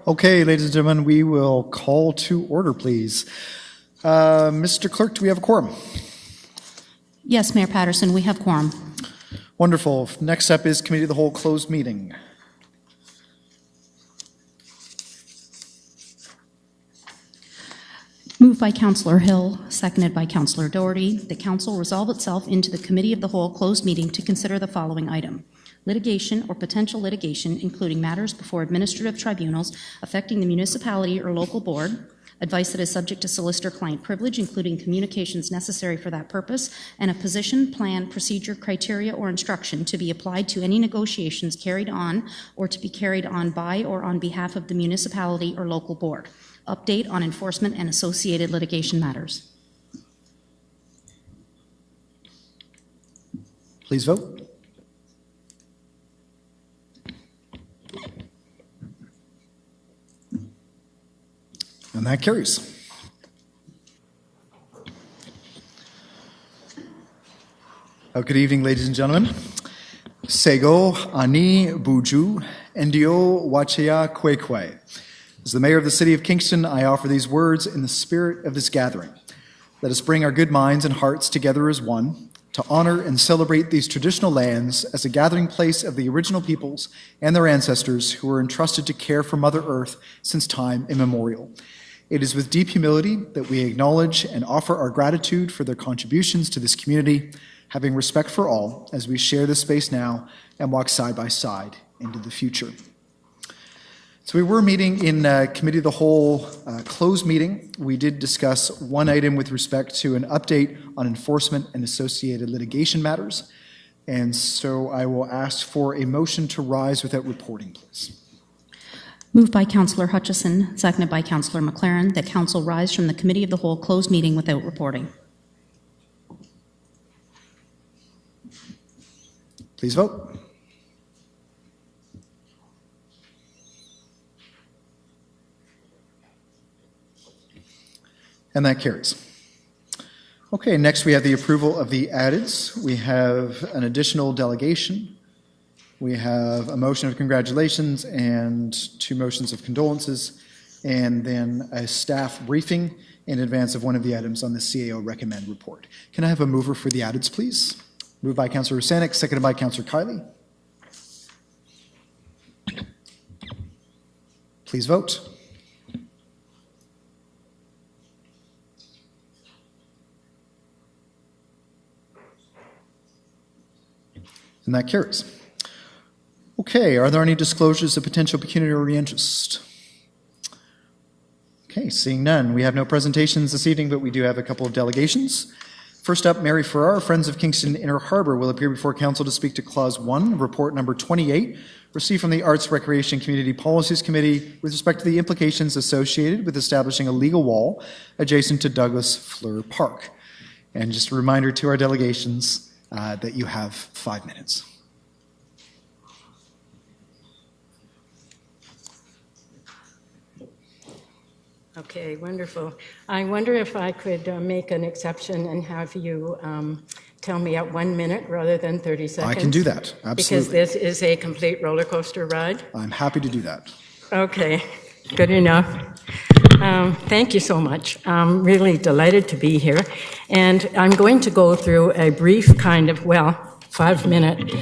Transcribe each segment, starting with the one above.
Okay, ladies and gentlemen, we will call to order, please. Mr. Clerk, do we have a quorum? Yes, Mayor Patterson, we have quorum. Wonderful. Next up is Committee of the Whole closed meeting. Moved by Councillor Hill, seconded by Councillor Doherty. The Council resolve itself into the Committee of the Whole closed meeting to consider the following item: litigation or potential litigation, including matters before administrative tribunals affecting the municipality or local board, advice that is subject to solicitor-client privilege, including communications necessary for that purpose, and a position, plan, procedure, criteria, or instruction to be applied to any negotiations carried on or to be carried on by or on behalf of the municipality or local board. Update on enforcement and associated litigation matters. Please vote. And that carries. Good evening, ladies and gentlemen. Sego ani buju endio wachea kwekwe. As the mayor of the city of Kingston, I offer these words in the spirit of this gathering. Let us bring our good minds and hearts together as one to honor and celebrate these traditional lands as a gathering place of the original peoples and their ancestors who were entrusted to care for Mother Earth since time immemorial. It is with deep humility that we acknowledge and offer our gratitude for their contributions to this community, having respect for all as we share this space now and walk side by side into the future. So we were meeting in Committee of the Whole closed meeting. We did discuss one item with respect to an update on enforcement and associated litigation matters. And so I will ask for a motion to rise without reporting, please. Moved by Councillor Hutchison, seconded by Councillor McLaren, that Council rise from the Committee of the Whole closed meeting without reporting. Please vote. And that carries. Okay, next we have the approval of the addeds. We have an additional delegation. We have a motion of congratulations and 2 motions of condolences, and then a staff briefing in advance of one of the items on the CAO recommend report. Can I have a mover for the addeds, please? Moved by Councillor Rusanik, seconded by Councillor Kiley. Please vote. And that carries. Okay, are there any disclosures of potential pecuniary interest? Okay, seeing none. We have no presentations this evening, but we do have a couple of delegations. First up, Mary Farrar, Friends of Kingston Inner Harbour, will appear before Council to speak to Clause 1, Report Number 28, received from the Arts, Recreation, Community Policies Committee with respect to the implications associated with establishing a legal wall adjacent to Douglas Fleur Park. And just a reminder to our delegations that you have 5 minutes. Okay, wonderful. I wonder if I could make an exception and have you tell me at 1 minute rather than 30 seconds. I can do that, absolutely. Because this is a complete roller coaster ride. I'm happy to do that. Okay, good enough. Thank you so much. I'm really delighted to be here. And I'm going to go through a brief kind of, 5-minute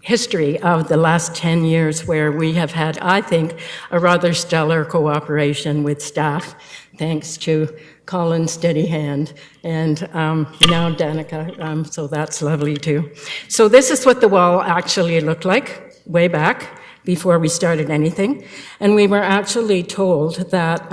history of the last 10 years where we have had, I think, a rather stellar cooperation with staff, thanks to Colin's steady hand, and now Danica, so that's lovely too. So this is what the wall actually looked like way back before we started anything. And we were actually told that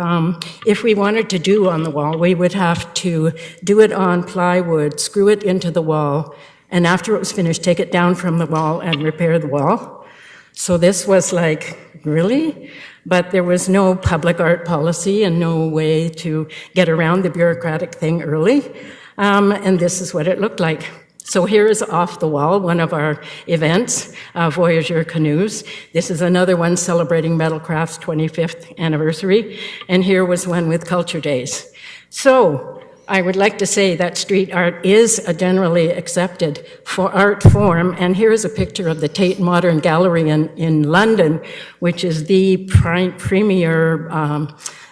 if we wanted to do on the wall, we would have to do it on plywood, screw it into the wall, and after it was finished, take it down from the wall and repair the wall. So this was like, really? But there was no public art policy and no way to get around the bureaucratic thing early. And this is what it looked like. So here is Off the Wall, one of our events, Voyageur Canoes. This is another one celebrating Metalcraft's 25th anniversary. And here was one with Culture Days. So I would like to say that street art is a generally accepted art form, and here is a picture of the Tate Modern Gallery in London, which is the premier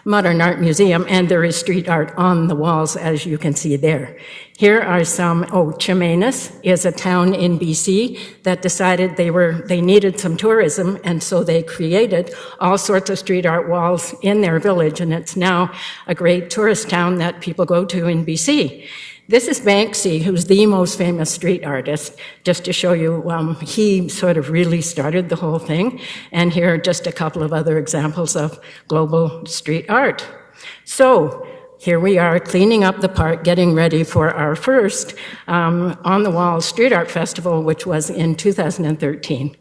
modern art museum, and there is street art on the walls, as you can see there. Here are some, Chemainus is a town in BC that decided they needed some tourism, and so they created all sorts of street art walls in their village, and it's now a great tourist town that people go to in BC. This is Banksy, who's the most famous street artist, just to show you, he sort of really started the whole thing. And here are just a couple of other examples of global street art. So here we are cleaning up the park, getting ready for our first On the Wall Street Art Festival, which was in 2013.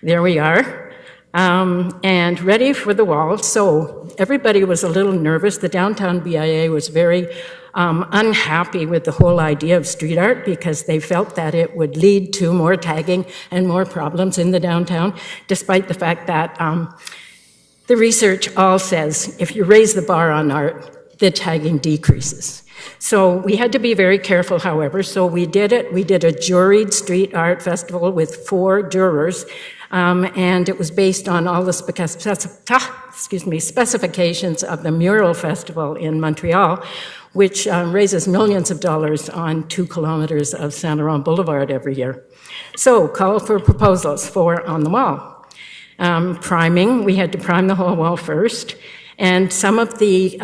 There we are. And ready for the wall. So everybody was a little nervous. The downtown BIA was very unhappy with the whole idea of street art because they felt that it would lead to more tagging and more problems in the downtown, despite the fact that the research all says if you raise the bar on art, the tagging decreases. So we had to be very careful, however, so we did it. We did a juried street art festival with 4 jurors, and it was based on all the specifications of the Mural Festival in Montreal, which raises millions of dollars on 2 kilometers of Saint Laurent Boulevard every year. So call for proposals for On the Wall. Priming, we had to prime the whole wall first, and some of the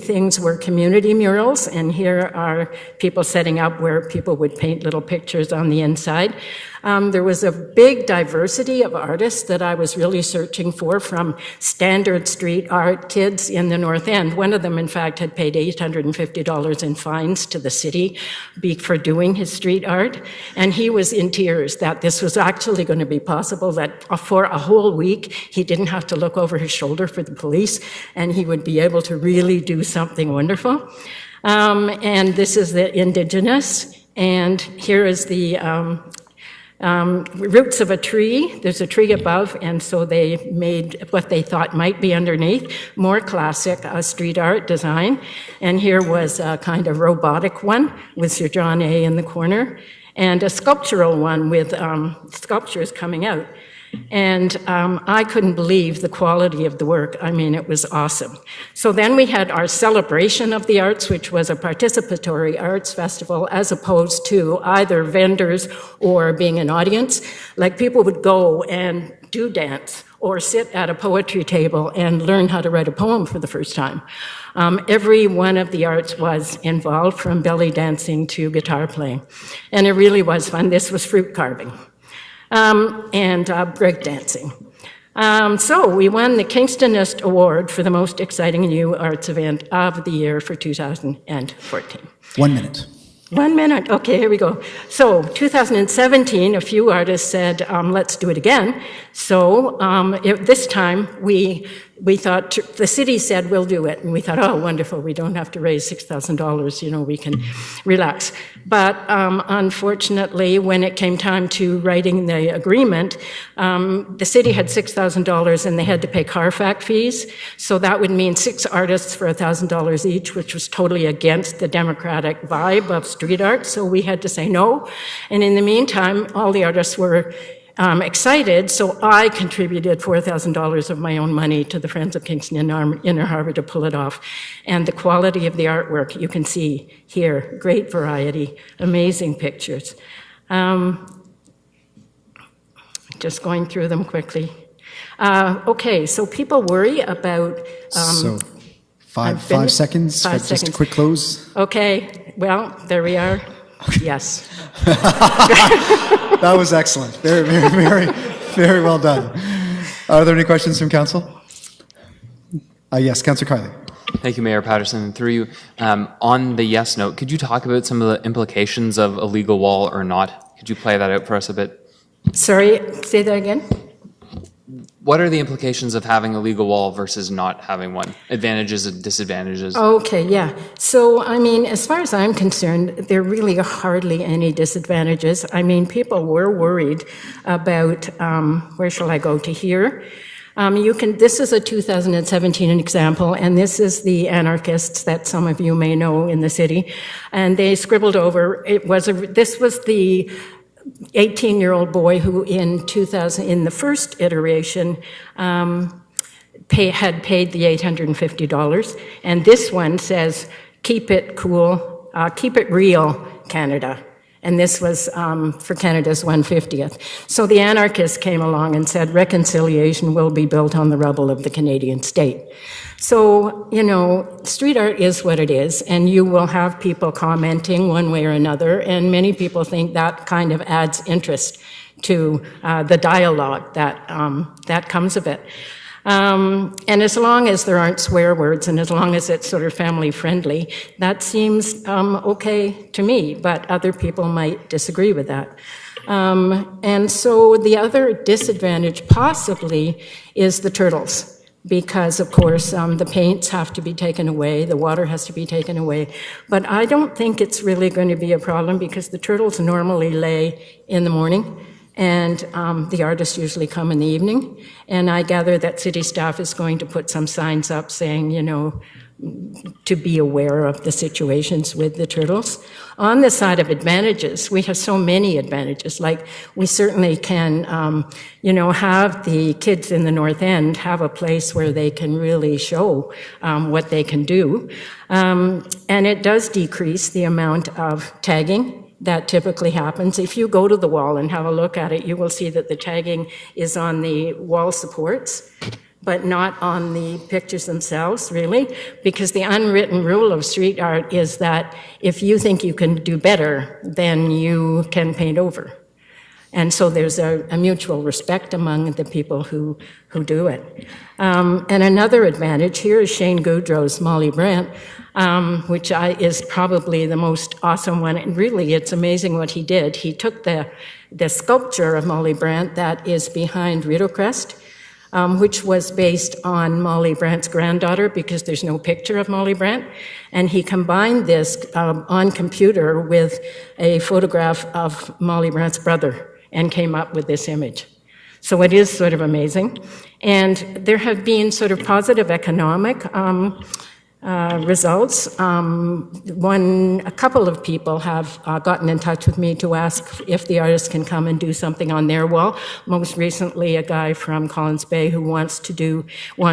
things were community murals, and here are people setting up where people would paint little pictures on the inside. There was a big diversity of artists that I was really searching for, from standard street art kids in the North End. One of them, in fact, had paid $850 in fines to the city for doing his street art, and he was in tears that this was actually going to be possible, that for a whole week he didn't have to look over his shoulder for the police, and he would be able to really do something wonderful. And this is the Indigenous, and here is the roots of a tree. There's a tree above, and so they made what they thought might be underneath, more classic street art design. And here was a kind of robotic one with Sir John A. in the corner, and a sculptural one with sculptures coming out. And I couldn't believe the quality of the work. I mean, it was awesome. So then we had our celebration of the arts, which was a participatory arts festival, as opposed to either vendors or being an audience. Like, people would go and do dance or sit at a poetry table and learn how to write a poem for the first time. Every one of the arts was involved, from belly dancing to guitar playing. And it really was fun. This was fruit carving. And breakdancing. So we won the Kingstonist Award for the most exciting new arts event of the year for 2014. 1 minute. 1 minute. Okay, here we go. So 2017, a few artists said, let's do it again. So this time we thought, the city said, we'll do it. And we thought, oh, wonderful, we don't have to raise $6,000, we can relax. But unfortunately, when it came time to writing the agreement, the city had $6,000 and they had to pay CARFAC fees. So that would mean 6 artists for $1,000 each, which was totally against the democratic vibe of street art. So we had to say no. And in the meantime, all the artists were excited, so I contributed $4,000 of my own money to the Friends of Kingston Inner Harbor to pull it off. And the quality of the artwork, you can see here, great variety, amazing pictures. Just going through them quickly. Okay, so people worry about... so five seconds, Five just seconds. a quick close. Okay, well, there we are. Yes. That was excellent. Very, very, very, very well done. Are there any questions from council? Yes, Councillor Carley. Thank you, Mayor Patterson. Through you, on the yes note, could you talk about some of the implications of a legal wall or not? Could you play that out for us a bit? Sorry, say that again? What are the implications of having a legal wall versus not having one? Advantages and disadvantages? Okay, yeah. So, I mean, as far as I'm concerned, there really are hardly any disadvantages. I mean, people were worried about, where shall I go, to here? This is a 2017 example, and this is the anarchists that some of you may know in the city. And they scribbled over, this was the 18-year-old boy who in the first iteration, had paid the $850. And this one says, keep it cool, keep it real, Canada. And this was for Canada's 150th. So the anarchists came along and said, reconciliation will be built on the rubble of the Canadian state. So, street art is what it is, and you will have people commenting one way or another, and many people think that kind of adds interest to the dialogue that comes of it. And as long as there aren't swear words and as long as it's sort of family friendly, that seems okay to me, but other people might disagree with that. And so the other disadvantage possibly is the turtles, because of course the paints have to be taken away, the water has to be taken away, but I don't think it's really going to be a problem because the turtles normally lay in the morning. And the artists usually come in the evening. And I gather that city staff is going to put some signs up saying, to be aware of the situations with the turtles. On the side of advantages, we have so many advantages. Like, we certainly can, have the kids in the North End have a place where they can really show what they can do. And it does decrease the amount of tagging that typically happens. If you go to the wall and have a look at it, you will see that the tagging is on the wall supports, but not on the pictures themselves, really, because the unwritten rule of street art is that if you think you can do better, then you can paint over. And so there's a mutual respect among the people who do it. And another advantage here is Shane Goudreau's Molly Brant, which is probably the most awesome one. And really, it's amazing what he did. He took the sculpture of Molly Brant that is behind Rideau Crest, which was based on Molly Brant's granddaughter, because there's no picture of Molly Brant. And he combined this on computer with a photograph of Molly Brant's brother and came up with this image. So it is sort of amazing. And there have been sort of positive economic results. A couple of people have gotten in touch with me to ask if the artists can come and do something on their wall. Most recently, a guy from Collins Bay who wants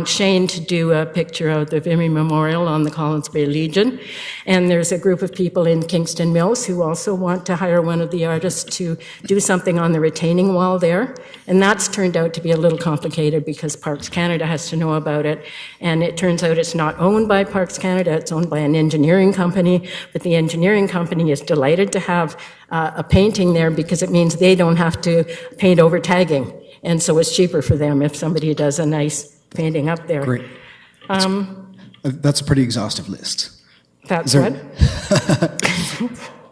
Shane to do a picture of the Vimy Memorial on the Collins Bay Legion. And there's a group of people in Kingston Mills who also want to hire one of the artists to do something on the retaining wall there. And that's turned out to be a little complicated because Parks Canada has to know about it. And it turns out it's not owned by Parks Canada, it's owned by an engineering company, but the engineering company is delighted to have a painting there because it means they don't have to paint over tagging. And so it's cheaper for them if somebody does a nice painting up there. Great. That's a pretty exhaustive list. That's what?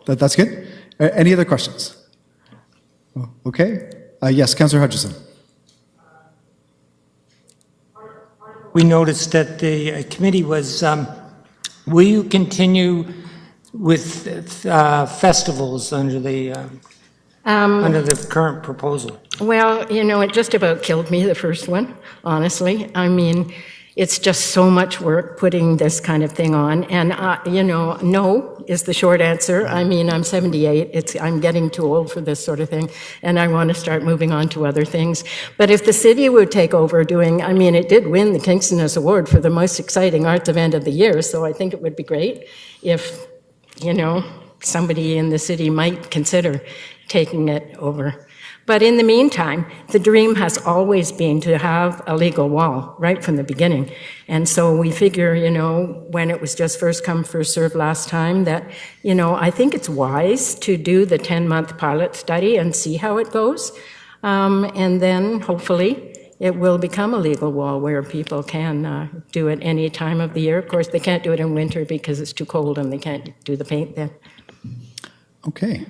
That's good. Any other questions? Okay. Yes, Councillor Hutchison. We noticed that the committee was, will you continue with festivals under the current proposal? Well, it just about killed me, the first one, honestly. I mean, it's just so much work putting this kind of thing on. And, no is the short answer. I mean, I'm 78. I'm getting too old for this sort of thing, and I want to start moving on to other things. But if the city would take over it did win the Kingston's Award for the most exciting arts event of the year, so I think it would be great if, somebody in the city might consider taking it over. But in the meantime, the dream has always been to have a legal wall right from the beginning. And so we figure, when it was just first come, first served last time, that, I think it's wise to do the 10-month pilot study and see how it goes. And then hopefully it will become a legal wall where people can do it any time of the year. Of course, they can't do it in winter because it's too cold and they can't do the paint then. Okay.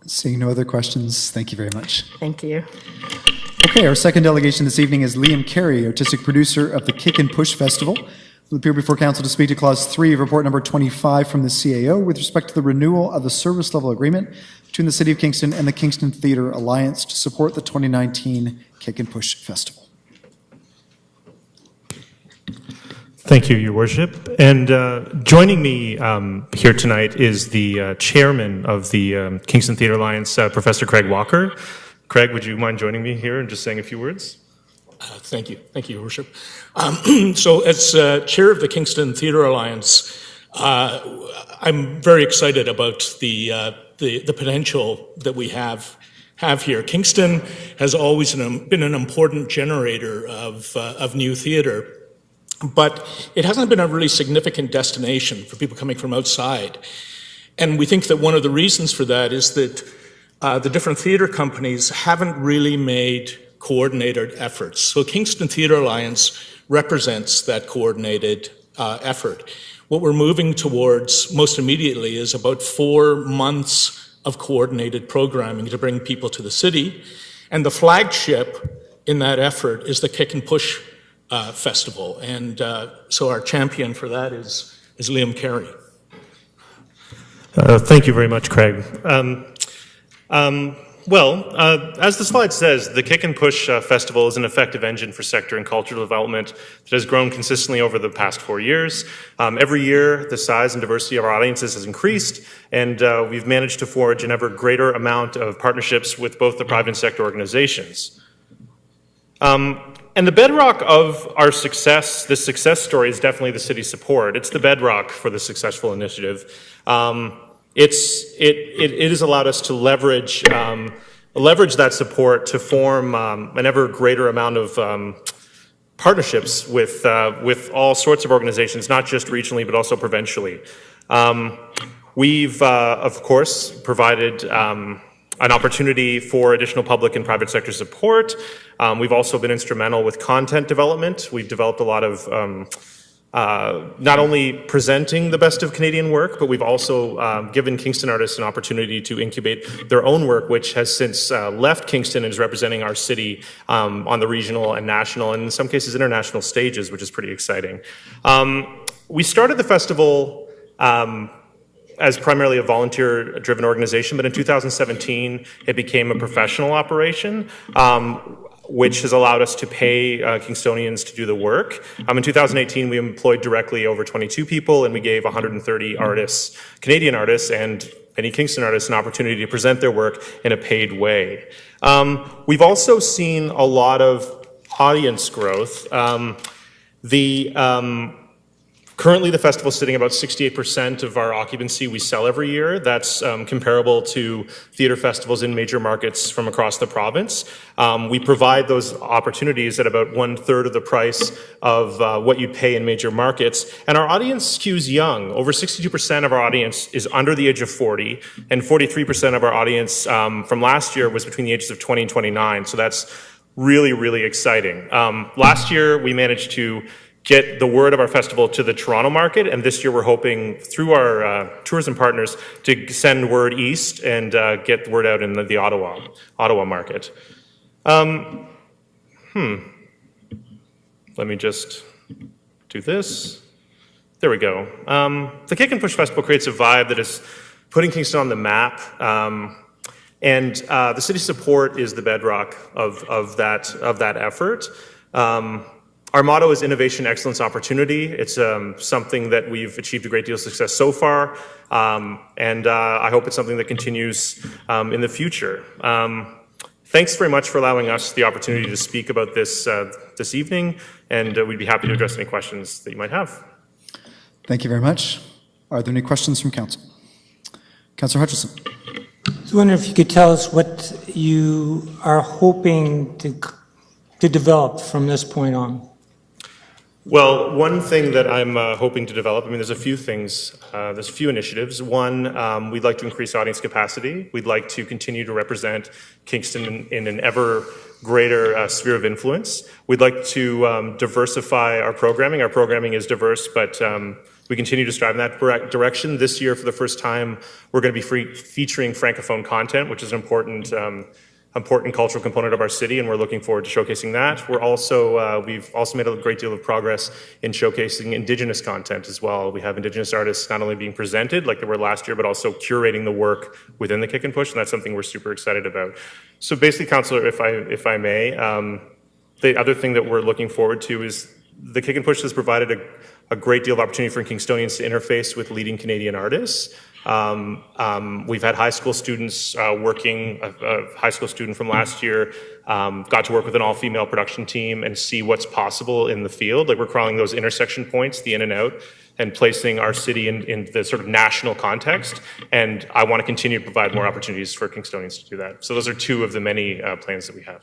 Seeing no other questions, thank you very much. Thank you. Okay, our second delegation this evening is Liam Carey, artistic producer of the Kick and Push Festival. Will appear before council to speak to clause 3 of report number 25 from the CAO with respect to the renewal of the service level agreement between the City of Kingston and the Kingston Theatre Alliance to support the 2019 Kick and Push Festival. Thank you, Your Worship. And joining me here tonight is the chairman of the Kingston Theatre Alliance, Professor Craig Walker. Craig, would you mind joining me here and just saying a few words? Thank you, Your Worship. So, as chair of the Kingston Theatre Alliance, I'm very excited about the potential that we have here. Kingston has always been an important generator of new theatre, but it hasn't been a really significant destination for people coming from outside. And we think that one of the reasons for that is that the different theatre companies haven't really made coordinated efforts. So Kingston Theatre Alliance represents that coordinated effort. What we're moving towards most immediately is about 4 months of coordinated programming to bring people to the city. And the flagship in that effort is the Kick and Push Festival. And so our champion for that is Liam Carey. Thank you very much, Craig. As the slide says, the Kick and Push Festival is an effective engine for sector and cultural development that has grown consistently over the past 4 years. Every year, the size and diversity of our audiences has increased, and we've managed to forge an ever greater amount of partnerships with both the private and sector organizations. And the bedrock of our success, this success story, is definitely the city's support. It's the bedrock for the successful initiative. It has allowed us to leverage that support to form an ever greater amount of partnerships with all sorts of organizations, not just regionally, but also provincially. We've, of course, provided an opportunity for additional public and private sector support. We've also been instrumental with content development. We've developed a lot of not only presenting the best of Canadian work, but we've also given Kingston artists an opportunity to incubate their own work, which has since left Kingston and is representing our city on the regional and national, and in some cases international stages, which is pretty exciting. We started the festival as primarily a volunteer-driven organization, but in 2017, it became a professional operation, which has allowed us to pay Kingstonians to do the work. In 2018, we employed directly over 22 people, and we gave 130 artists, Canadian artists, and many Kingston artists an opportunity to present their work in a paid way. We've also seen a lot of audience growth. Currently, the festival is sitting about 68% of our occupancy we sell every year. That's comparable to theatre festivals in major markets from across the province. We provide those opportunities at about 1/3 of the price of what you'd pay in major markets. And our audience skews young. Over 62% of our audience is under the age of 40, and 43% of our audience from last year was between the ages of 20 and 29. So that's really, really exciting. Last year, we managed to get the word of our festival to the Toronto market, and this year we're hoping through our tourism partners to send word east and get the word out in the Ottawa market. Let me just do this. There we go. The Kick and Push Festival creates a vibe that is putting Kingston on the map, and the city's support is the bedrock of that effort. Our motto is Innovation, Excellence, Opportunity. It's something that we've achieved a great deal of success so far, and I hope it's something that continues in the future. Thanks very much for allowing us the opportunity to speak about this this evening, and we'd be happy to address any questions that you might have. Thank you very much. Are there any questions from council? Councillor Hutchison. I wonder if you could tell us what you are hoping to develop from this point on. Well, one thing that I'm hoping to develop, there's a few things, there's a few initiatives. One, we'd like to increase audience capacity. We'd like to continue to represent Kingston in an ever greater sphere of influence. We'd like to diversify our programming. Our programming is diverse, but we continue to strive in that direction. This year, for the first time, we're going to be featuring Francophone content, which is an important cultural component of our city, and we're looking forward to showcasing that. We've also made a great deal of progress in showcasing Indigenous content as well. We have Indigenous artists not only being presented like they were last year, but also curating the work within the Kick and Push, and that's something we're super excited about. So basically, Councillor, if I may, the other thing that we're looking forward to is the Kick and Push has provided a great deal of opportunity for Kingstonians to interface with leading Canadian artists. We've had high school students working, a high school student from last year got to work with an all-female production team and see what's possible in the field. Like, we're calling those intersection points, the in and out, and placing our city in the sort of national context. And I want to continue to provide more opportunities for Kingstonians to do that. So those are two of the many plans that we have.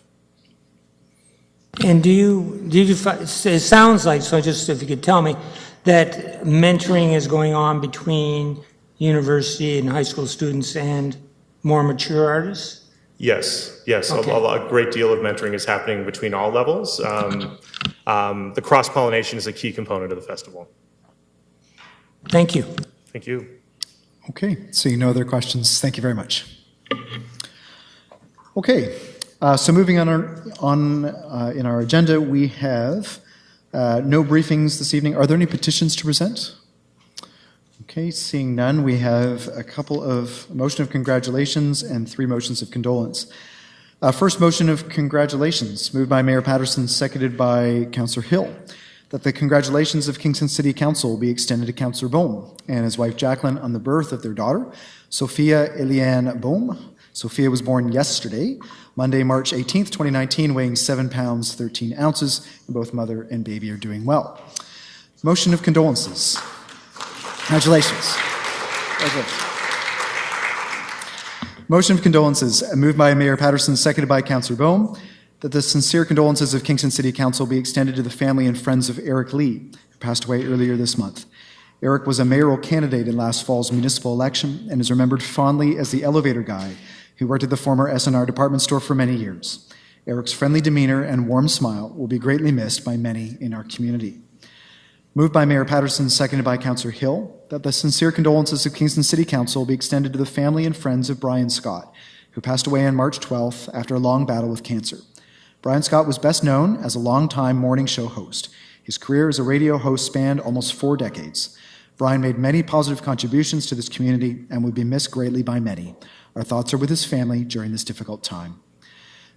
And it sounds like, so just if you could tell me, that mentoring is going on between university and high school students and more mature artists? Yes. Okay. A great deal of mentoring is happening between all levels. The cross-pollination is a key component of the festival. Thank you. Thank you. Okay, seeing no other questions, thank you very much. Okay, so moving on in our agenda, we have no briefings this evening. Are there any petitions to present? Okay, seeing none, we have a motion of congratulations and 3 motions of condolence. First motion of congratulations, moved by Mayor Patterson, seconded by Councillor Hill, that the congratulations of Kingston City Council be extended to Councillor Bohm and his wife Jacqueline on the birth of their daughter, Sophia Eliane Bohm. Sophia was born yesterday, Monday, March 18th, 2019, weighing 7 pounds, 13 ounces, and both mother and baby are doing well. Motion of condolences. Congratulations. Motion of condolences, moved by Mayor Patterson, seconded by Councillor Bohm, that the sincere condolences of Kingston City Council be extended to the family and friends of Eric Lee, who passed away earlier this month. Eric was a mayoral candidate in last fall's municipal election and is remembered fondly as the elevator guy who worked at the former S&R department store for many years. Eric's friendly demeanor and warm smile will be greatly missed by many in our community. Moved by Mayor Patterson, seconded by Councillor Hill, that the sincere condolences of Kingston City Council be extended to the family and friends of Brian Scott, who passed away on March 12th after a long battle with cancer. Brian Scott was best known as a longtime morning show host. His career as a radio host spanned almost 4 decades. Brian made many positive contributions to this community and would be missed greatly by many. Our thoughts are with his family during this difficult time.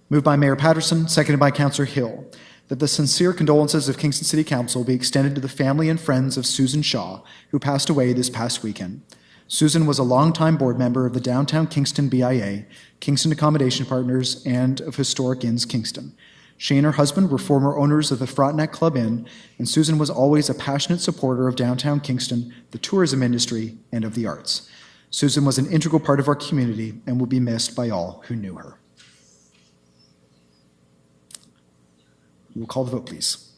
Moved by Mayor Patterson, seconded by Councillor Hill, that the sincere condolences of Kingston City Council be extended to the family and friends of Susan Shaw, who passed away this past weekend. Susan was a longtime board member of the Downtown Kingston BIA, Kingston Accommodation Partners, and of Historic Inns Kingston. She and her husband were former owners of the Frontenac Club Inn, and Susan was always a passionate supporter of downtown Kingston, the tourism industry, and of the arts. Susan was an integral part of our community and will be missed by all who knew her. We will call the vote, please.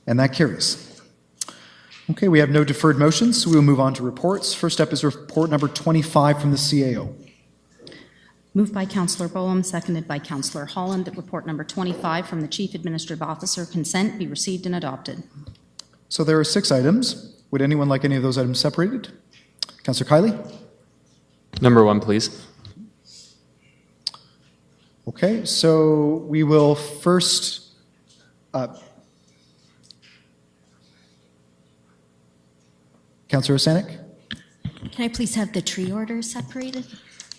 And that carries. Okay, we have no deferred motions, so we will move on to reports. First up is report number 25 from the CAO. Moved by Councillor Boehm, seconded by Councillor Holland, that report number 25 from the Chief Administrative Officer, consent, be received and adopted. So there are 6 items. Would anyone like any of those items separated? Councillor Kiley? Number 1, please. Okay, so we will first... Councillor Osanek? Can I please have the tree order separated?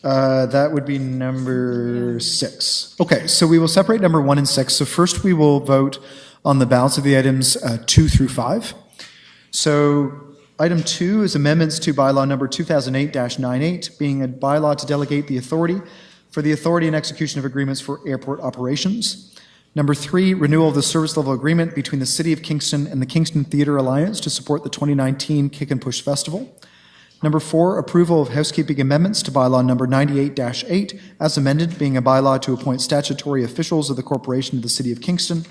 That would be number 6. Okay, so we will separate number 1 and 6. So first we will vote on the balance of the items 2 through 5. So item 2 is amendments to bylaw number 2008-98, being a bylaw to delegate the authority for the authority and execution of agreements for airport operations. Number 3, renewal of the service level agreement between the City of Kingston and the Kingston Theatre Alliance to support the 2019 Kick and Push Festival. Number 4, approval of housekeeping amendments to bylaw number 98-8, as amended, being a bylaw to appoint statutory officials of the corporation of the City of Kingston.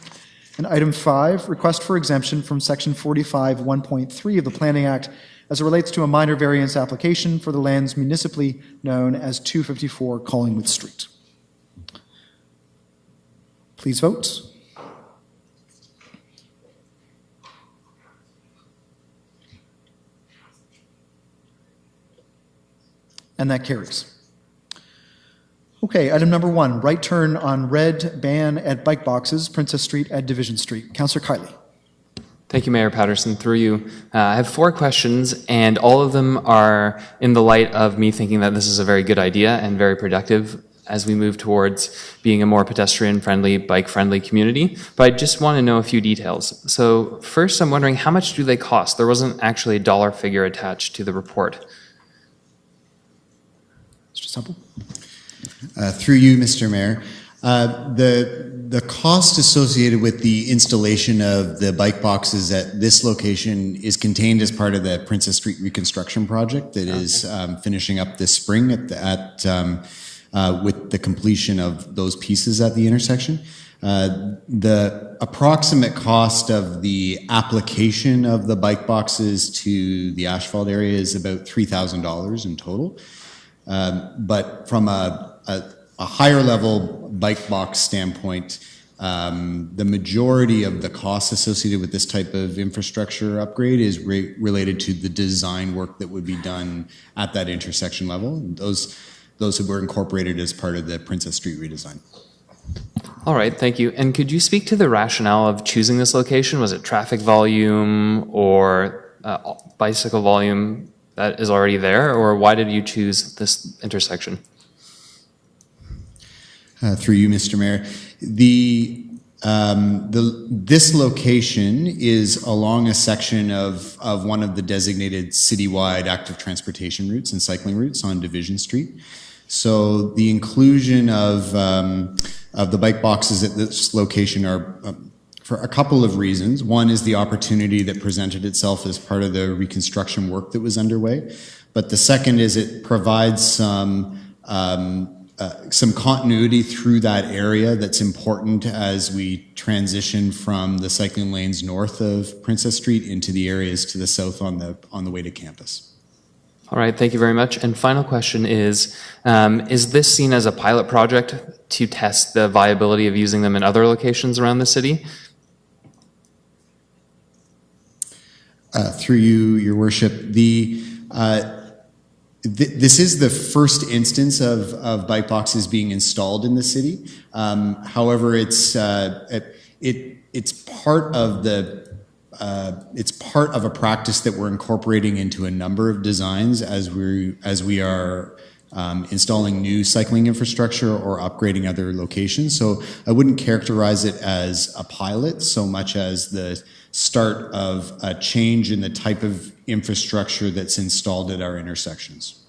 And item 5, request for exemption from section 45 1.3 of the Planning Act as it relates to a minor variance application for the lands municipally known as 254 Collingwood Street. Please vote. And that carries. Okay, item number 1, right turn on red ban at bike boxes, Princess Street at Division Street. Councillor Kiley. Thank you, Mayor Patterson. Through you, I have 4 questions, and all of them are in the light of me thinking that this is a very good idea and very productive. as we move towards being a more pedestrian-friendly, bike-friendly community. But I just want to know a few details. So first, I'm wondering, how much do they cost? There wasn't actually a dollar figure attached to the report. Mr. Semple? Through you, Mr. Mayor. The cost associated with the installation of the bike boxes at this location is contained as part of the Princess Street reconstruction project that is finishing up this spring with the completion of those pieces at the intersection. The approximate cost of the application of the bike boxes to the asphalt area is about $3,000 in total. But from a higher level bike box standpoint, the majority of the costs associated with this type of infrastructure upgrade is related to the design work that would be done at that intersection level. Those were incorporated as part of the Princess Street redesign. All right, thank you. And could you speak to the rationale of choosing this location? Was it traffic volume or bicycle volume that is already there, or why did you choose this intersection? Through you, Mr. Mayor. This location is along a section of one of the designated citywide active transportation routes and cycling routes on Division Street. So the inclusion of the bike boxes at this location are for a couple of reasons. One is the opportunity that presented itself as part of the reconstruction work that was underway. But the second is it provides some continuity through that area that's important as we transition from the cycling lanes north of Princess Street into the areas to the south on the way to campus. All right, thank you very much. And final question is this seen as a pilot project to test the viability of using them in other locations around the city? Through you, Your Worship, this is the first instance of bike boxes being installed in the city. However, it's part of a practice that we're incorporating into a number of designs as we are installing new cycling infrastructure or upgrading other locations. So I wouldn't characterize it as a pilot so much as the start of a change in the type of infrastructure that's installed at our intersections.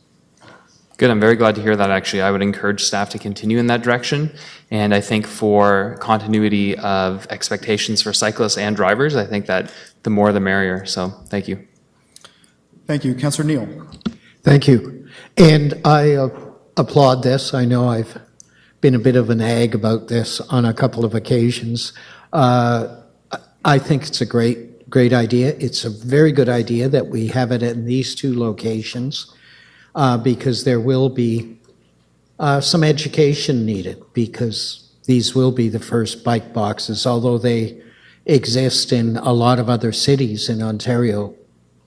Good, I'm very glad to hear that actually. I would encourage staff to continue in that direction. And I think for continuity of expectations for cyclists and drivers, I think that the more the merrier. So thank you. Thank you. Councillor Neal. Thank you. And I applaud this. I know I've been a bit of an ag about this on a couple of occasions. I think it's a great idea. It's a very good idea that we have it in these two locations because there will be some education needed because these will be the first bike boxes. Although they exist in a lot of other cities in Ontario,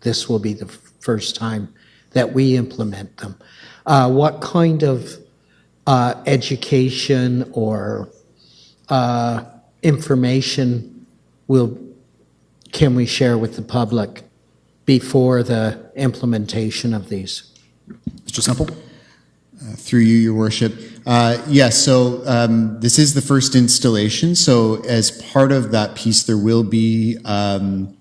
this will be the first time that we implement them. What kind of education or information can we share with the public before the implementation of these? Mr. Semple? Through you, Your Worship. Yes, so this is the first installation. So as part of that piece, there will be a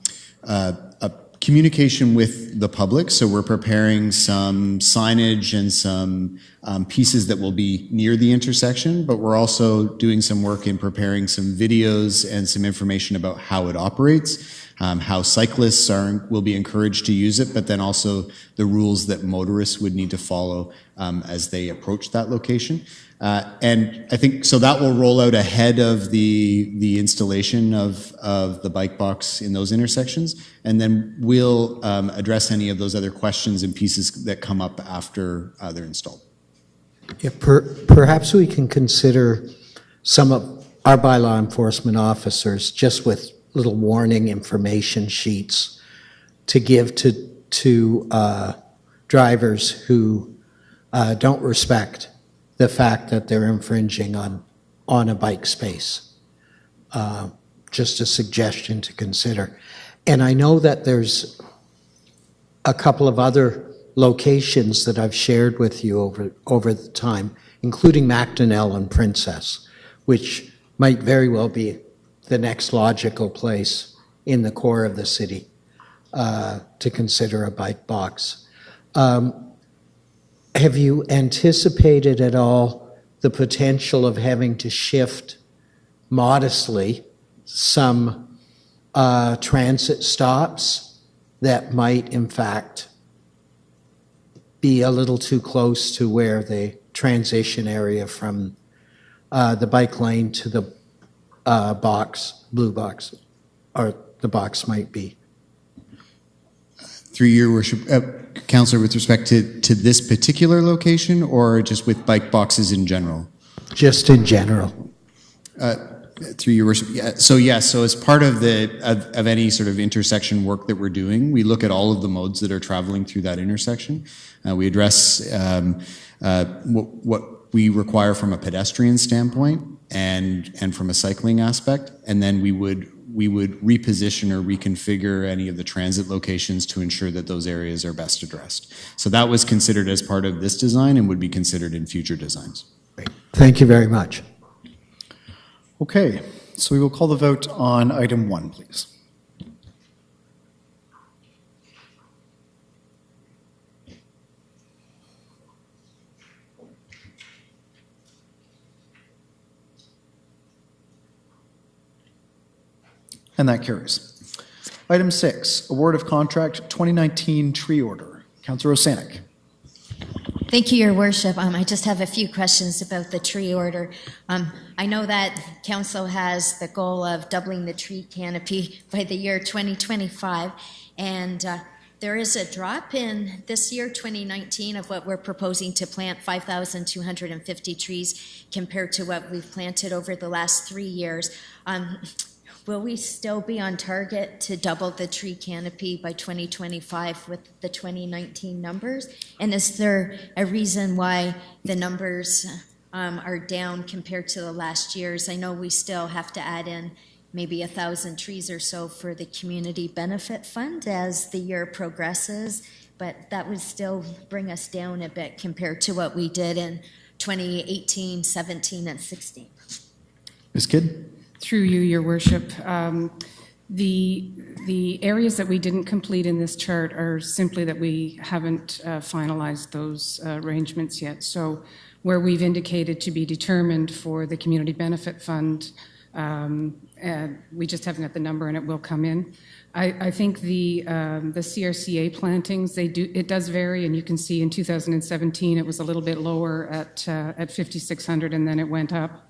communication with the public. So we're preparing some signage and some pieces that will be near the intersection, but we're also doing some work in preparing some videos and some information about how it operates, how cyclists will be encouraged to use it, but then also the rules that motorists would need to follow as they approach that location. And I think, so that will roll out ahead of the installation of the bike box in those intersections, and then we'll address any of those other questions and pieces that come up after they're installed. Yeah, perhaps we can consider some of our bylaw enforcement officers just with little warning information sheets to give to drivers who don't respect the fact that they're infringing on a bike space. Just a suggestion to consider. And I know that there's a couple of other locations that I've shared with you over the time, including Macdonell and Princess, which might very well be the next logical place in the core of the city to consider a bike box. Have you anticipated at all the potential of having to shift modestly some transit stops that might, in fact, be a little too close to where the transition area from the bike lane to the blue box, or the box might be? Through your worship, Councillor, with respect to this particular location, or just with bike boxes in general? Just in general. Through your worship, yeah. So as part of of any sort of intersection work that we're doing, we look at all of the modes that are traveling through that intersection. We address what we require from a pedestrian standpoint and from a cycling aspect, and then we would reposition or reconfigure any of the transit locations to ensure that those areas are best addressed. So that was considered as part of this design and would be considered in future designs. Great. Thank you very much. Okay, so we will call the vote on item 1, please. And that carries. Item 6, award of contract 2019 tree order. Councillor Osanek. Thank you, Your Worship. I just have a few questions about the tree order. I know that Council has the goal of doubling the tree canopy by the year 2025, and there is a drop in this year, 2019, of what we're proposing to plant, 5,250 trees, compared to what we've planted over the last 3 years. Will we still be on target to double the tree canopy by 2025 with the 2019 numbers? And is there a reason why the numbers are down compared to the last years? I know we still have to add in maybe 1,000 trees or so for the Community Benefit Fund as the year progresses, but that would still bring us down a bit compared to what we did in 2018, 17, and 16. Ms. Kidd? Through you, Your Worship. The areas that we didn't complete in this chart are simply that we haven't finalized those arrangements yet. So where we've indicated to be determined for the Community Benefit Fund, we just haven't got the number and it will come in. I think the CRCA plantings, it does vary, and you can see in 2017 it was a little bit lower at 5,600 and then it went up.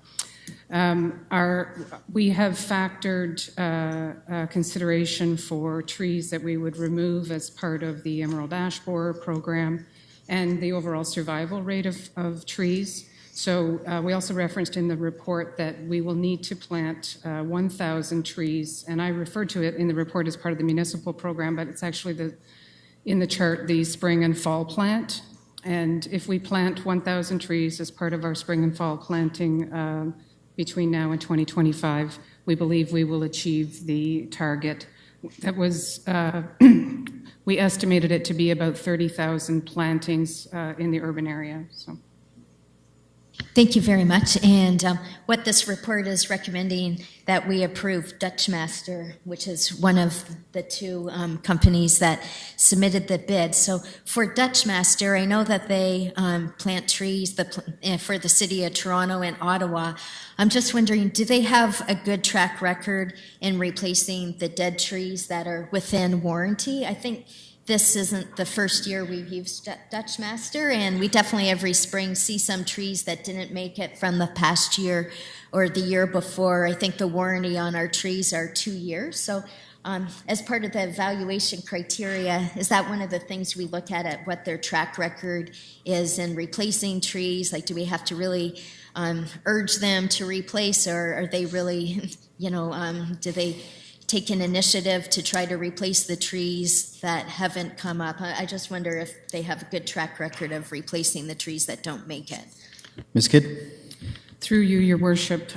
We have factored consideration for trees that we would remove as part of the Emerald Ash Borer program and the overall survival rate of trees. So we also referenced in the report that we will need to plant 1,000 trees, and I referred to it in the report as part of the municipal program, but it's actually in the chart, the spring and fall plant. And if we plant 1,000 trees as part of our spring and fall planting between now and 2025, we believe we will achieve the target. That was, we estimated it to be about 30,000 plantings in the urban area. So. Thank you very much. And what this report is recommending that we approve Dutch Master, which is one of the two companies that submitted the bid. So for Dutch Master, I know that they plant trees for the city of Toronto and Ottawa. I'm just wondering, do they have a good track record in replacing the dead trees that are within warranty? I think this isn't the first year we've used Dutch Master, and we definitely every spring see some trees that didn't make it from the past year or the year before. I think the warranty on our trees are 2 years. So as part of the evaluation criteria, is that one of the things we look at what their track record is in replacing trees? Like, do we have to really urge them to replace, or are they really, do they take an initiative to try to replace the trees that haven't come up? I just wonder if they have a good track record of replacing the trees that don't make it. Ms. Kidd? Through you, Your Worship,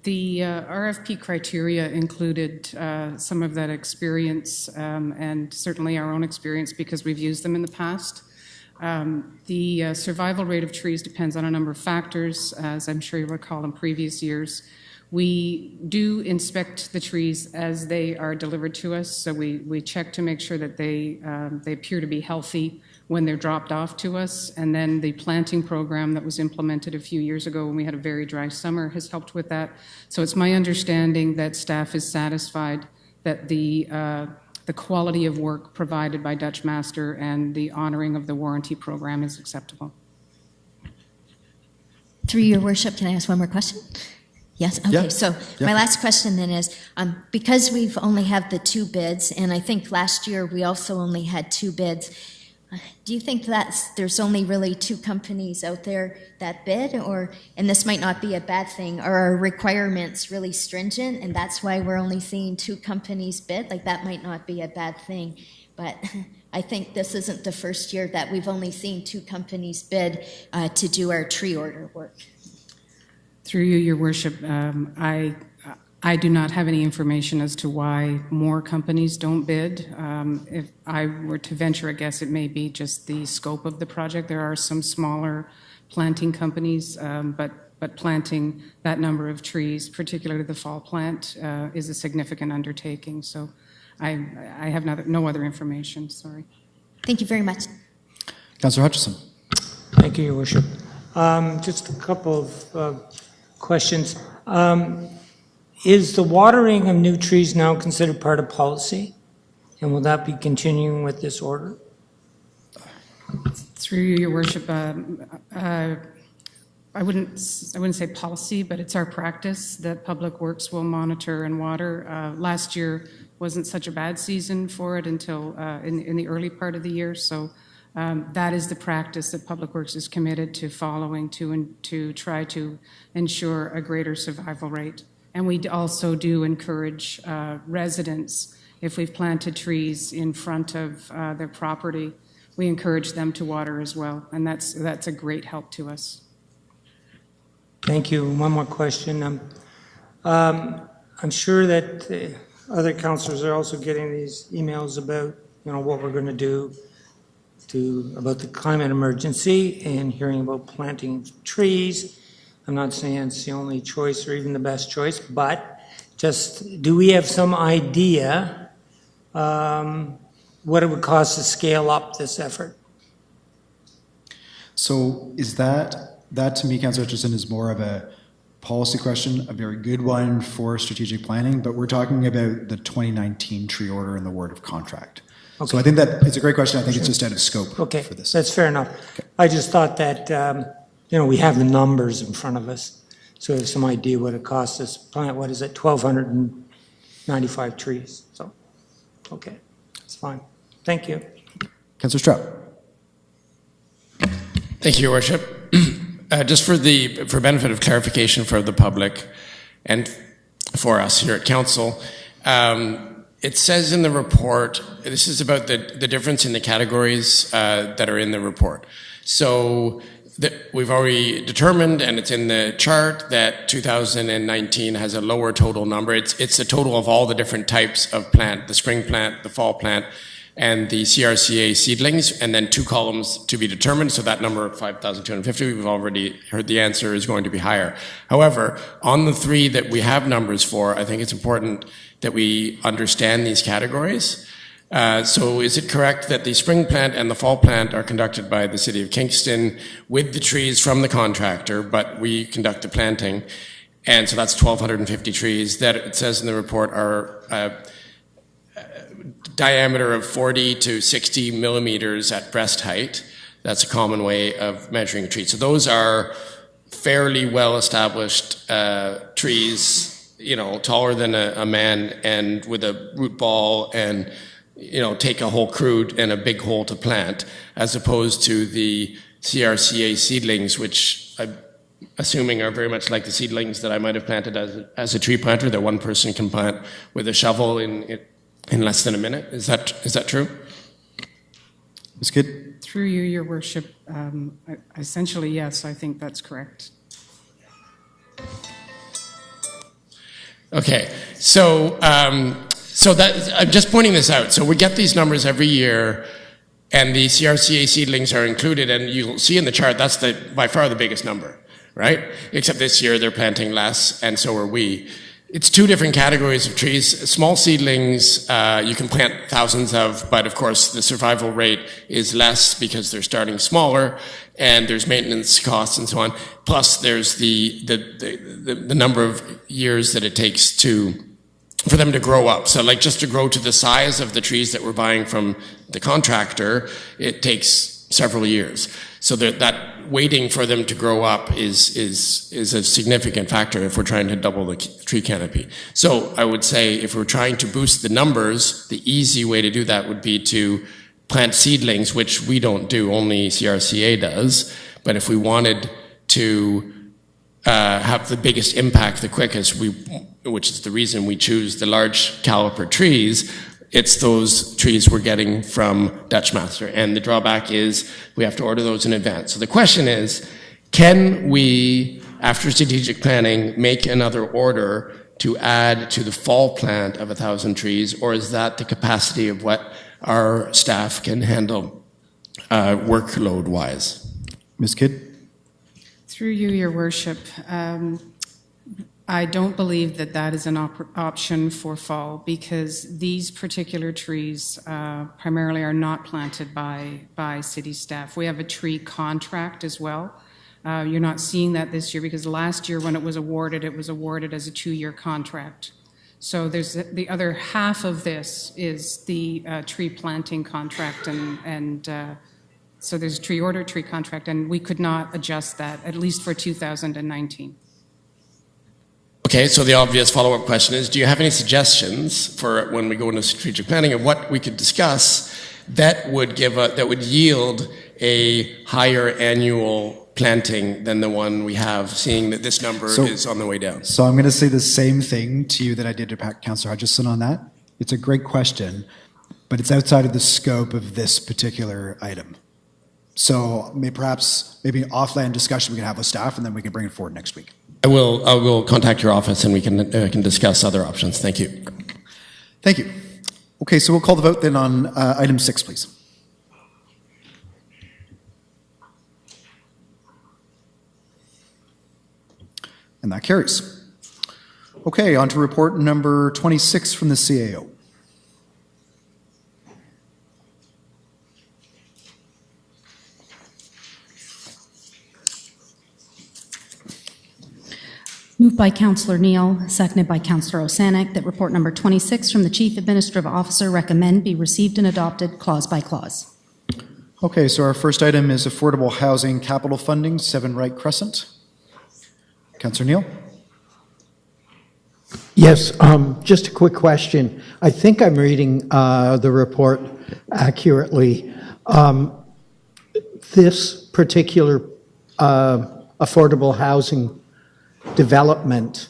the RFP criteria included some of that experience and certainly our own experience because we've used them in the past. The survival rate of trees depends on a number of factors, as I'm sure you recall in previous years. We do inspect the trees as they are delivered to us, so we check to make sure that they appear to be healthy when they're dropped off to us. And then the planting program that was implemented a few years ago when we had a very dry summer has helped with that. So it's my understanding that staff is satisfied that the quality of work provided by Dutch Master and the honoring of the warranty program is acceptable. Through your worship, can I ask one more question? Yes, okay, Yeah. so Yeah. my last question then is, because we've only had the 2 bids, and I think last year we also only had 2 bids, do you think that there's only really 2 companies out there that bid, and this might not be a bad thing, are our requirements really stringent, and that's why we're only seeing 2 companies bid? Like, that might not be a bad thing, but I think this isn't the first year that we've only seen 2 companies bid to do our tree order work. Through you, Your Worship, I do not have any information as to why more companies don't bid. If I were to venture a guess, it may be just the scope of the project. There are some smaller planting companies, but planting that number of trees, particularly the fall plant, is a significant undertaking. So I have no other information, sorry. Thank you very much. Councillor Hutchison. Thank you, Your Worship. Just a couple of questions. Is the watering of new trees now considered part of policy? And will that be continuing with this order? Through you, Your Worship, I wouldn't say policy, but it's our practice that Public Works will monitor and water. Last year wasn't such a bad season for it until in the early part of the year, so that is the practice that Public Works is committed to following to try to ensure a greater survival rate. And we also do encourage residents, if we've planted trees in front of their property, we encourage them to water as well, and that's a great help to us. Thank you. One more question. I'm sure that other councillors are also getting these emails about, what we're going to do about the climate emergency and hearing about planting trees. I'm not saying it's the only choice or even the best choice, but just do we have some idea what it would cost to scale up this effort? So is that to me, Councillor Hutchison, is more of a policy question, a very good one for strategic planning, but we're talking about the 2019 tree order and the word of contract. Okay. So I think that it's a great question. I think it's just out of scope for this. That's fair enough. Okay. I just thought that, we have the numbers in front of us, so we have some idea what it costs us to plant, 1,295 trees. So, okay, that's fine. Thank you. Councillor Stroud. Thank you, Your Worship. Just for benefit of clarification for the public and for us here at Council, it says in the report, this is about the difference in the categories that are in the report. So we've already determined, and it's in the chart, that 2019 has a lower total number. It's the total of all the different types of plant, the spring plant, the fall plant, and the CRCA seedlings, and then 2 columns to be determined. So that number of 5,250, we've already heard the answer is going to be higher. However, on the 3 that we have numbers for, I think it's important that we understand these categories. So is it correct that the spring plant and the fall plant are conducted by the City of Kingston with the trees from the contractor, but we conduct the planting? And so that's 1,250 trees that it says in the report are diameter of 40 to 60 millimeters at breast height. That's a common way of measuring a tree. So those are fairly well-established trees, taller than a man and with a root ball and, take a whole crude and a big hole to plant, as opposed to the CRCA seedlings, which I'm assuming are very much like the seedlings that I might have planted as a tree planter that one person can plant with a shovel in less than a minute. Is that true? Ms. Kidd? Through you, Your Worship, essentially, yes, I think that's correct. Okay, so that I'm just pointing this out. So we get these numbers every year, And the CRCA seedlings are included, and you'll see in the chart, that's by far the biggest number, right? Except this year they're planting less, and so are we. It's two different categories of trees. Small seedlings, you can plant thousands of, but of course the survival rate is less because they're starting smaller, and there's maintenance costs and so on. Plus there's the number of years that it takes for them to grow up. So like just to grow to the size of the trees that we're buying from the contractor, it takes several years. So that waiting for them to grow up is a significant factor if we're trying to double the tree canopy. So I would say if we're trying to boost the numbers, the easy way to do that would be to plant seedlings, which we don't do, only CRCA does. But if we wanted to have the biggest impact the quickest, which is the reason we choose the large caliper trees, it's those trees we're getting from Dutch Master. And the drawback is we have to order those in advance. So the question is, can we, after strategic planning, make another order to add to the fall plant of 1,000 trees, or is that the capacity of what our staff can handle workload-wise? Ms. Kidd? Through you, Your Worship, I don't believe that is an option for fall, because these particular trees primarily are not planted by city staff. We have a tree contract as well. You're not seeing that this year because last year when it was awarded as a 2-year contract. So there's the other half of this is the tree planting contract, and so there's a tree order, tree contract, and we could not adjust that, at least for 2019. Okay, so the obvious follow-up question is, do you have any suggestions for when we go into strategic planning of what we could discuss that would yield a higher annual planting than the one we have, seeing that this number is on the way down? So I'm going to say the same thing to you that I did to Councillor Hutchison on that. It's a great question, but it's outside of the scope of this particular item. So maybe an offline discussion we can have with staff, and then we can bring it forward next week. I will contact your office and we can discuss other options. Thank you. Thank you. Okay, so we'll call the vote then on item 6, please. And that carries. Okay, on to report number 26 from the CAO. Moved by Councillor Neal, seconded by Councillor Osanek, that report number 26 from the Chief Administrative Officer recommend be received and adopted clause by clause. Okay, so our first item is affordable housing capital funding, 7 Wright Crescent. Councillor Neal? Yes, just a quick question. I think I'm reading the report accurately. This particular affordable housing development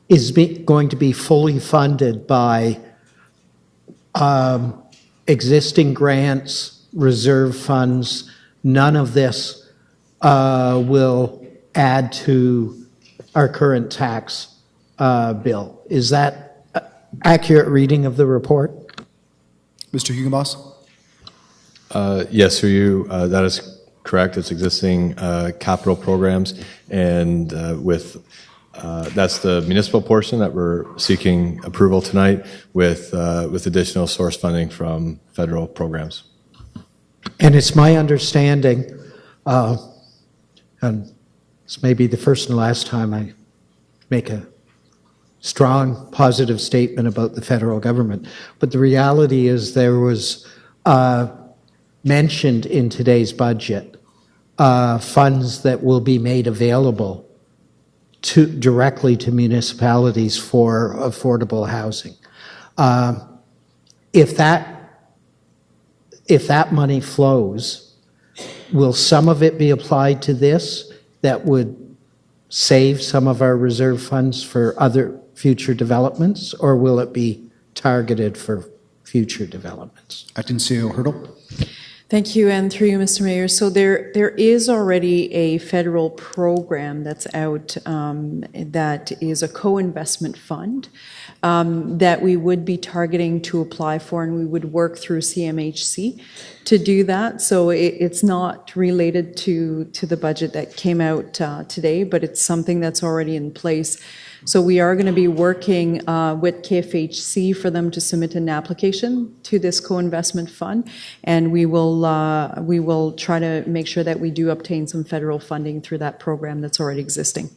is going to be fully funded by existing grants, reserve funds. None of this will add to our current tax bill. Is that accurate reading of the report? Mr. Hugenboss? Yes, through you, that is correct. It's existing capital programs, and that's the municipal portion that we're seeking approval tonight with additional source funding from federal programs. And it's my understanding, and this may be the first and last time I make a strong positive statement about the federal government, but the reality is there was mentioned in today's budget funds that will be made available directly to municipalities for affordable housing. If that money flows, will some of it be applied to this that would save some of our reserve funds for other future developments, or will it be targeted for future developments? Acting CEO Hurdle? Thank you, and through you, Mr. Mayor. So there is already a federal program that's out that is a co-investment fund that we would be targeting to apply for, and we would work through CMHC to do that. So it's not related to the budget that came out today, but it's something that's already in place. So we are going to be working with KFHC for them to submit an application to this co-investment fund, and we will try to make sure that we do obtain some federal funding through that program that's already existing.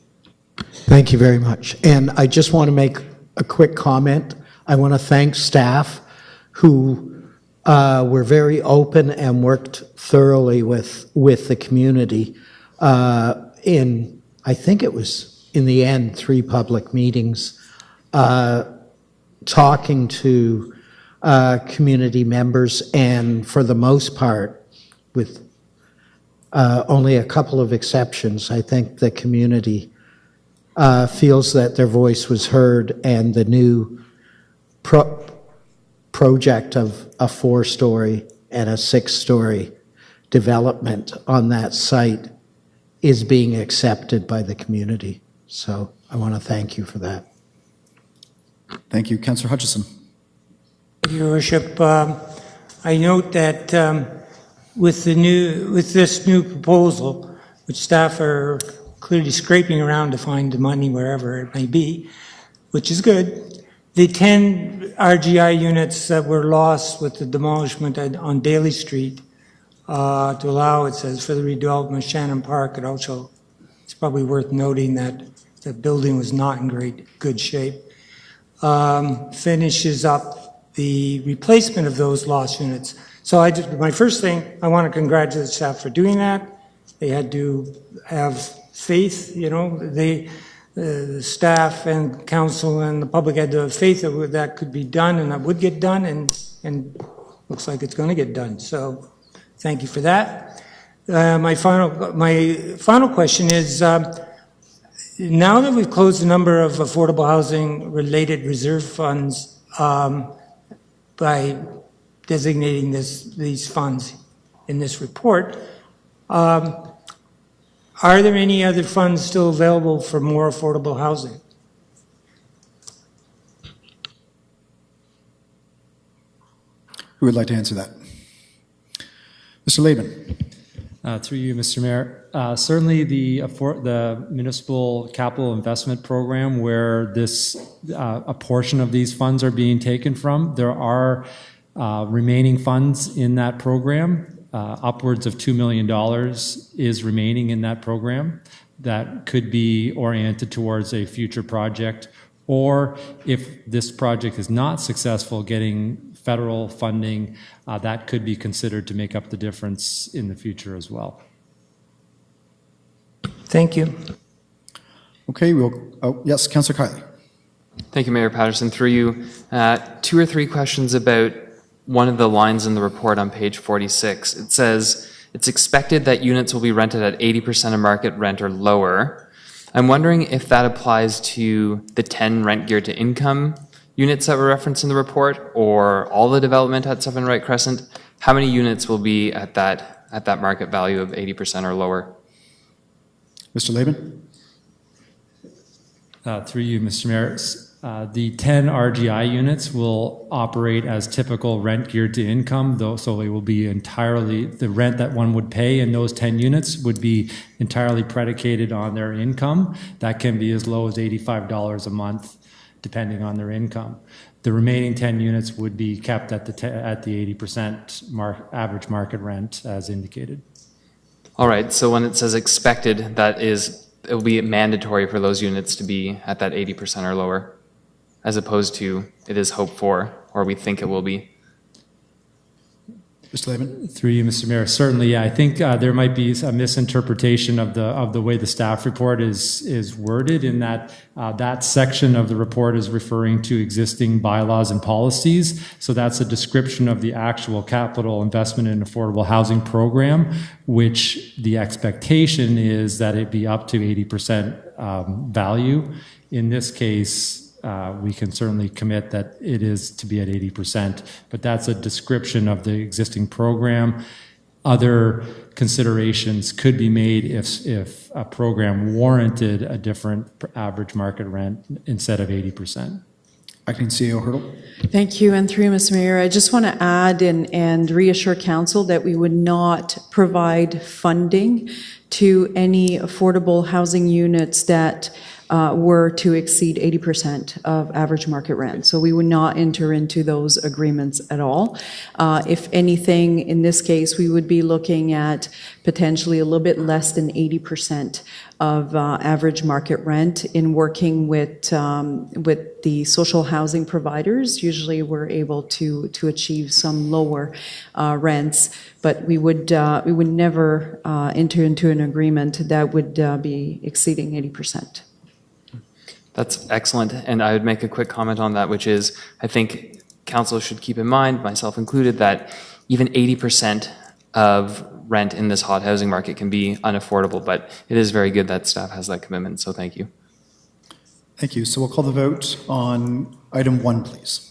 Thank you very much. And I just want to make a quick comment. I want to thank staff who were very open and worked thoroughly with the community in, I think it was, in the end, 3 public meetings, talking to community members, and for the most part, with only a couple of exceptions, I think the community feels that their voice was heard, and the new project of a 4-story and a 6-story development on that site is being accepted by the community. So I want to thank you for that. Thank you. Councillor Hutchison. Thank you, Your Worship. I note that with this new proposal, which staff are clearly scraping around to find the money wherever it may be, which is good, the 10 RGI units that were lost with the demolishment on Daly Street to allow, it says, for the redevelopment of Shannon Park, it also, it's probably worth noting that the building was not in good shape, finishes up the replacement of those lost units. So my first thing, I want to congratulate staff for doing that. They had to have faith, the staff and council and the public had to have faith that could be done and that would get done, and looks like it's going to get done. So thank you for that. My final question is, now that we've closed a number of affordable housing related reserve funds by designating these funds in this report, are there any other funds still available for more affordable housing? Who would like to answer that? Mr. Laban. Through you, Mr. Mayor. Certainly the municipal capital investment program, where a portion of these funds are being taken from, there are remaining funds in that program. Upwards of $2 million is remaining in that program that could be oriented towards a future project, or if this project is not successful getting federal funding, that could be considered to make up the difference in the future as well. Thank you. Okay, yes, Councillor Kiley. Thank you, Mayor Patterson. Through you, 2 or 3 questions about one of the lines in the report on page 46. It says, it's expected that units will be rented at 80% of market rent or lower. I'm wondering if that applies to the 10 rent geared to income units that were referenced in the report, or all the development at 7 Wright Crescent. How many units will be at that market value of 80% or lower? Mr. Laban. Through you, Mr. Mayor. The 10 RGI units will operate as typical rent geared to income, though, so it will be entirely, the rent that one would pay in those 10 units would be entirely predicated on their income. That can be as low as $85 a month, depending on their income. The remaining 10 units would be kept at the 80% average market rent as indicated. All right, so when it says expected, that is, it will be mandatory for those units to be at that 80% or lower, as opposed to it is hoped for, or we think it will be. Mr. Laban. Through you, Mr. Mayor. Certainly, yeah, I think there might be a misinterpretation of the way the staff report is worded, in that that section of the report is referring to existing bylaws and policies. So that's a description of the actual capital investment in affordable housing program, which the expectation is that it be up to 80% value. In this case, we can certainly commit that it is to be at 80%, but that's a description of the existing program. other considerations could be made if a program warranted a different average market rent instead of 80%. Acting CEO Hurdle. Thank you, and through you, Mr. Mayor, I just want to add and reassure Council that we would not provide funding to any affordable housing units that were to exceed 80% of average market rent. So we would not enter into those agreements at all. If anything, in this case, we would be looking at potentially a little bit less than 80% of average market rent in working with the social housing providers. Usually we're able to achieve some lower rents, but we would never enter into an agreement that would be exceeding 80%. That's excellent. And I would make a quick comment on that, which is I think council should keep in mind, myself included, that even 80% of rent in this hot housing market can be unaffordable, but it is very good that staff has that commitment. So thank you. Thank you. So we'll call the vote on item 1, please.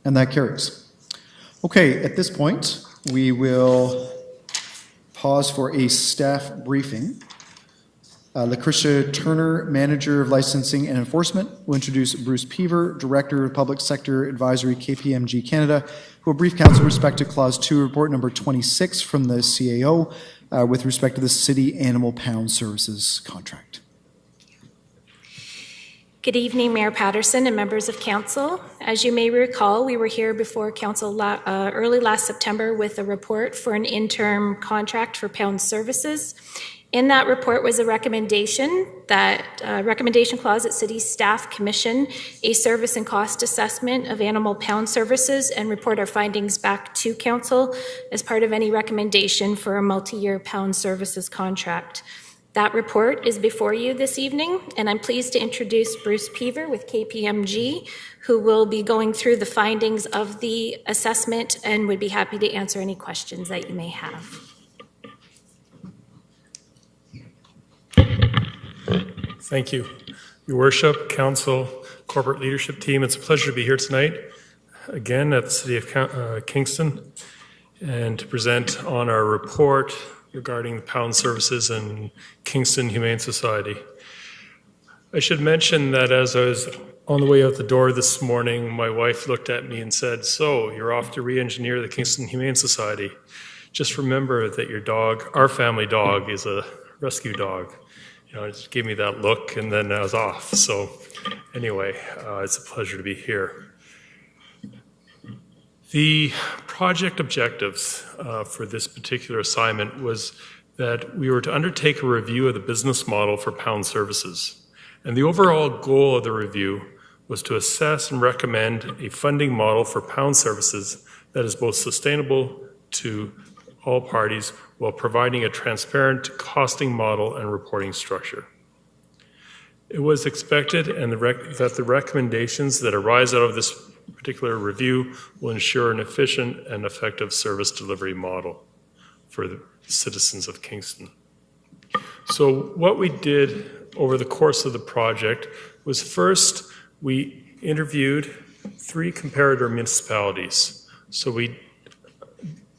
And that carries. Okay, at this point, we will pause for a staff briefing. Lucretia Turner, Manager of Licensing and Enforcement, will introduce Bruce Peaver, Director of Public Sector Advisory, KPMG Canada, who will brief Council with respect to Clause 2, Report Number 26 from the CAO with respect to the City Animal Pound Services contract. Good evening, Mayor Patterson and members of Council. As you may recall, we were here before Council early last September with a report for an interim contract for pound services. In that report was a recommendation clause that City staff commission a service and cost assessment of animal pound services and report our findings back to Council as part of any recommendation for a multi-year pound services contract. That report is before you this evening, and I'm pleased to introduce Bruce Peaver with KPMG, who will be going through the findings of the assessment and would be happy to answer any questions that you may have. Thank you. Your Worship, Council, Corporate Leadership Team, it's a pleasure to be here tonight, again at the City of Kingston, and to present on our report regarding the pound services and Kingston Humane Society. I should mention that as I was on the way out the door this morning, my wife looked at me and said, "So, you're off to re-engineer the Kingston Humane Society. Just remember that your dog, our family dog, is a rescue dog." You know, it just gave me that look and then I was off. So anyway, it's a pleasure to be here. The project objectives for this particular assignment was that we were to undertake a review of the business model for pound services. And the overall goal of the review was to assess and recommend a funding model for pound services that is both sustainable to all parties while providing a transparent costing model and reporting structure. It was expected that the recommendations that arise out of this particular review will ensure an efficient and effective service delivery model for the citizens of Kingston. So what we did over the course of the project was first we interviewed 3 comparator municipalities. So we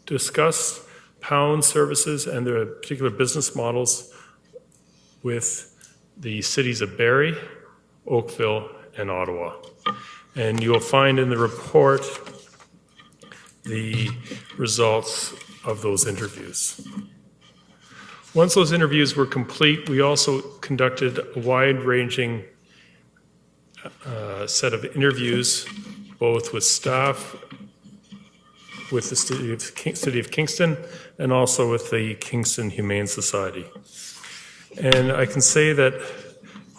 discussed pound services and their particular business models with the cities of Barrie, Oakville, and Ottawa. And you'll find in the report the results of those interviews. Once those interviews were complete, we also conducted a wide-ranging set of interviews, both with staff, with the City of Kingston, and also with the Kingston Humane Society. And I can say that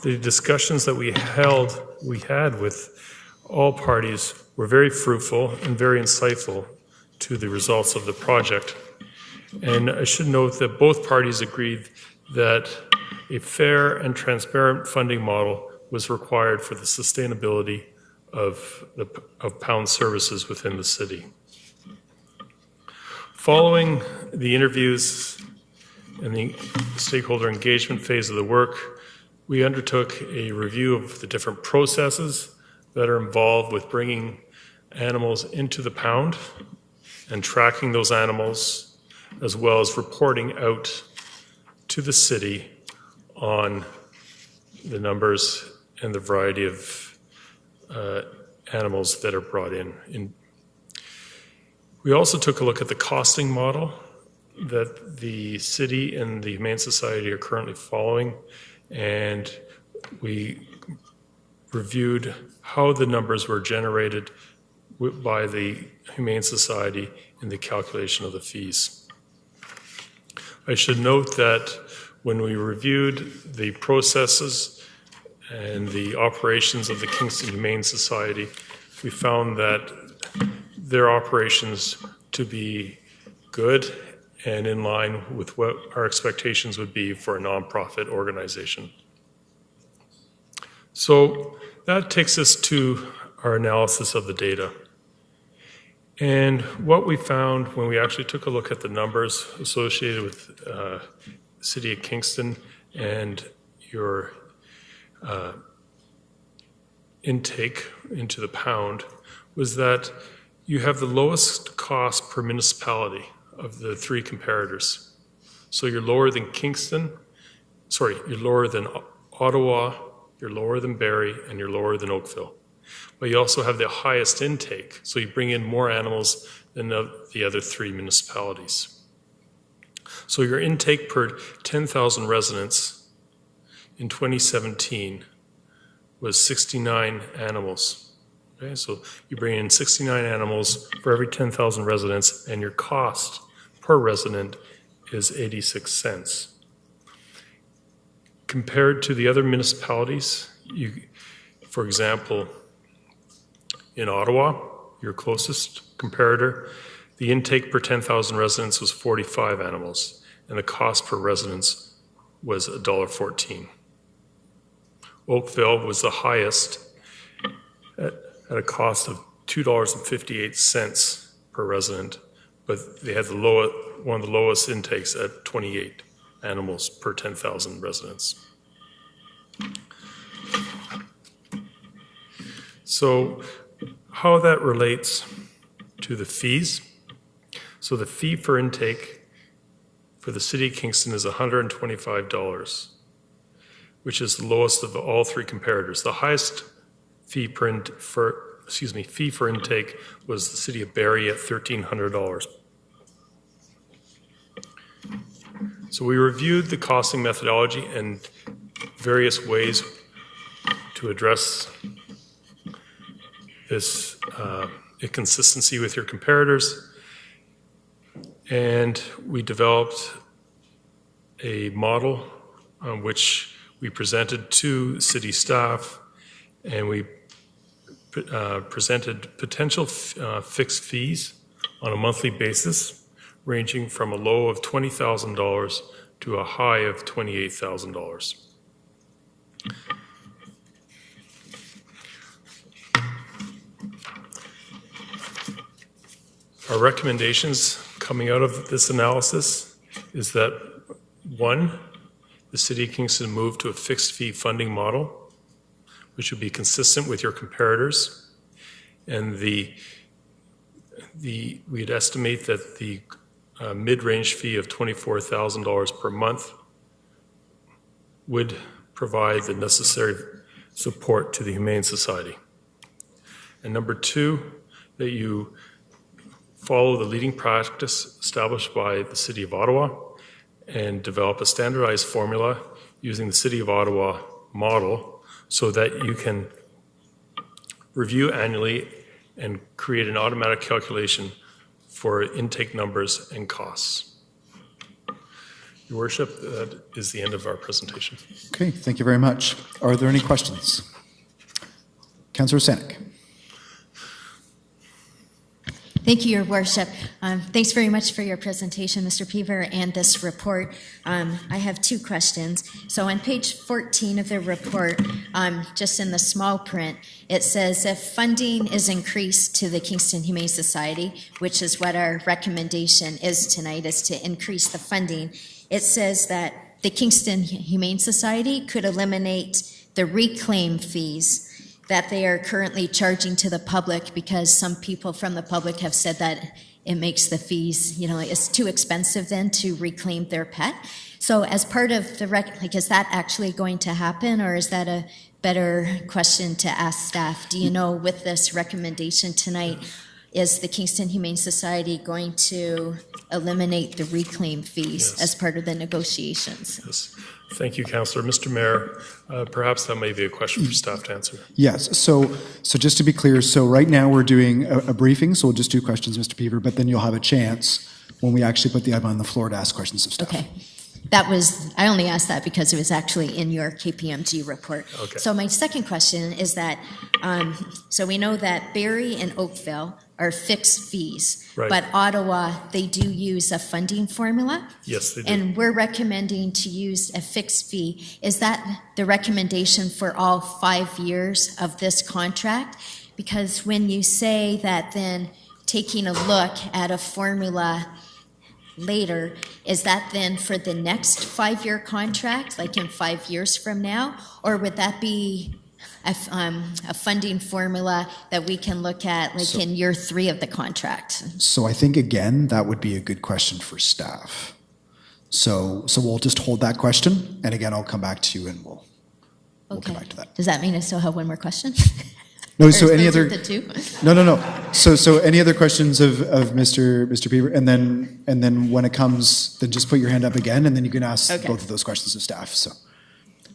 the discussions that we had with all parties were very fruitful and very insightful to the results of the project. And I should note that both parties agreed that a fair and transparent funding model was required for the sustainability of pound services within the city. Following the interviews In the stakeholder engagement phase of the work, we undertook a review of the different processes that are involved with bringing animals into the pound and tracking those animals, as well as reporting out to the city on the numbers and the variety of animals that are brought in. We also took a look at the costing model that the city and the Humane Society are currently following, and we reviewed how the numbers were generated by the Humane Society in the calculation of the fees. I should note that when we reviewed the processes and the operations of the Kingston Humane Society, we found that their operations to be good and in line with what our expectations would be for a nonprofit organization. So that takes us to our analysis of the data. And what we found when we actually took a look at the numbers associated with the City of Kingston and your intake into the pound was that you have the lowest cost per municipality of the three comparators. So you're lower than you're lower than Ottawa, you're lower than Barrie, and you're lower than Oakville. But you also have the highest intake, so you bring in more animals than the other three municipalities. So your intake per 10,000 residents in 2017 was 69 animals. Okay, so you bring in 69 animals for every 10,000 residents, and your cost per resident is 86 cents. Compared to the other municipalities, for example, in Ottawa, your closest comparator, the intake per 10,000 residents was 45 animals, and the cost per residence was $1.14. Oakville was the highest at a cost of $2.58 per resident, but they had one of the lowest intakes at 28 animals per 10,000 residents. So how that relates to the fees. So the fee for intake for the City of Kingston is $125, which is the lowest of all three comparators. The highest fee for intake was the City of Barrie at $1,300. So we reviewed the costing methodology and various ways to address this inconsistency with your comparators, and we developed a model which we presented to city staff, and we presented potential fixed fees on a monthly basis, ranging from a low of $20,000 to a high of $28,000. Our recommendations coming out of this analysis is that, one, the City of Kingston move to a fixed fee funding model, which would be consistent with your comparators. And we'd estimate that the mid-range fee of $24,000 per month would provide the necessary support to the Humane Society. And number two, that you follow the leading practice established by the City of Ottawa and develop a standardized formula using the City of Ottawa model so that you can review annually and create an automatic calculation for intake numbers and costs. Your Worship, that is the end of our presentation. Okay, thank you very much. Are there any questions? Councillor Sanik. Thank you, Your Worship. Thanks very much for your presentation, Mr. Peaver, and this report. I have two questions. So on page 14 of the report, just in the small print, it says if funding is increased to the Kingston Humane Society, which is what our recommendation is tonight, is to increase the funding, it says that the Kingston Humane Society could eliminate the reclaim fees that they are currently charging to the public, because some people from the public have said that it makes the fees, it's too expensive then to reclaim their pet. So as part of the is that actually going to happen, or is that a better question to ask staff? Do you know, with this recommendation tonight, is the Kingston Humane Society going to eliminate the reclaim fees as part of the negotiations? Yes. Thank you, Councillor. Mr. Mayor, perhaps that may be a question for staff to answer. Yes, so just to be clear, so right now we're doing a briefing, so we'll just do questions, Mr. Peever, but then you'll have a chance when we actually put the item on the floor to ask questions of staff. Okay. I only asked that because it was actually in your KPMG report. Okay. So my second question is that, so we know that Barrie and Oakville are fixed fees. Right. But Ottawa, they do use a funding formula. Yes, they do. And we're recommending to use a fixed fee. Is that the recommendation for all 5 years of this contract? Because when you say that, then taking a look at a formula later, is that then for the next 5-year contract, like in 5 years from now? Or would that be a funding formula that we can look at like in year 3 of the contract? So I think, again, that would be a good question for staff. So we'll just hold that question, and again, I'll come back to you and we'll come back to that. Does that mean I still have one more question? No, Or so is any those other? the two? No. So any other questions of Mr. Peever, and then when it comes, then just put your hand up again, and then you can ask both of those questions of staff. So,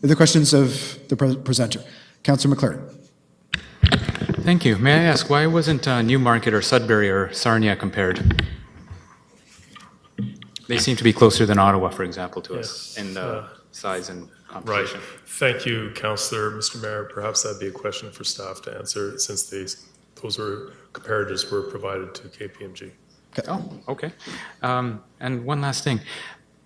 other questions of the presenter, Councillor McLaren. Thank you. May I ask, why wasn't Newmarket or Sudbury or Sarnia compared? They seem to be closer than Ottawa, for example, to us in size and competition. Right. Thank you, Councillor. Mr. Mayor, perhaps that'd be a question for staff to answer, since those comparators were provided to KPMG. Oh, okay. And one last thing.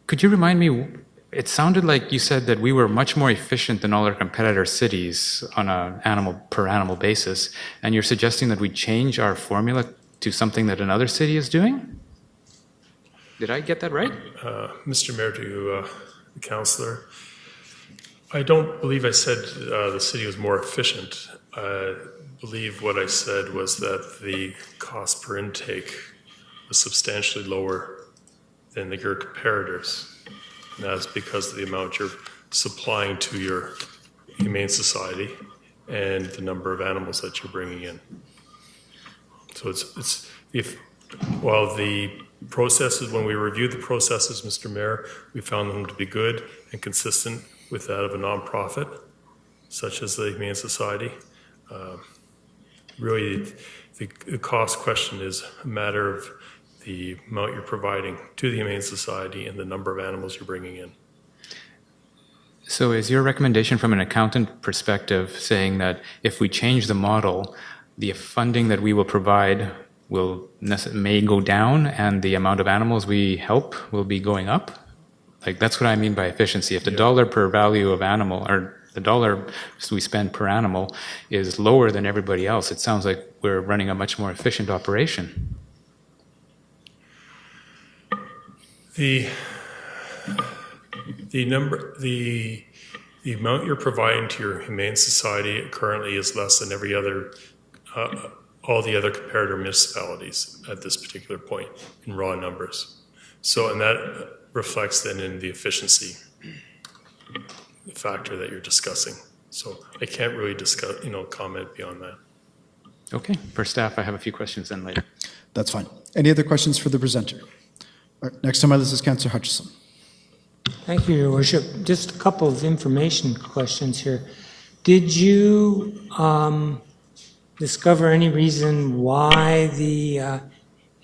Could you remind me, it sounded like you said that we were much more efficient than all our competitor cities on a per animal basis, and you're suggesting that we change our formula to something that another city is doing? Did I get that right? Mr. Mayor, to the councillor, I don't believe I said the city was more efficient. I believe what I said was that the cost per intake was substantially lower than your comparators. And that's because of the amount you're supplying to your Humane Society and the number of animals that you're bringing in. So while the processes, when we reviewed the processes, Mr. Mayor, we found them to be good and consistent with that of a nonprofit, such as the Humane Society. Really, the cost question is a matter of the amount you're providing to the Humane Society and the number of animals you're bringing in. So is your recommendation from an accountant perspective saying that if we change the model, the funding that we will provide may go down and the amount of animals we help will be going up? Like, that's what I mean by efficiency. If the dollar per value of animal, or the dollar we spend per animal is lower than everybody else, it sounds like we're running a much more efficient operation. The amount you're providing to your Humane Society currently is less than every other, all the other comparator municipalities at this particular point in raw numbers. So, and that reflects then in the efficiency factor that you're discussing. So I can't really discuss, comment beyond that. Okay, for staff, I have a few questions then later. That's fine. Any other questions for the presenter? All right, next on my list is Councillor Hutchison. Thank you, Your Worship. Just a couple of information questions here. Did you discover any reason why the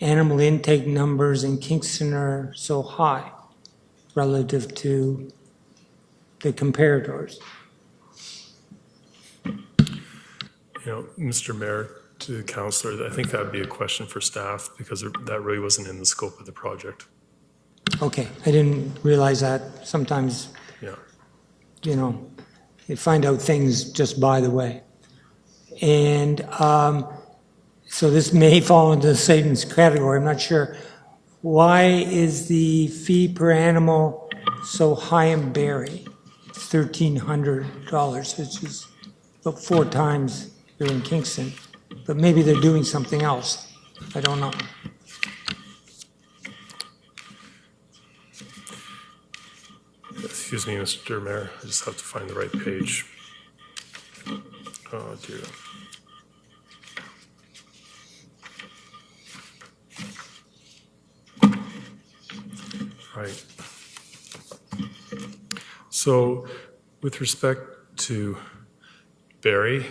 animal intake numbers in Kingston are so high relative to the comparators? Mr. Mayor, to the councillor, I think that would be a question for staff because that really wasn't in the scope of the project. Okay, I didn't realize that. Sometimes, you find out things just by the way. And so this may fall into the savings category. I'm not sure. Why is the fee per animal So Hyam Berry, $1,300, which is about 4 times here in Kingston. But maybe they're doing something else. I don't know. Excuse me, Mr. Mayor, I just have to find the right page. Oh, dear. Right. So, with respect to Barry,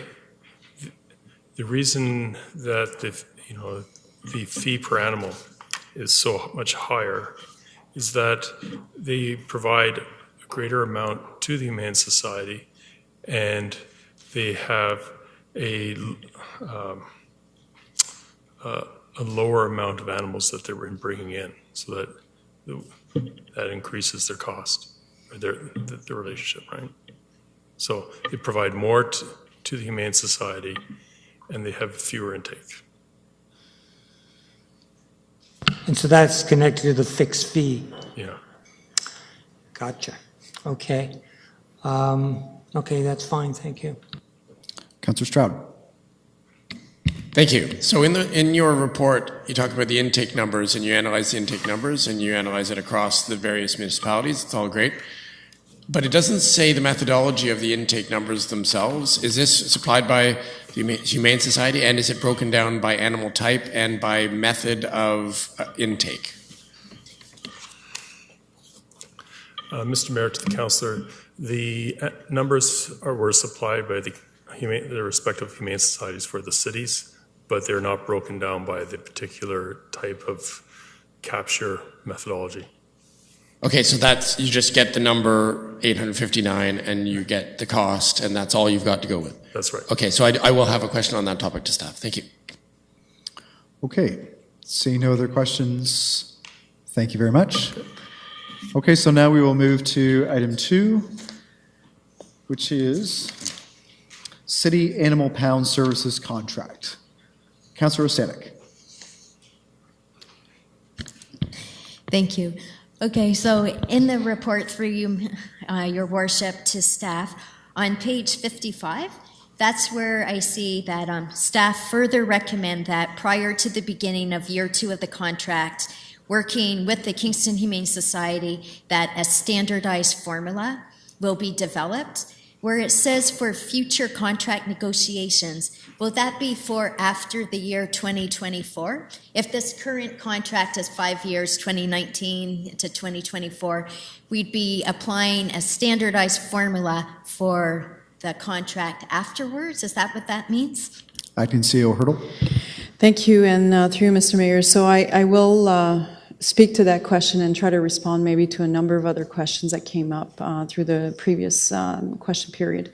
the reason that the fee per animal is so much higher is that they provide a greater amount to the Humane Society, and they have a lower amount of animals that they're bringing in, so that increases their cost, or their relationship, right? So they provide more to the Humane Society, and they have fewer intake. And so that's connected to the fixed fee. Yeah. Gotcha. Okay. Okay, that's fine. Thank you. Councillor Stroud. Thank you. So in your report, you talk about the intake numbers, and you analyze the intake numbers, and you analyze it across the various municipalities. It's all great. But it doesn't say the methodology of the intake numbers themselves. Is this supplied by the Humane Society, and is it broken down by animal type and by method of intake? Mr. Mayor, to the councillor, the numbers were supplied by the respective Humane Societies for the cities, but they're not broken down by the particular type of capture methodology. Okay, so that's, you just get the number 859 and you get the cost, and that's all you've got to go with. That's right. Okay, so I will have a question on that topic to staff. Thank you. Okay, seeing no other questions, thank you very much. Okay, so now we will move to item 2, which is City Animal Pound Services Contract. Councillor Osanek. Thank you. Okay, so in the report through you, your worship, to staff, on page 55, that's where I see that staff further recommend that prior to the beginning of year 2 of the contract, working with the Kingston Humane Society, that a standardized formula will be developed, where it says for future contract negotiations. Will that be for after the year 2024? If this current contract is 5 years, 2019 to 2024, we'd be applying a standardized formula for the contract afterwards? Is that what that means? Acting CEO Hurdle. Thank you, and through Mr. Mayor. So I will speak to that question and try to respond maybe to a number of other questions that came up through the previous question period.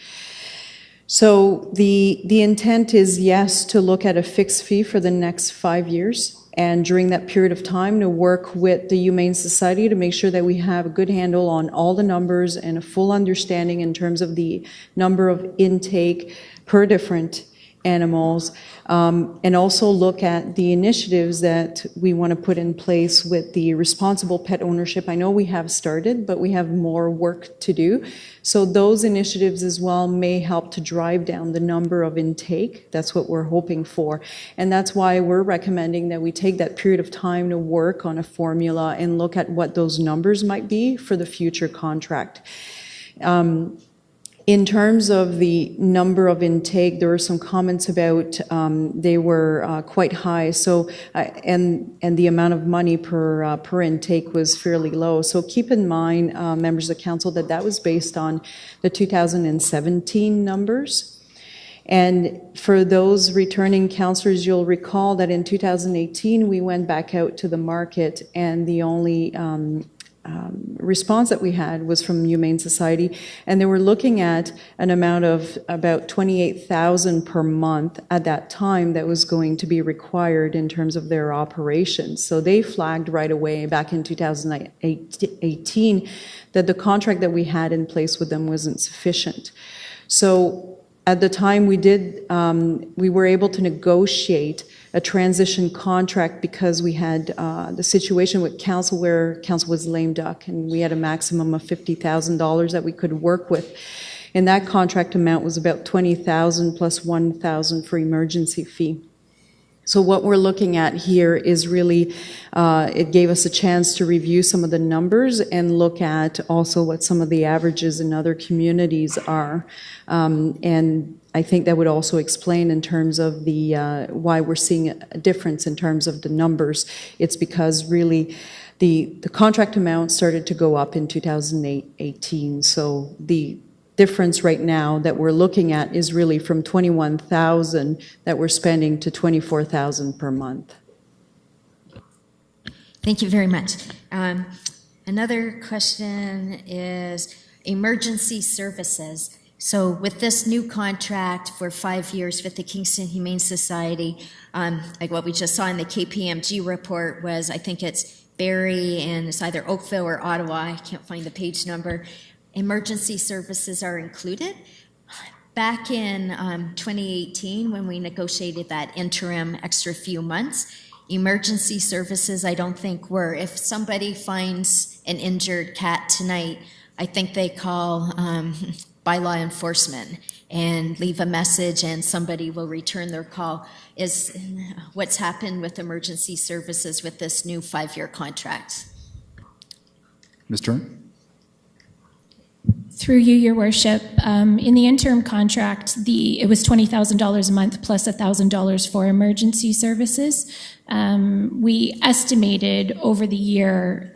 So the intent is, yes, to look at a fixed fee for the next 5 years, and during that period of time to work with the Humane Society to make sure that we have a good handle on all the numbers and a full understanding in terms of the number of intake per different animals, and also look at the initiatives that we want to put in place with the responsible pet ownership. I know we have started, but we have more work to do. So those initiatives as well may help to drive down the number of intake. That's what we're hoping for. And that's why we're recommending that we take that period of time to work on a formula and look at what those numbers might be for the future contract. In terms of the number of intake, there were some comments about they were quite high. So and the amount of money per intake was fairly low. So keep in mind, members of the council, that that was based on the 2017 numbers. And for those returning councillors, you'll recall that in 2018 we went back out to the market, and the only response that we had was from Humane Society, and they were looking at an amount of about $28,000 per month at that time that was going to be required in terms of their operations. So they flagged right away back in 2018 that the contract that we had in place with them wasn't sufficient. So at the time we were able to negotiate a transition contract because we had the situation with council where council was lame duck and we had a maximum of $50,000 that we could work with. And that contract amount was about $20,000 plus $1,000 for emergency fee. So what we're looking at here is really, it gave us a chance to review some of the numbers and look at also what some of the averages in other communities are. And I think that would also explain in terms of the why we're seeing a difference in terms of the numbers. It's because really the contract amount started to go up in 2018. So the difference right now that we're looking at is really from $21,000 that we're spending to $24,000 per month. Thank you very much. Another question is emergency services. So with this new contract for 5 years with the Kingston Humane Society, like what we just saw in the KPMG report was, I think it's Barrie and it's either Oakville or Ottawa, I can't find the page number. Emergency services are included. Back in 2018, when we negotiated that interim extra few months, emergency services I don't think were. If somebody finds an injured cat tonight, I think they call bylaw enforcement and leave a message and somebody will return their call. Is what's happened with emergency services with this new 5-year contract. Ms. Turner? Through you, Your Worship, in the interim contract, it was $20,000 a month plus $1,000 for emergency services. We estimated over the year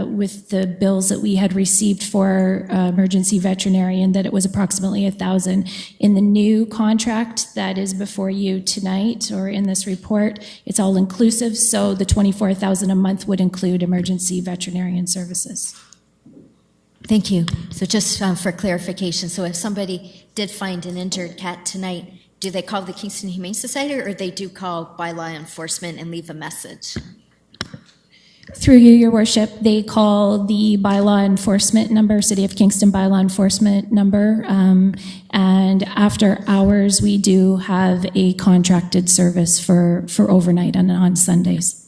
with the bills that we had received for emergency veterinarian that it was approximately $1,000. In the new contract that is before you tonight or in this report, it's all inclusive, so the $24,000 a month would include emergency veterinarian services. Thank you. So just for clarification, so if somebody did find an injured cat tonight, do they call the Kingston Humane Society or they do call bylaw enforcement and leave a message? Through you, Your Worship, they call the bylaw enforcement number, City of Kingston bylaw enforcement number, and after hours we do have a contracted service for overnight and on Sundays.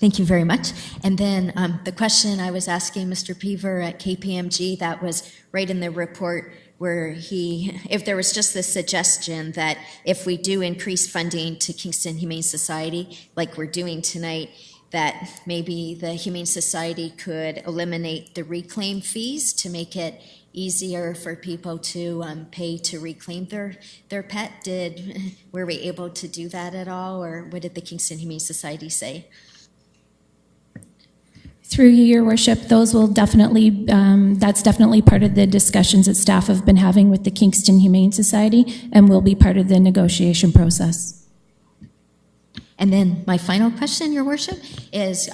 Thank you very much. And then the question I was asking Mr. Peaver at KPMG, that was right in the report where if there was just this suggestion that if we do increase funding to Kingston Humane Society, like we're doing tonight, that maybe the Humane Society could eliminate the reclaim fees to make it easier for people to pay to reclaim their pet. Were we able to do that at all, or what did the Kingston Humane Society say? Through you, Your Worship, those will definitely, that's definitely part of the discussions that staff have been having with the Kingston Humane Society and will be part of the negotiation process. And then my final question, Your Worship, is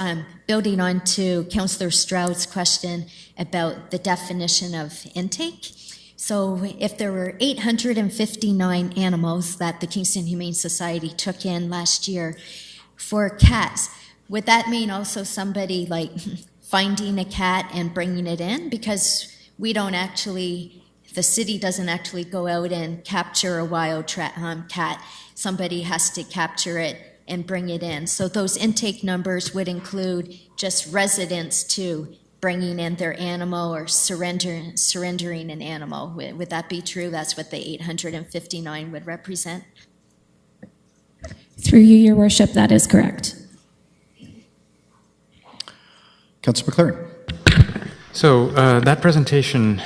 building on to Councillor Stroud's question about the definition of intake. So if there were 859 animals that the Kingston Humane Society took in last year for cats, would that mean also somebody like finding a cat and bringing it in? Because we don't actually, the city doesn't actually go out and capture a wild cat. Somebody has to capture it and bring it in. So those intake numbers would include just residents too, bringing in their animal or surrendering an animal. Would that be true? That's what the 859 would represent? Through you, Your Worship, that is correct. Councillor McLaren. So that presentation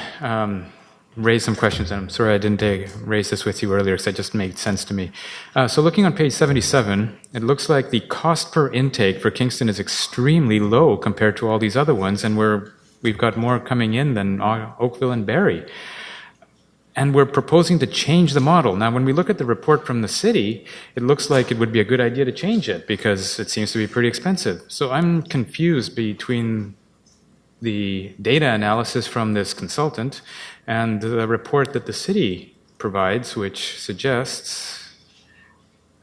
raised some questions, and I'm sorry I didn't raise this with you earlier because it just made sense to me. So looking on page 77, it looks like the cost per intake for Kingston is extremely low compared to all these other ones, and we've got more coming in than Oakville and Barrie. And we're proposing to change the model. Now, when we look at the report from the city, it looks like it would be a good idea to change it because it seems to be pretty expensive. So I'm confused between the data analysis from this consultant and the report that the city provides, which suggests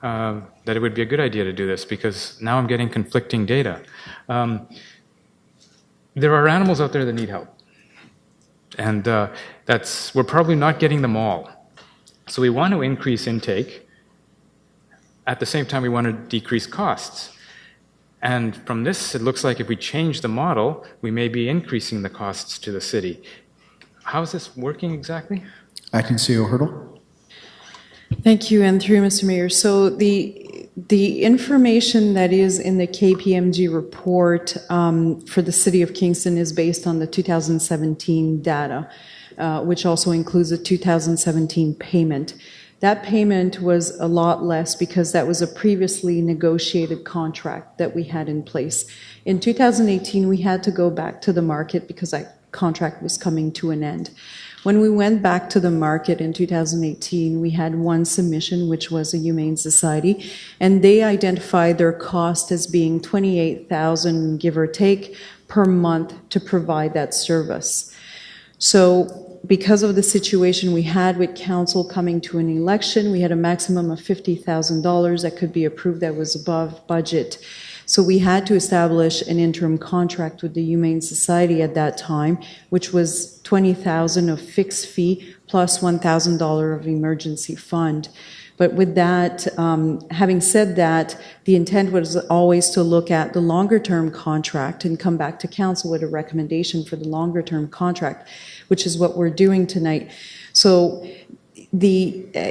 that it would be a good idea to do this because now I'm getting conflicting data. There are animals out there that need help. And we're probably not getting them all. So we want to increase intake at the same time we want to decrease costs. And from this, it looks like if we change the model, we may be increasing the costs to the city. How is this working exactly? Acting CEO Hurdle. Thank you, and through Mr. Mayor. So the information that is in the KPMG report for the City of Kingston is based on the 2017 data, which also includes the 2017 payment. That payment was a lot less because that was a previously negotiated contract that we had in place. In 2018, we had to go back to the market because that contract was coming to an end. When we went back to the market in 2018, we had one submission, which was a Humane Society, and they identified their cost as being $28,000, give or take, per month to provide that service. So because of the situation we had with council coming to an election, we had a maximum of $50,000 that could be approved that was above budget. So we had to establish an interim contract with the Humane Society at that time, which was $20,000 of fixed fee plus $1,000 of emergency fund. But with that, having said that, the intent was always to look at the longer-term contract and come back to council with a recommendation for the longer-term contract, which is what we're doing tonight. So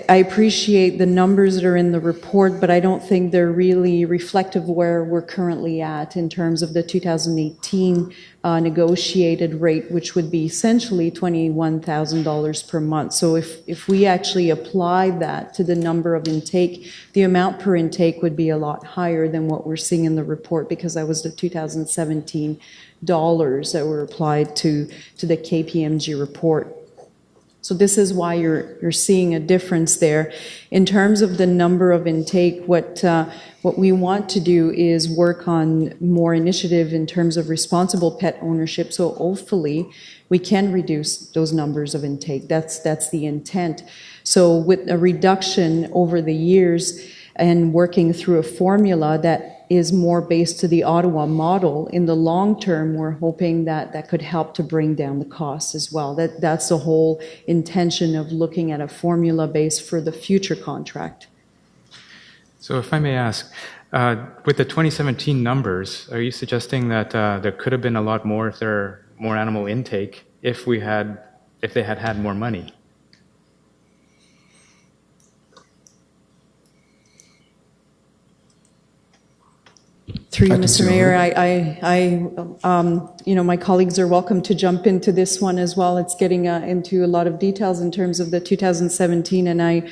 I appreciate the numbers that are in the report, but I don't think they're really reflective of where we're currently at in terms of the 2018 negotiated rate, which would be essentially $21,000 per month. So if we actually apply that to the number of intake, the amount per intake would be a lot higher than what we're seeing in the report, because that was the 2017 dollars that were applied to the KPMG report. So this is why you're seeing a difference there. In terms of the number of intake, what we want to do is work on more initiative in terms of responsible pet ownership. So hopefully we can reduce those numbers of intake. That's the intent. So with a reduction over the years and working through a formula that is more based to the Ottawa model, in the long term, we're hoping that that could help to bring down the costs as well. That's the whole intention of looking at a formula base for the future contract. So if I may ask, with the 2017 numbers, are you suggesting that there could have been a lot more if there are more animal intake if they had more money? Through you, Mr. Mayor, my colleagues are welcome to jump into this one as well. It's getting into a lot of details in terms of the 2017, and I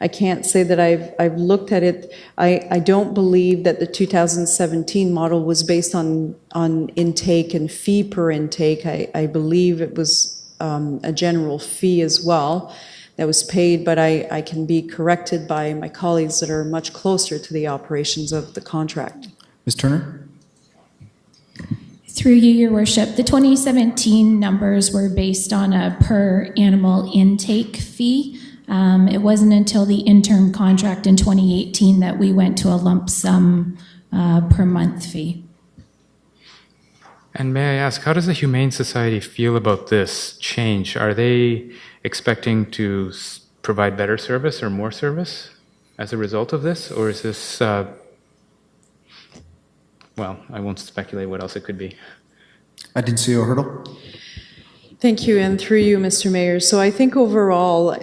can't say that I've looked at it. I don't believe that the 2017 model was based on intake and fee per intake. I believe it was a general fee as well that was paid, but I can be corrected by my colleagues that are much closer to the operations of the contract. Ms. Turner? Through you, Your Worship, the 2017 numbers were based on a per animal intake fee. It wasn't until the interim contract in 2018 that we went to a lump sum per month fee. And may I ask, how does the Humane Society feel about this change? Are they expecting to provide better service or more service as a result of this? Or is this, well, I won't speculate what else it could be. Acting CEO Hurdle. Thank you, and through you, Mr. Mayor. So I think overall,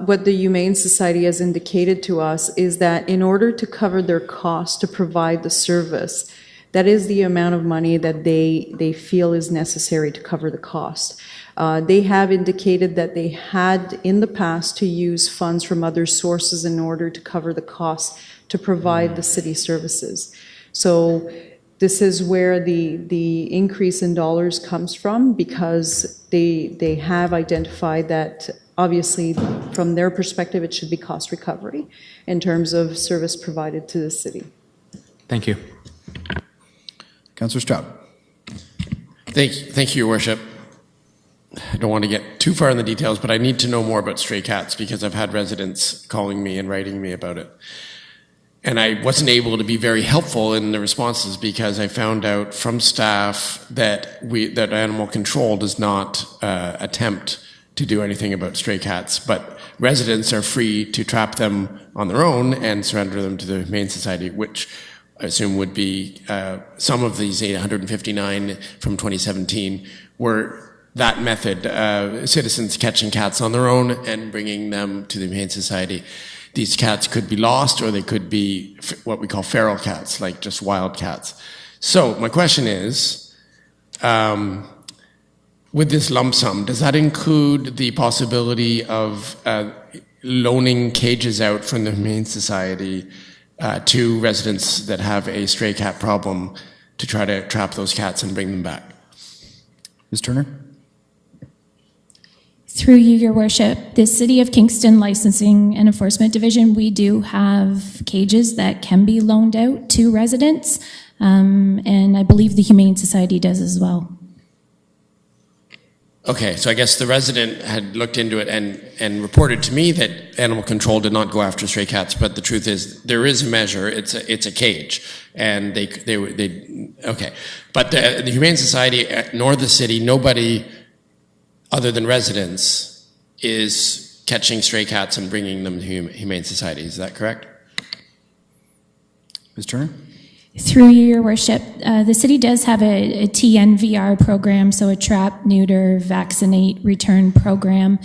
what the Humane Society has indicated to us is that in order to cover their costs to provide the service, that is the amount of money that they feel is necessary to cover the cost. They have indicated that they had in the past to use funds from other sources in order to cover the costs to provide the city services. So this is where the increase in dollars comes from, because they have identified that obviously from their perspective it should be cost recovery in terms of service provided to the city. Thank you. Councillor Stroud. Thank you, Your Worship. I don't want to get too far in the details, but I need to know more about stray cats because I've had residents calling me and writing me about it. And I wasn't able to be very helpful in the responses because I found out from staff that animal control does not attempt to do anything about stray cats, but residents are free to trap them on their own and surrender them to the Humane Society, which I assume would be some of these 859 from 2017 were that method, citizens catching cats on their own and bringing them to the Humane Society. These cats could be lost, or they could be what we call feral cats, like just wild cats. So my question is, with this lump sum, does that include the possibility of loaning cages out from the Humane Society to residents that have a stray cat problem to try to trap those cats and bring them back? Ms. Turner? Through you, Your Worship, the City of Kingston Licensing and Enforcement Division, we do have cages that can be loaned out to residents, and I believe the Humane Society does as well. Okay, so I guess the resident had looked into it and reported to me that animal control did not go after stray cats, but the truth is there is a measure. It's a cage, and they okay, but the Humane Society nor the city, nobody other than residents is catching stray cats and bringing them to Humane Society. Is that correct? Ms. Turner? Through you, Your Worship, the city does have a TNVR program, so a trap, neuter, vaccinate, return program.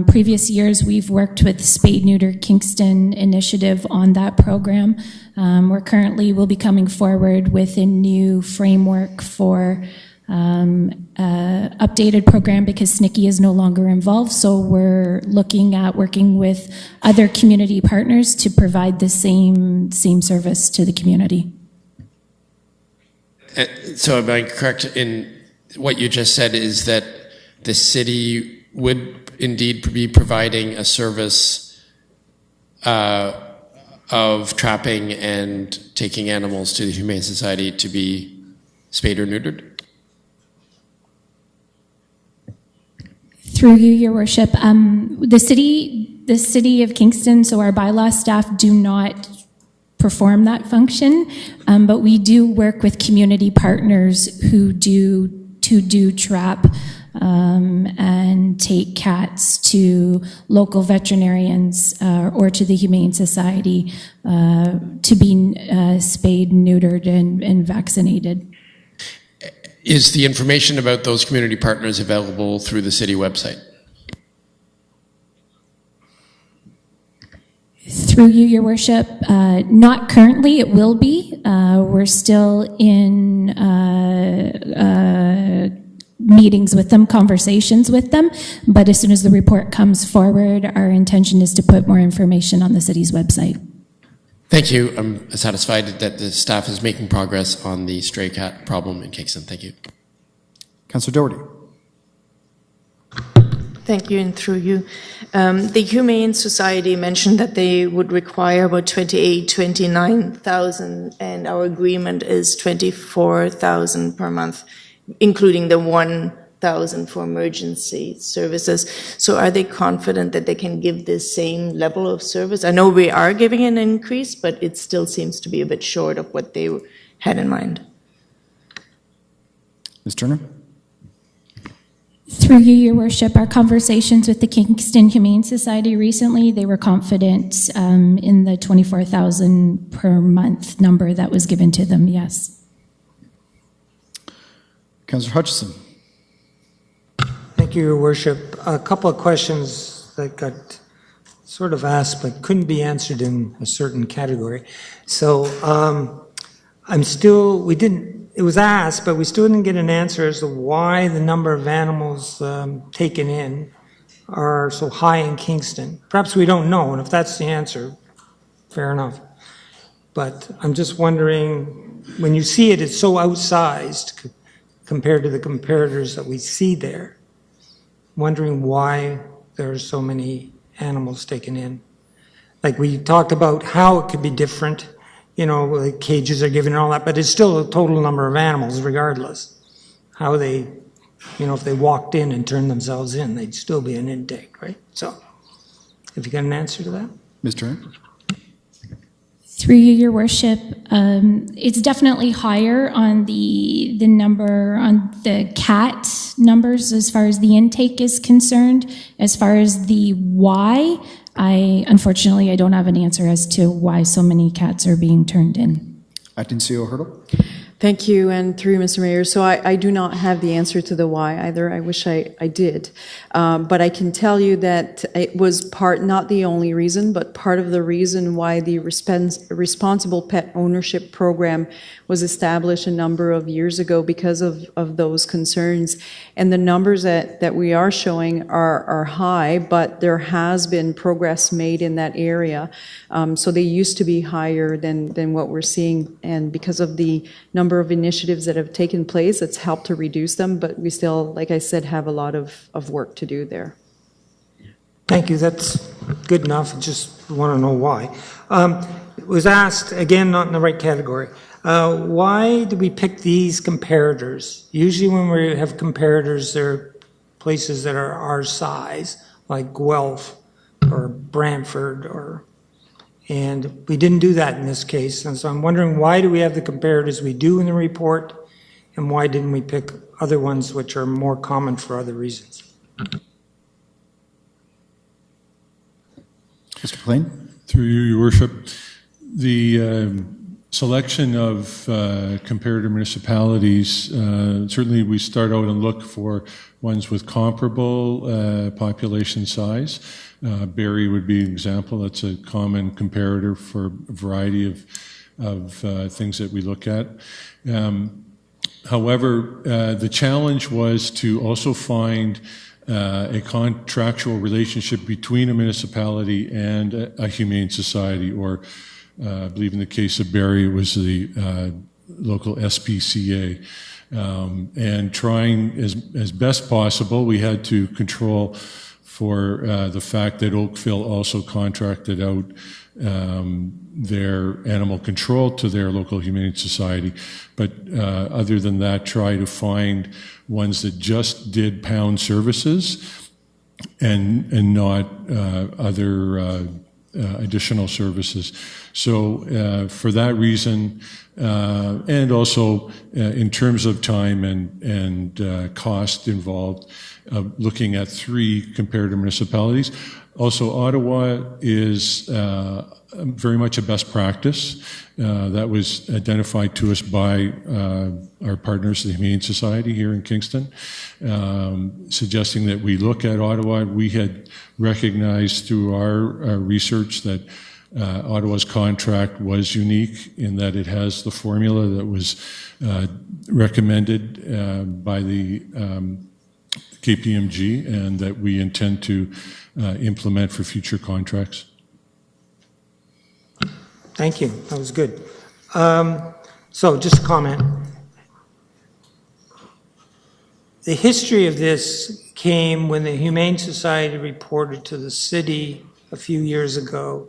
Previous years, we've worked with Spade Neuter Kingston initiative on that program. We'll be coming forward with a new framework for updated program because SNCC is no longer involved, so we're looking at working with other community partners to provide the same service to the community. So am I correct in what you just said is that the city would indeed be providing a service of trapping and taking animals to the Humane Society to be spayed or neutered? Through you, Your Worship, the city of Kingston, so our bylaw staff do not perform that function, but we do work with community partners who do trap and take cats to local veterinarians or to the Humane Society to be spayed, neutered, and vaccinated. Is the information about those community partners available through the city website? Through you, Your Worship, not currently, it will be. We're still in meetings with them, conversations with them, but as soon as the report comes forward, our intention is to put more information on the city's website. Thank you. I'm satisfied that the staff is making progress on the stray cat problem in Kingston. Thank you. Councillor Doherty. Thank you, and through you. The Humane Society mentioned that they would require about 29,000, and our agreement is 24,000 per month, including the 1,000 for emergency services. So are they confident that they can give the same level of service? I know we are giving an increase, but it still seems to be a bit short of what they had in mind. Ms. Turner? Through you, Your Worship, our conversations with the Kingston Humane Society recently, they were confident in the 24,000 per month number that was given to them, yes. Councillor Hutchison. Thank you, Your Worship. A couple of questions that got sort of asked but couldn't be answered in a certain category. So it was asked, but we still didn't get an answer as to why the number of animals taken in are so high in Kingston. Perhaps we don't know, and if that's the answer, fair enough. But I'm just wondering, when you see it, it's so outsized compared to the comparators that we see there. Wondering why there are so many animals taken in. Like we talked about how it could be different, the cages are given and all that, but it's still a total number of animals regardless. How they, if they walked in and turned themselves in, they'd still be an intake, right? So, if you got an answer to that? Ms. Turner? Through you, Your Worship, it's definitely higher on the number, on the cat numbers as far as the intake is concerned. As far as the why, unfortunately, I don't have an answer as to why so many cats are being turned in. Acting CEO Hurdle. Thank you, and through you, Mr. Mayor. So I do not have the answer to the why either. I wish I did. But I can tell you that it was not the only reason, but part of the reason why the responsible pet ownership program was established a number of years ago because of those concerns. And the numbers that we are showing are high, but there has been progress made in that area. So they used to be higher than what we're seeing. And because of the number of initiatives that have taken place, it's helped to reduce them, but we still, like I said, have a lot of work to do there. Thank you. That's good enough. I just want to know why. It was asked, again, not in the right category. Why do we pick these comparators? Usually when we have comparators, they're places that are our size, like Guelph or Brantford, and we didn't do that in this case. And so I'm wondering, why do we have the comparators we do in the report, and why didn't we pick other ones which are more common for other reasons? Mr. Plain. Through you, Your Worship, the selection of comparator municipalities, certainly we start out and look for ones with comparable population size. Barrie would be an example. That's a common comparator for a variety of things that we look at. However, the challenge was to also find a contractual relationship between a municipality and a humane society, or I believe in the case of Barrie, it was the local SPCA. And trying as best possible, we had to control for the fact that Oakville also contracted out their animal control to their local humane society. But other than that, try to find ones that just did pound services and not other additional services. So for that reason, and also in terms of time and cost involved, looking at 3 comparative municipalities. Also, Ottawa is very much a best practice. That was identified to us by our partners, the Humane Society here in Kingston, suggesting that we look at Ottawa. We had recognized through our research that Ottawa's contract was unique in that it has the formula that was recommended by the KPMG, and that we intend to implement for future contracts. Thank you. That was good. So just a comment. The history of this came when the Humane Society reported to the city a few years ago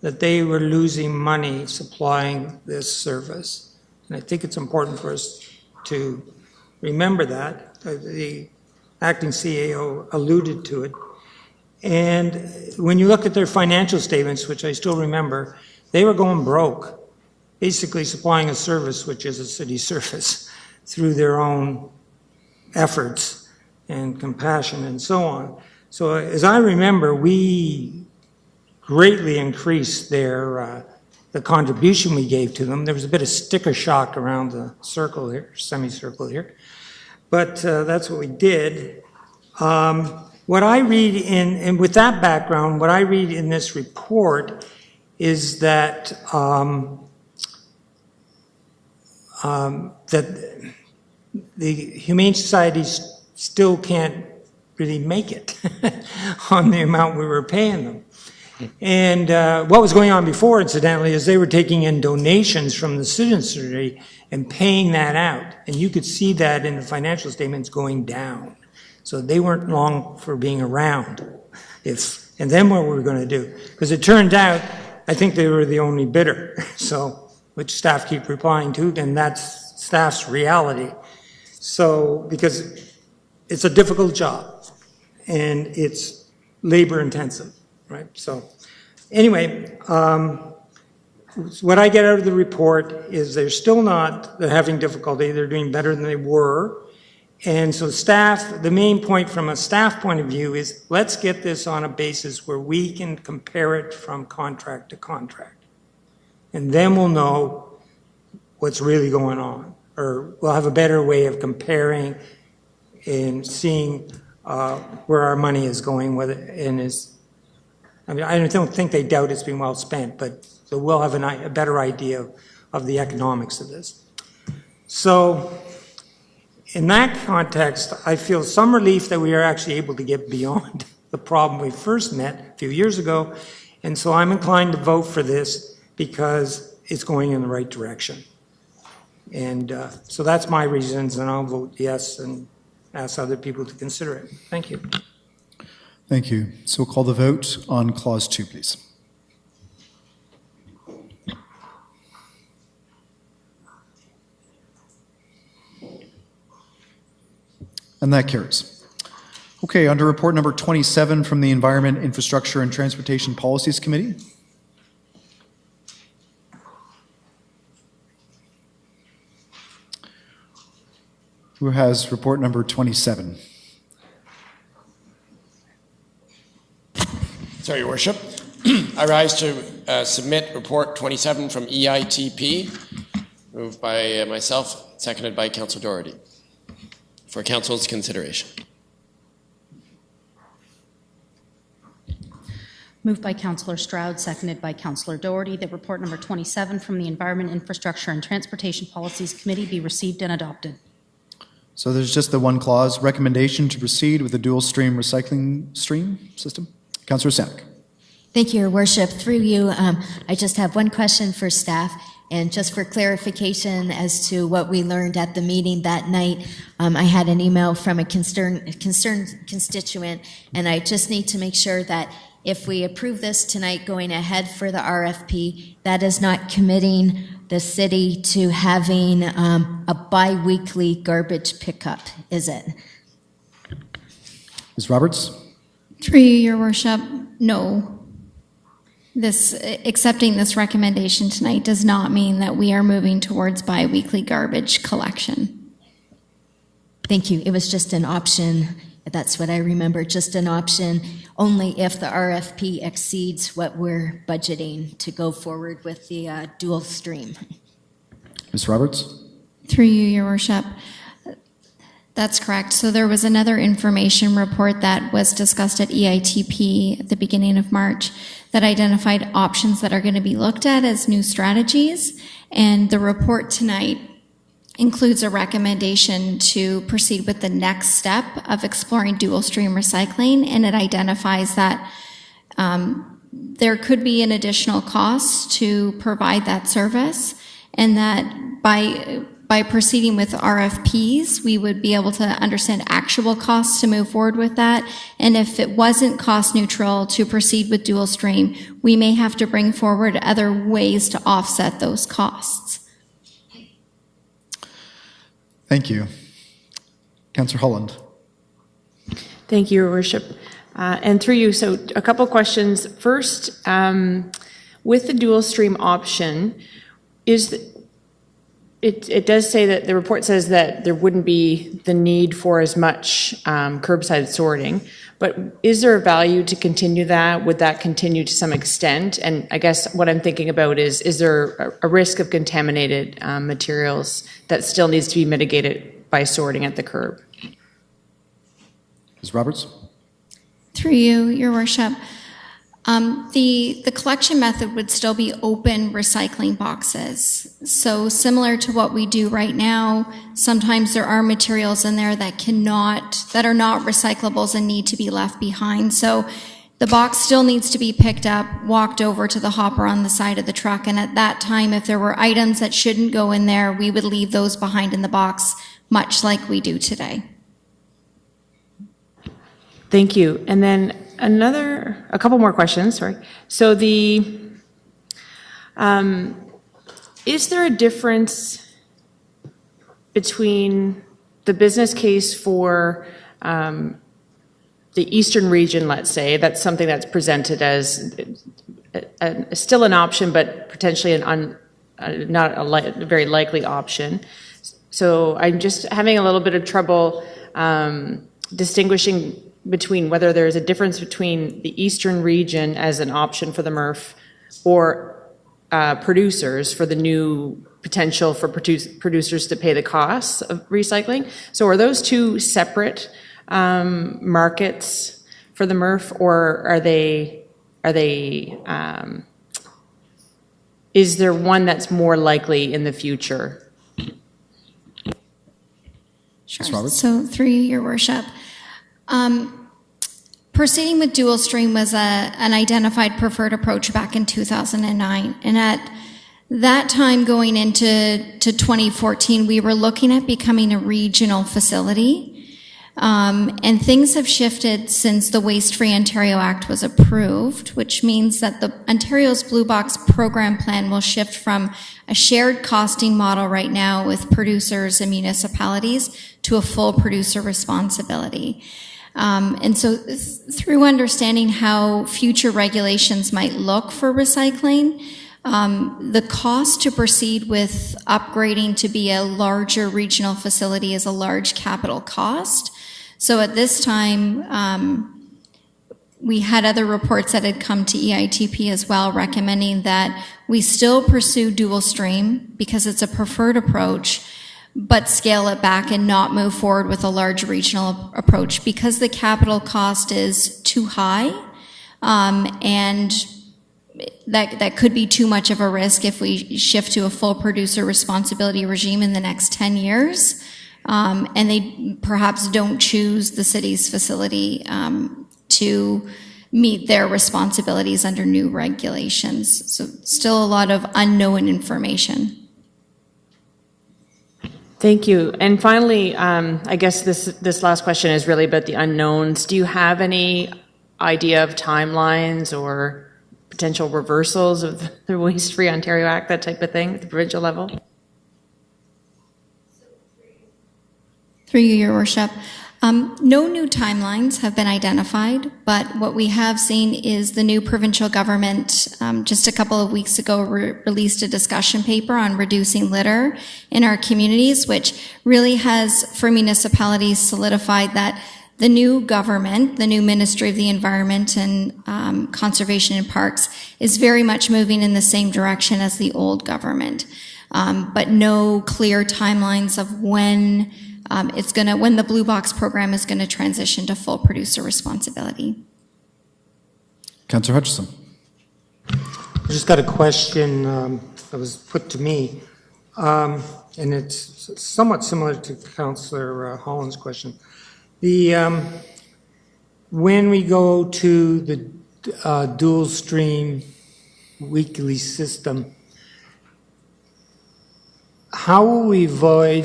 that they were losing money supplying this service. And I think it's important for us to remember that. The acting CAO alluded to it. And when you look at their financial statements, which I still remember, they were going broke, basically supplying a service which is a city service through their own efforts and compassion and so on. So as I remember, we greatly increased their the contribution we gave to them. There was a bit of sticker shock around the circle here, semicircle here, but that's what we did. What I read in, and with that background, what I read in this report is that that the Humane Societies still can't really make it on the amount we were paying them. And what was going on before, incidentally, is they were taking in donations from the citizenry and paying that out. And you could see that in the financial statements going down. So they weren't long for being around. And then what were we going to do? Because it turned out, I think they were the only bidder. So, which staff keep replying to, and that's staff's reality. So, because it's a difficult job and it's labor intensive, right? So, anyway, what I get out of the report is they're having difficulty, they're doing better than they were. And so the main point from a staff point of view is let's get this on a basis where we can compare it from contract to contract. And then we'll know what's really going on, or we'll have a better way of comparing and seeing where our money is going, I don't think they doubt it's being well spent, but so we'll have a better idea of the economics of this. So in that context, I feel some relief that we are actually able to get beyond the problem we first met a few years ago. And so I'm inclined to vote for this because it's going in the right direction. And so that's my reasons, and I'll vote yes and ask other people to consider it. Thank you. Thank you. So we'll call the vote on Clause 2, please. And that carries. Okay, under report number 27 from the Environment, Infrastructure, and Transportation Policies Committee. Who has report number 27? Sorry, Your Worship. I rise to submit report 27 from EITP, moved by myself, seconded by Councillor Doherty, for Council's consideration. Moved by Councillor Stroud, seconded by Councillor Doherty, that report number 27 from the Environment, Infrastructure, and Transportation Policies Committee be received and adopted. So there's just the one clause, recommendation to proceed with a dual stream recycling stream system. Councillor Sanek. Thank you, Your Worship. Through you, I just have one question for staff. And just for clarification as to what we learned at the meeting that night, I had an email from a concerned constituent, and I just need to make sure that if we approve this tonight going ahead for the RFP, that is not committing the city to having a bi-weekly garbage pickup, is it? Ms. Roberts? Through you, Your Worship, no. Accepting this recommendation tonight does not mean that we are moving towards bi-weekly garbage collection. Thank you. It was just an option. That's what I remember, just an option only if the RFP exceeds what we're budgeting to go forward with the dual stream. Ms. Roberts? Through you, Your Worship. That's correct. So there was another information report that was discussed at EITP at the beginning of March that identified options that are going to be looked at as new strategies. And the report tonight includes a recommendation to proceed with the next step of exploring dual stream recycling. And it identifies that there could be an additional cost to provide that service, and that by proceeding with RFPs, we would be able to understand actual costs to move forward with that. And if it wasn't cost neutral to proceed with dual stream, we may have to bring forward other ways to offset those costs. Thank you. Councillor Holland. Thank you, Your Worship. And through you, so a couple questions. First, with the dual stream option, it does say that the report says that there wouldn't be the need for as much curbside sorting, but is there a value to continue that? Would that continue to some extent? And I guess what I'm thinking about is there a risk of contaminated materials that still needs to be mitigated by sorting at the curb? Ms. Roberts? Through you, Your Worship. The collection method would still be open recycling boxes. So similar to what we do right now, sometimes there are materials in there that are not recyclables and need to be left behind. So the box still needs to be picked up, walked over to the hopper on the side of the truck, and at that time, if there were items that shouldn't go in there, we would leave those behind in the box, much like we do today. Thank you. And then a couple more questions, sorry. So is there a difference between the business case for the eastern region, let's say, that's something that's presented as still an option, but potentially not a very likely option. So I'm just having a little bit of trouble distinguishing between whether there's a difference between the eastern region as an option for the MRF or producers for the new potential for producers to pay the costs of recycling. So are those two separate markets for the MRF, or are they is there one that's more likely in the future? Sure. So through you, Your Worship. Proceeding with dual stream was an identified preferred approach back in 2009. And at that time, going into 2014, we were looking at becoming a regional facility. And things have shifted since the Waste Free Ontario Act was approved, which means that the Ontario's Blue Box program plan will shift from a shared costing model right now with producers and municipalities to a full producer responsibility. And so through understanding how future regulations might look for recycling, the cost to proceed with upgrading to be a larger regional facility is a large capital cost. So at this time, we had other reports that had come to EITP as well, recommending that we still pursue dual stream because it's a preferred approach, but scale it back and not move forward with a large regional approach because the capital cost is too high, and that could be too much of a risk if we shift to a full producer responsibility regime in the next 10 years. And they perhaps don't choose the city's facility to meet their responsibilities under new regulations. So still a lot of unknown information. Thank you. And finally, I guess this last question is really about the unknowns. Do you have any idea of timelines or potential reversals of the Waste Free Ontario Act, that type of thing at the provincial level? Through you, Your Worship. No new timelines have been identified, but what we have seen is the new provincial government just a couple of weeks ago released a discussion paper on reducing litter in our communities, which really has, for municipalities, solidified that the new government, the new Ministry of the Environment and Conservation and Parks, is very much moving in the same direction as the old government, but no clear timelines of when when the Blue Box program is going to transition to full producer responsibility. Councillor Hutchison. I just got a question that was put to me, and it's somewhat similar to Councillor Holland's question. When we go to the dual stream weekly system, how will we avoid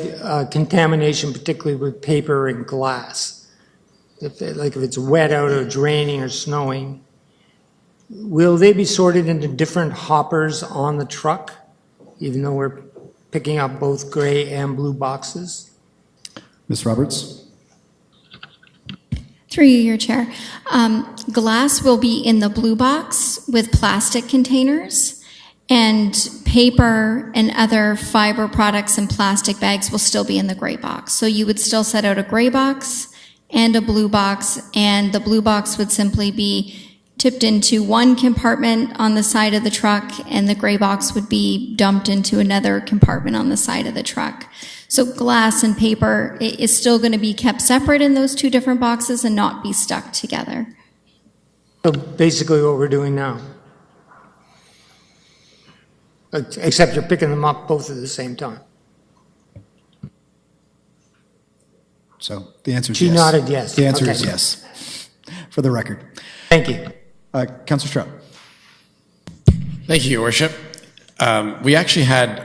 contamination, particularly with paper and glass? If it's wet out or draining or snowing, will they be sorted into different hoppers on the truck, even though we're picking up both gray and blue boxes? Ms. Roberts. Through you, Your Chair. Glass will be in the blue box with plastic containers, and paper and other fiber products and plastic bags will still be in the gray box. So you would still set out a gray box and a blue box, and the blue box would simply be tipped into one compartment on the side of the truck, and the gray box would be dumped into another compartment on the side of the truck. So glass and paper is still going to be kept separate in those two different boxes and not be stuck together. So basically what we're doing now. Except you're picking them up both at the same time. So the answer is she yes. She nodded yes. The answer is yes, for the record. Thank you. Councillor Stroud. Thank you, Your Worship. We actually had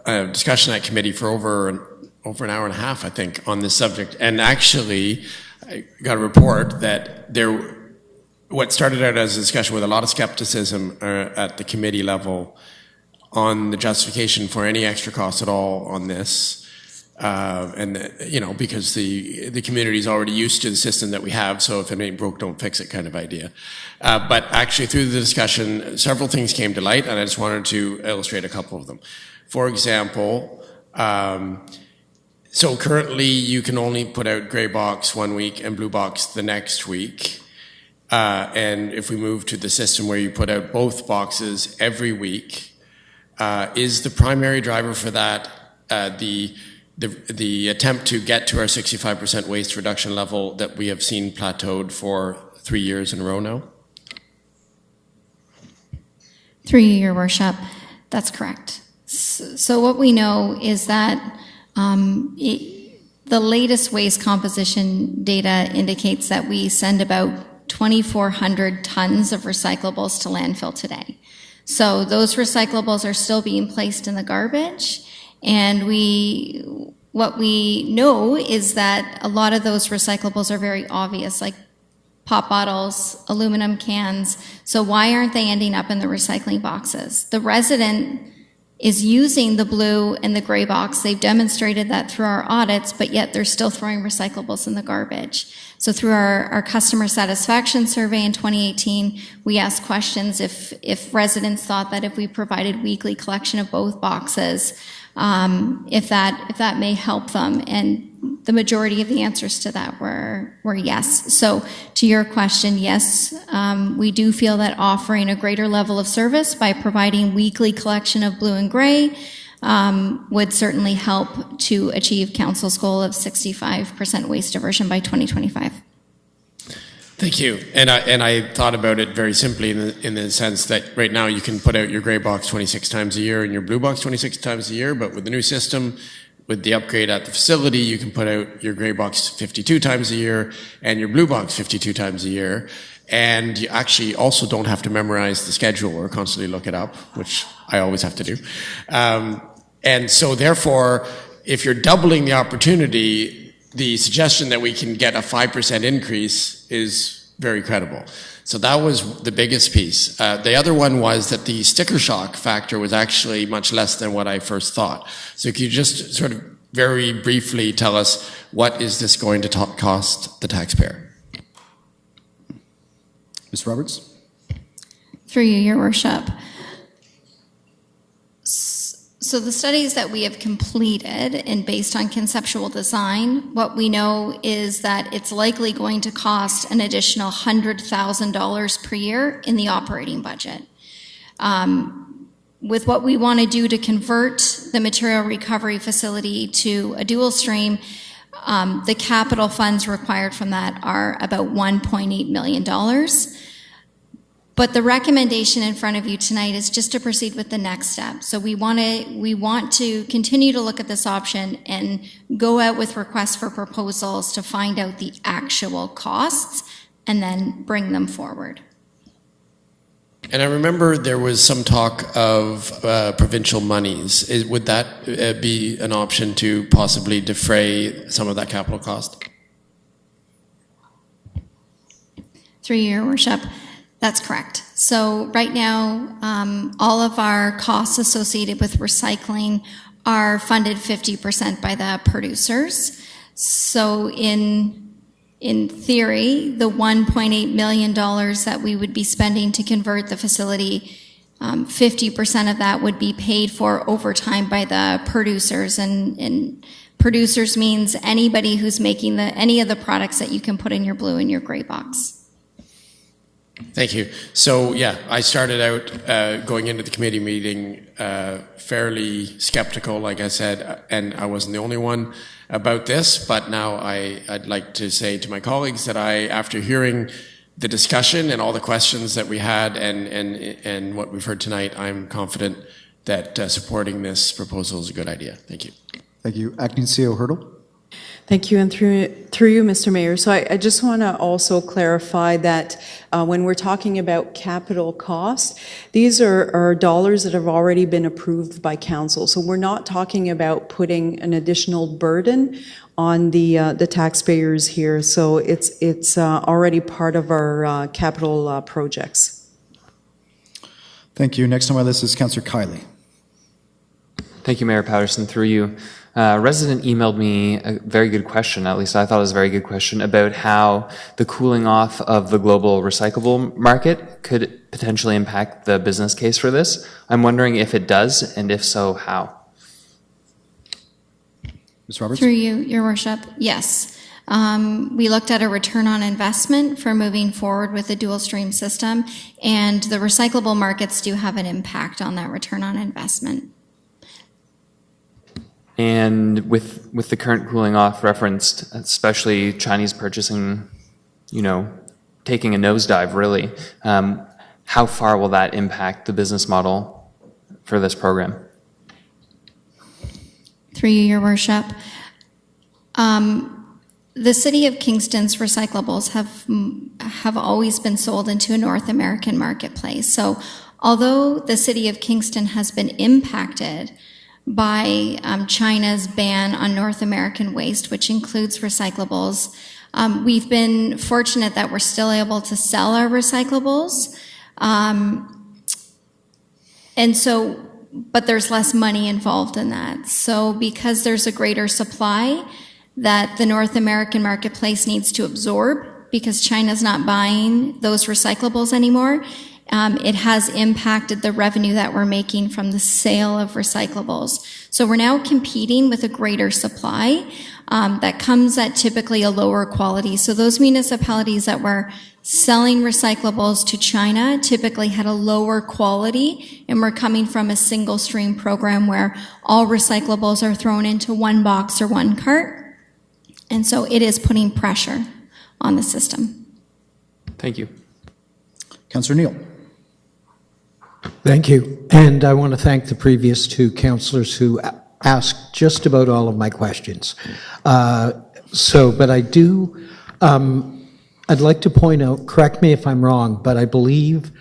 a discussion at committee for over an hour and a half, I think, on this subject. And actually, I got a report that what started out as a discussion with a lot of skepticism at the committee level on the justification for any extra cost at all on this, Because the community is already used to the system that we have, so if it ain't broke, don't fix it kind of idea. But actually, through the discussion, several things came to light, and I just wanted to illustrate a couple of them. For example, so currently you can only put out gray box 1 week and blue box the next week. And if we move to the system where you put out both boxes every week, is the primary driver for that the attempt to get to our 65% waste reduction level that we have seen plateaued for 3 years in a row now? Through you, Your Worship, that's correct. So what we know is that the latest waste composition data indicates that we send about 2,400 tons of recyclables to landfill today. So those recyclables are still being placed in the garbage, and what we know is that a lot of those recyclables are very obvious, like pop bottles, aluminum cans. So why aren't they ending up in the recycling boxes? The resident is using the blue and the gray box. They've demonstrated that through our audits, but yet they're still throwing recyclables in the garbage. So through our customer satisfaction survey in 2018, we asked questions if residents thought that if we provided weekly collection of both boxes, if that may help them. And the majority of the answers to that were yes. So to your question, yes, we do feel that offering a greater level of service by providing weekly collection of blue and gray would certainly help to achieve Council's goal of 65% waste diversion by 2025. Thank you. And I thought about it very simply in the sense that right now you can put out your gray box 26 times a year and your blue box 26 times a year, but with the new system, with the upgrade at the facility, you can put out your gray box 52 times a year and your blue box 52 times a year. And you actually also don't have to memorize the schedule or constantly look it up, which I always have to do. And so therefore, if you're doubling the opportunity, the suggestion that we can get a 5% increase is very credible. So that was the biggest piece. The other one was that the sticker shock factor was actually much less than what I first thought. So could you just sort of very briefly tell us what is this going to cost the taxpayer? Ms. Roberts? Through you, Your Worship. So the studies that we have completed and based on conceptual design, what we know is that it's likely going to cost an additional $100,000 per year in the operating budget. With what we want to do to convert the material recovery facility to a dual stream, the capital funds required from that are about $1.8 million. But the recommendation in front of you tonight is just to proceed with the next step. So we want to continue to look at this option and go out with requests for proposals to find out the actual costs and then bring them forward. And I remember there was some talk of provincial monies. Would that be an option to possibly defray some of that capital cost? Through your worship, that's correct. So right now, all of our costs associated with recycling are funded 50% by the producers. So in theory, the $1.8 million that we would be spending to convert the facility, 50% of that would be paid for over time by the producers. And producers means anybody who's making any of the products that you can put in your blue and your gray box. Thank you. So, yeah, I started out going into the committee meeting fairly skeptical, like I said, and I wasn't the only one about this, but now I'd like to say to my colleagues that after hearing the discussion and all the questions that we had and what we've heard tonight, I'm confident that supporting this proposal is a good idea. Thank you. Thank you. Acting CEO Hurdle. Thank you, and through you, Mr. Mayor. So I just want to also clarify that when we're talking about capital costs, these are dollars that have already been approved by council. So we're not talking about putting an additional burden on the taxpayers here. So it's already part of our capital projects. Thank you. Next on my list is Councillor Kiley. Thank you, Mayor Patterson. Through you, A resident emailed me a very good question, at least I thought it was a very good question, about how the cooling off of the global recyclable market could potentially impact the business case for this. I'm wondering if it does, and if so, how? Ms. Roberts? Through you, Your Worship, yes. We looked at a return on investment for moving forward with the dual stream system, and the recyclable markets do have an impact on that return on investment. And with the current cooling off referenced, especially Chinese purchasing, taking a nosedive really, how far will that impact the business model for this program? Through you, Your Worship. The City of Kingston's recyclables have always been sold into a North American marketplace. So although the City of Kingston has been impacted by China's ban on North American waste, which includes recyclables, we've been fortunate that we're still able to sell our recyclables. But there's less money involved in that. So because there's a greater supply that the North American marketplace needs to absorb, because China's not buying those recyclables anymore, it has impacted the revenue that we're making from the sale of recyclables. So we're now competing with a greater supply that comes at typically a lower quality. So those municipalities that were selling recyclables to China typically had a lower quality, and we're coming from a single stream program where all recyclables are thrown into one box or one cart. And so it is putting pressure on the system. Thank you. Councillor Neal. Thank you. And I want to thank the previous two councillors who asked just about all of my questions. But I do, I'd like to point out, correct me if I'm wrong, but I believe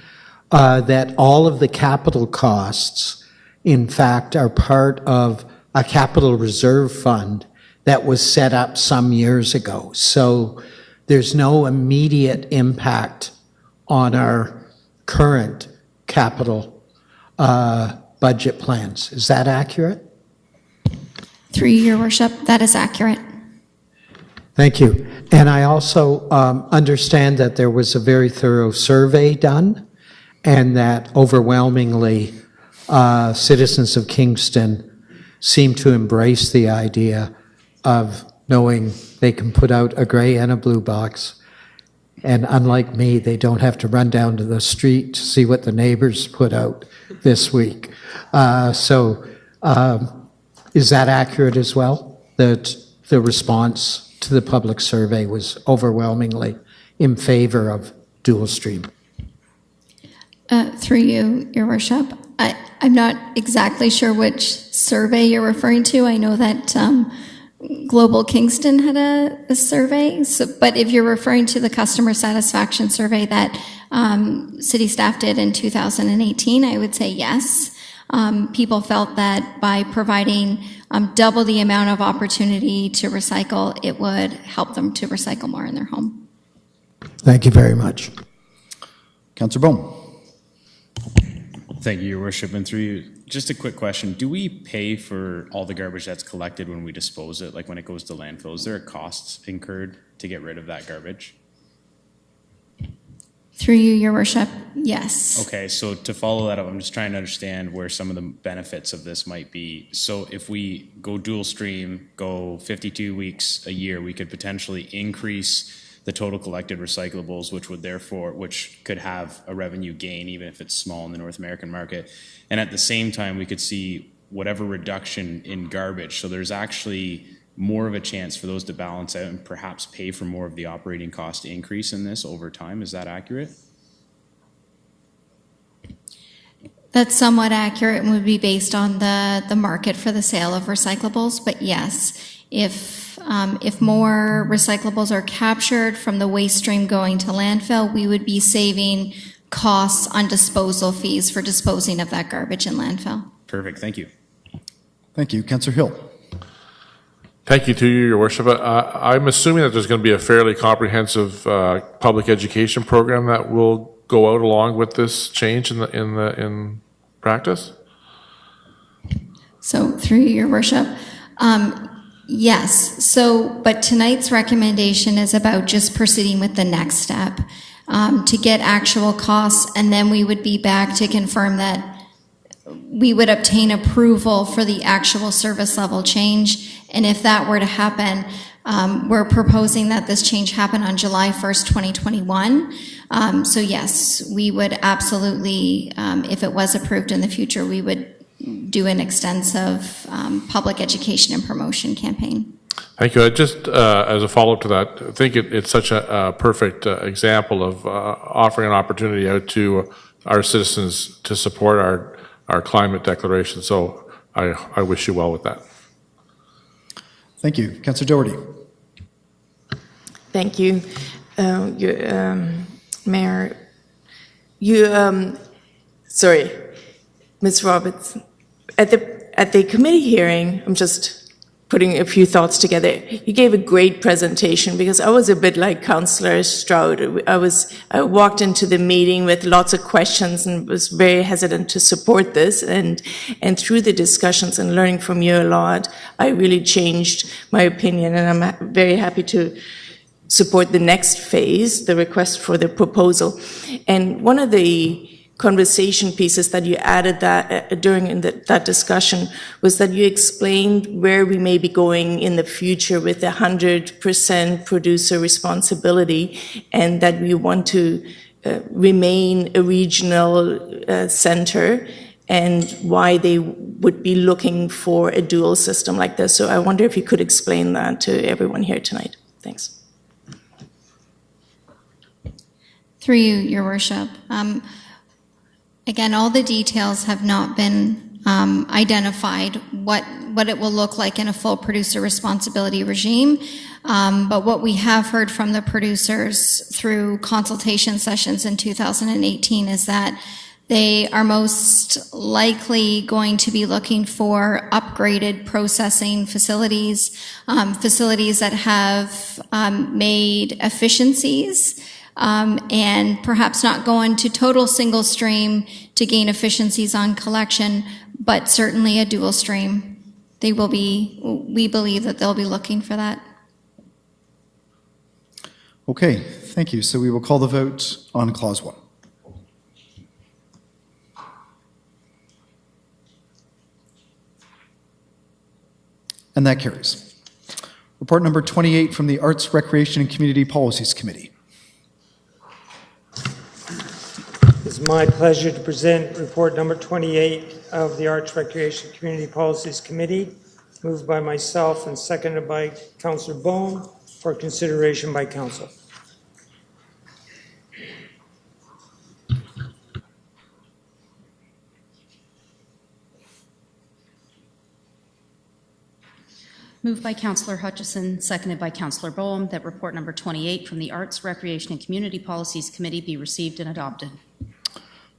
that all of the capital costs, in fact, are part of a capital reserve fund that was set up some years ago. So there's no immediate impact on our current capital budget plans. Is that accurate? Through you, Your Worship, that is accurate. Thank you. And I also understand that there was a very thorough survey done, and that overwhelmingly citizens of Kingston seem to embrace the idea of knowing they can put out a gray and a blue box. And unlike me, they don't have to run down to the street to see what the neighbors put out this week. Is that accurate as well? That the response to the public survey was overwhelmingly in favor of dual stream? Through you, Your Worship, I'm not exactly sure which survey you're referring to. I know that Global Kingston had a survey, but if you're referring to the customer satisfaction survey that city staff did in 2018, I would say yes. People felt that by providing double the amount of opportunity to recycle, it would help them to recycle more in their home. Thank you very much. Councillor Bone. Thank you, Your Worship. And through you, just a quick question. Do we pay for all the garbage that's collected when we dispose it, like when it goes to landfill? Is there a cost incurred to get rid of that garbage? Through you, Your Worship, yes. Okay, so to follow that up, I'm just trying to understand where some of the benefits of this might be. So if we go dual stream, go 52 weeks a year, we could potentially increase the total collected recyclables, which could have a revenue gain, even if it's small in the North American market. And at the same time, we could see whatever reduction in garbage. So there's actually more of a chance for those to balance out and perhaps pay for more of the operating cost increase in this over time. Is that accurate? That's somewhat accurate and would be based on the market for the sale of recyclables. But yes, if more recyclables are captured from the waste stream going to landfill, we would be saving costs on disposal fees for disposing of that garbage in landfill. Perfect. Thank you. Thank you. Councillor Hill. Thank you to you, Your Worship. I'm assuming that there's going to be a fairly comprehensive public education program that will go out along with this change in practice. So, through you, Your Worship, Yes, so, but tonight's recommendation is about just proceeding with the next step, to get actual costs, and then we would be back to confirm that we would obtain approval for the actual service level change, and if that were to happen, we're proposing that this change happen on July 1st, 2021. So yes, we would absolutely, if it was approved in the future, we would do an extensive public education and promotion campaign. Thank you. Just as a follow-up to that, I think it's such a perfect example of offering an opportunity out to our citizens to support our climate declaration. So I wish you well with that. Thank you. Councillor Doherty. Thank you. Mayor, sorry, Ms. Roberts, at the committee hearing, I'm just putting a few thoughts together. You gave a great presentation because I was a bit like Councillor Stroud. I walked into the meeting with lots of questions and was very hesitant to support this. And through the discussions and learning from you a lot, I really changed my opinion, and I'm very happy to support the next phase, the request for the proposal. And one of the conversation pieces that you added during that discussion was that you explained where we may be going in the future with 100% producer responsibility, and that we want to remain a regional center, and why they would be looking for a dual system like this. So I wonder if you could explain that to everyone here tonight. Thanks. Through you, Your Worship. Again, all the details have not been identified, what it will look like in a full producer responsibility regime. But what we have heard from the producers through consultation sessions in 2018 is that they are most likely going to be looking for upgraded processing facilities, facilities that have made efficiencies, and perhaps not go into total single stream to gain efficiencies on collection, but certainly a dual stream. We believe that they'll be looking for that. Okay, thank you. So we will call the vote on Clause 1. And that carries. Report number 28 from the Arts, Recreation, and Community Policies Committee. It's my pleasure to present report number 28 of the Arts, Recreation, Community Policies Committee, moved by myself and seconded by Councillor Bone for consideration by Council. Moved by Councillor Hutchison, seconded by Councillor Boehm, that report number 28 from the Arts, Recreation, and Community Policies Committee be received and adopted.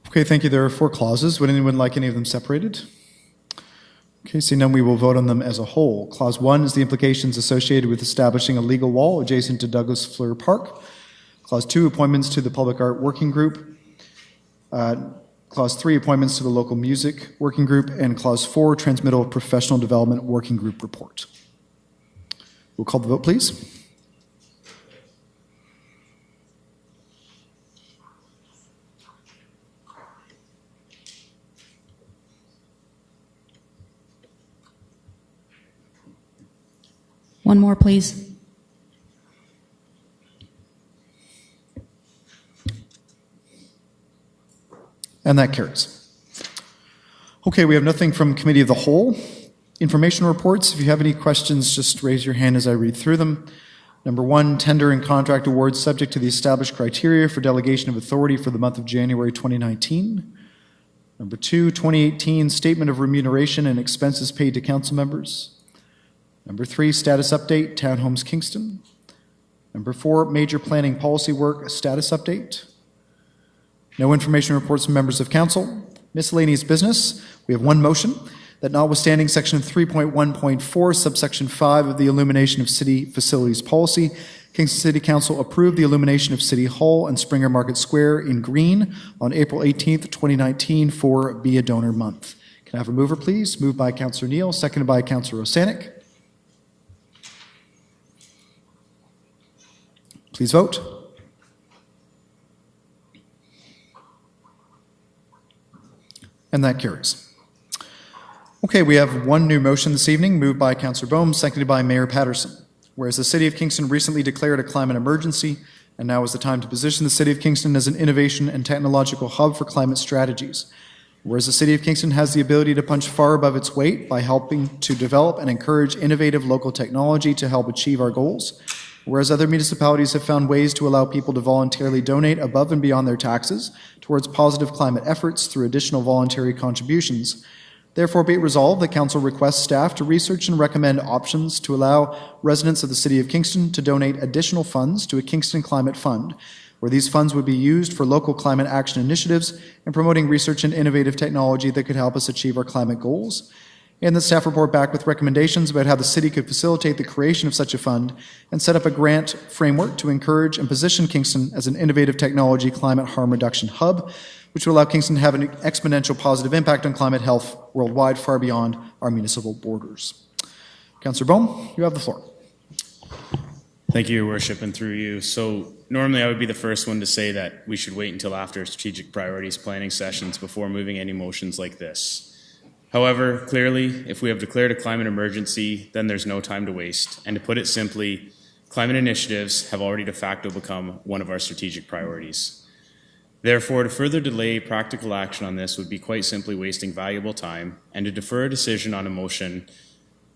Okay, thank you. There are 4 clauses. Would anyone like any of them separated? Okay, seeing none, we will vote on them as a whole. Clause 1 is the implications associated with establishing a legal wall adjacent to Douglas Fleur Park. Clause 2, appointments to the Public Art Working Group. Clause 3, appointments to the Local Music Working Group. And Clause 4, transmittal of Professional Development Working Group report. We'll call the vote, please. One more, please. And that carries. Okay, we have nothing from Committee of the Whole. Information reports. If you have any questions, just raise your hand as I read through them. Number 1, tender and contract awards subject to the established criteria for delegation of authority for the month of January 2019. Number 2, 2018 statement of remuneration and expenses paid to council members. Number 3, status update, Townhomes Kingston. Number 4, major planning policy work, status update. No information reports from members of council. Miscellaneous business. We have one motion that notwithstanding section 3.1.4, subsection 5 of the Illumination of City Facilities Policy, Kingston City Council approved the illumination of City Hall and Springer Market Square in green on April 18th, 2019 for Be a Donor Month. Can I have a mover, please? Moved by Councillor Neal, seconded by Councillor Osanik. Please vote. And that carries. Okay, we have one new motion this evening, moved by Councillor Bohm, seconded by Mayor Patterson. Whereas the City of Kingston recently declared a climate emergency, and now is the time to position the City of Kingston as an innovation and technological hub for climate strategies. Whereas the City of Kingston has the ability to punch far above its weight by helping to develop and encourage innovative local technology to help achieve our goals. Whereas other municipalities have found ways to allow people to voluntarily donate above and beyond their taxes towards positive climate efforts through additional voluntary contributions. Therefore, be it resolved that Council requests staff to research and recommend options to allow residents of the City of Kingston to donate additional funds to a Kingston Climate Fund, where these funds would be used for local climate action initiatives and promoting research and innovative technology that could help us achieve our climate goals. And the staff report back with recommendations about how the City could facilitate the creation of such a fund and set up a grant framework to encourage and position Kingston as an innovative technology climate harm reduction hub, which will allow Kingston to have an exponential positive impact on climate health worldwide, far beyond our municipal borders. Councillor Bohm, you have the floor. Thank you, Your Worship, and through you. So normally I would be the first one to say that we should wait until after strategic priorities planning sessions before moving any motions like this. However, clearly, if we have declared a climate emergency, then there's no time to waste. And to put it simply, climate initiatives have already de facto become one of our strategic priorities. Therefore, to further delay practical action on this would be quite simply wasting valuable time, and to defer a decision on a motion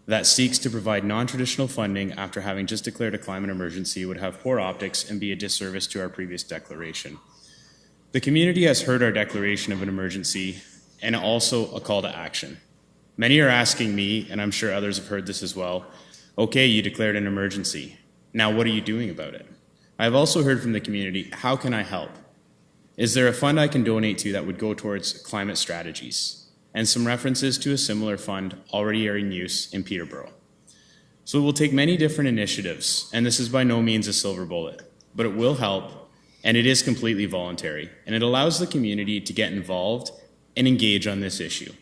that seeks to provide non-traditional funding after having just declared a climate emergency would have poor optics and be a disservice to our previous declaration. The community has heard our declaration of an emergency and also a call to action. Many are asking me, and I'm sure others have heard this as well, okay, you declared an emergency. Now what are you doing about it? I've also heard from the community, how can I help? Is there a fund I can donate to that would go towards climate strategies? And some references to a similar fund already are in use in Peterborough. So it will take many different initiatives, and this is by no means a silver bullet, but it will help, and it is completely voluntary, and it allows the community to get involved and engage on this issue.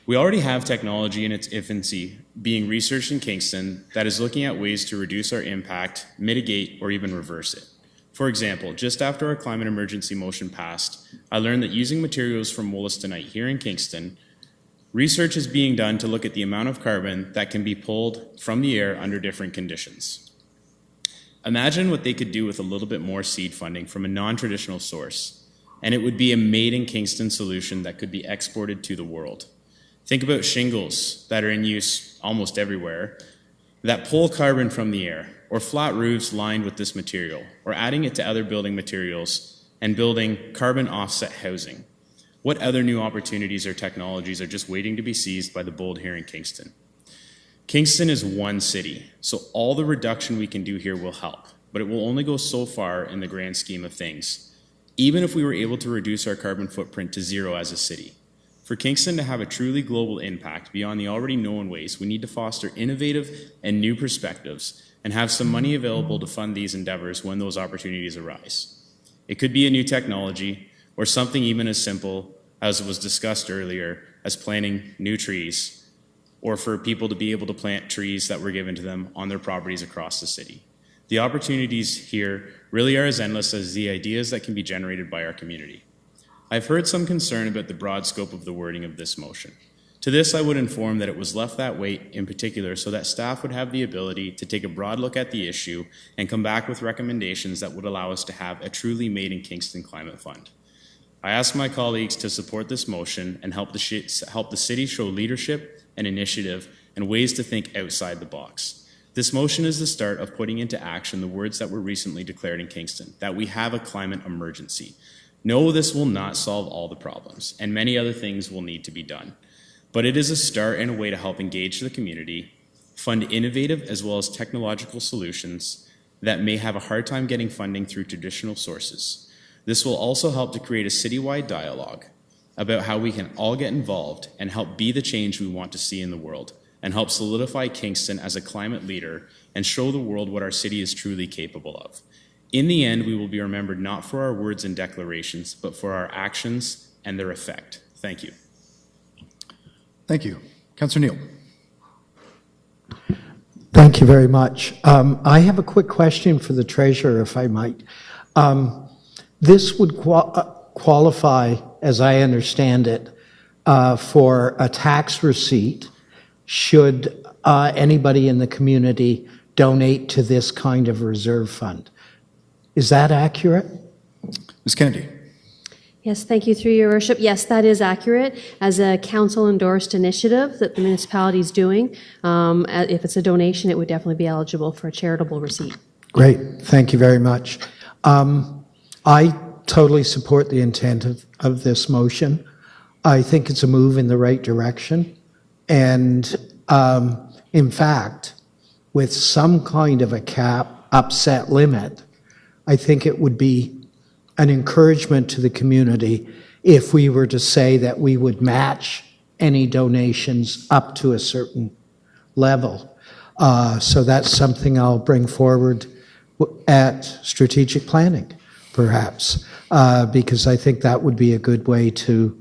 We already have technology in its infancy being researched in Kingston that is looking at ways to reduce our impact, mitigate, or even reverse it. For example, just after our climate emergency motion passed, I learned that using materials from wollastonite here in Kingston, research is being done to look at the amount of carbon that can be pulled from the air under different conditions. Imagine what they could do with a little bit more seed funding from a non-traditional source, and it would be a made in Kingston solution that could be exported to the world. Think about shingles that are in use almost everywhere that pull carbon from the air, or flat roofs lined with this material, or adding it to other building materials and building carbon offset housing. What other new opportunities or technologies are just waiting to be seized by the bold here in Kingston? Kingston is one city, so all the reduction we can do here will help, but it will only go so far in the grand scheme of things, even if we were able to reduce our carbon footprint to zero as a city. For Kingston to have a truly global impact beyond the already known ways, we need to foster innovative and new perspectives and have some money available to fund these endeavors when those opportunities arise. It could be a new technology or something even as simple as was discussed earlier as planting new trees, or for people to be able to plant trees that were given to them on their properties across the city. The opportunities here really are as endless as the ideas that can be generated by our community. I've heard some concern about the broad scope of the wording of this motion. To this, I would inform that it was left that way in particular so that staff would have the ability to take a broad look at the issue and come back with recommendations that would allow us to have a truly made in Kingston climate fund. I ask my colleagues to support this motion and help the city show leadership and initiative and ways to think outside the box. This motion is the start of putting into action the words that were recently declared in Kingston, that we have a climate emergency. No, this will not solve all the problems, and many other things will need to be done. But it is a start and a way to help engage the community, fund innovative as well as technological solutions that may have a hard time getting funding through traditional sources. This will also help to create a citywide dialogue about how we can all get involved and help be the change we want to see in the world, and help solidify Kingston as a climate leader and show the world what our city is truly capable of. In the end, we will be remembered not for our words and declarations, but for our actions and their effect. Thank you. Thank you. Councillor Neal. Thank you very much. I have a quick question for the treasurer, if I might. This would qualify, as I understand it, for a tax receipt should anybody in the community donate to this kind of reserve fund. Is that accurate? Ms. Kennedy. Yes, thank you, through your worship. Yes, that is accurate. As a council-endorsed initiative that the municipality is doing, if it's a donation, it would definitely be eligible for a charitable receipt. Great, thank you very much. I totally support the intent of this motion. I think it's a move in the right direction. And in fact, with some kind of a cap upset limit, I think it would be an encouragement to the community if we were to say that we would match any donations up to a certain level. So that's something I'll bring forward at strategic planning, perhaps, because I think that would be a good way to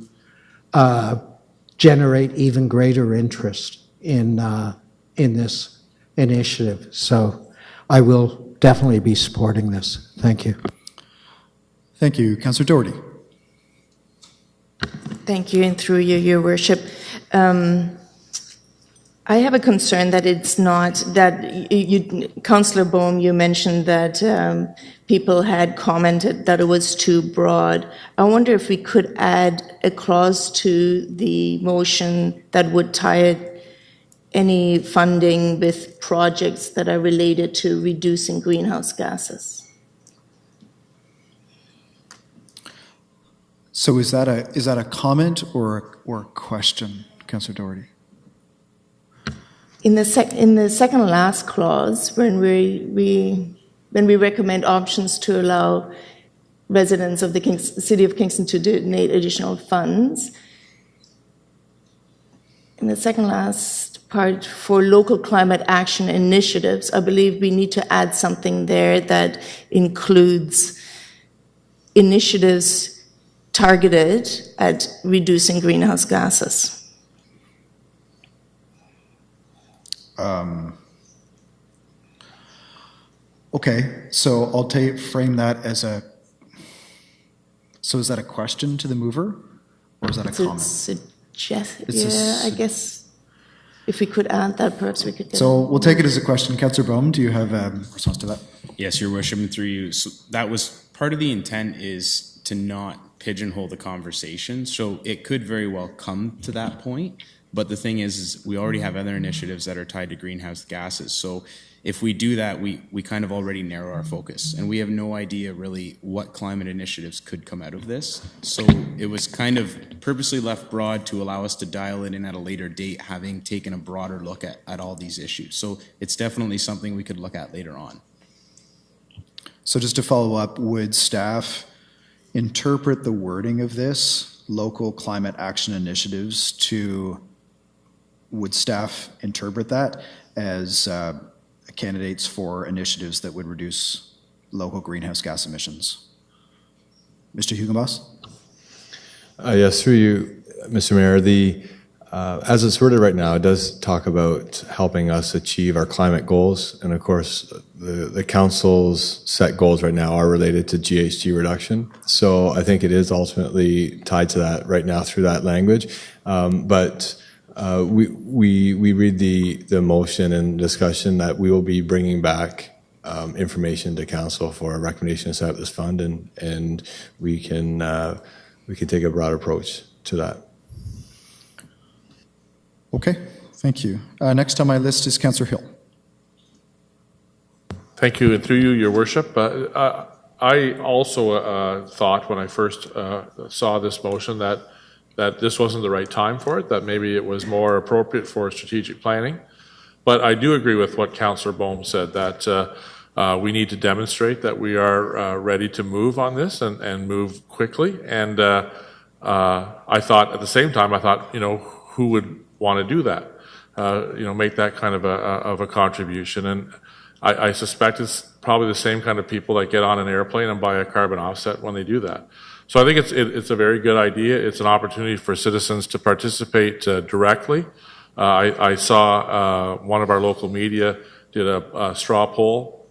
generate even greater interest in this initiative. So I will definitely be supporting this. Thank you. Thank you. Councillor Doherty. Thank you, and through you, Your Worship. I have a concern that it's not, that Councillor Bohm, you mentioned that people had commented that it was too broad. I wonder if we could add a clause to the motion that would tie any funding with projects that are related to reducing greenhouse gases. So is that a comment or a question, Councillor Doherty? In the second last clause, when we recommend options to allow residents of the City of Kingston to donate additional funds, in the second last part, for local climate action initiatives, I believe we need to add something there that includes initiatives targeted at reducing greenhouse gases. Okay, so I'll frame that as a. So is that a question to the mover, or is that a comment? I guess if we could add that, perhaps we could. So we'll take it as a question. Councillor Bohm, do you have a response to that? Yes, Your Worship, and through you. So that was part of the intent, is to not pigeonhole the conversation. So it could very well come to that point. But the thing is we already have other initiatives that are tied to greenhouse gases. So if we do that, we kind of already narrow our focus. And we have no idea really what climate initiatives could come out of this. So it was kind of purposely left broad to allow us to dial it in at a later date, having taken a broader look at all these issues. So it's definitely something we could look at later on. So just to follow up, would staff interpret the wording of this, local climate action initiatives, would staff interpret that as candidates for initiatives that would reduce local greenhouse gas emissions? Mr. Hugenboss? Yes, through you, Mr. Mayor. As it's worded right now, it does talk about helping us achieve our climate goals. And of course, the council's set goals right now are related to GHG reduction. So I think it is ultimately tied to that right now through that language. But we read the motion and discussion that we will be bringing back information to council for a recommendation to set up this fund, and we can take a broad approach to that. Okay, thank you. Next on my list is Councillor Hill. Thank you, and through you, Your Worship. I also thought when I first saw this motion that this wasn't the right time for it, that maybe it was more appropriate for strategic planning. But I do agree with what Councillor Bohm said, that we need to demonstrate that we are ready to move on this and move quickly. And I thought, at the same time, who would want to do that? Make that kind of a contribution. And I suspect it's probably the same kind of people that get on an airplane and buy a carbon offset when they do that. So I think it's a very good idea. It's an opportunity for citizens to participate directly. I saw one of our local media did a straw poll,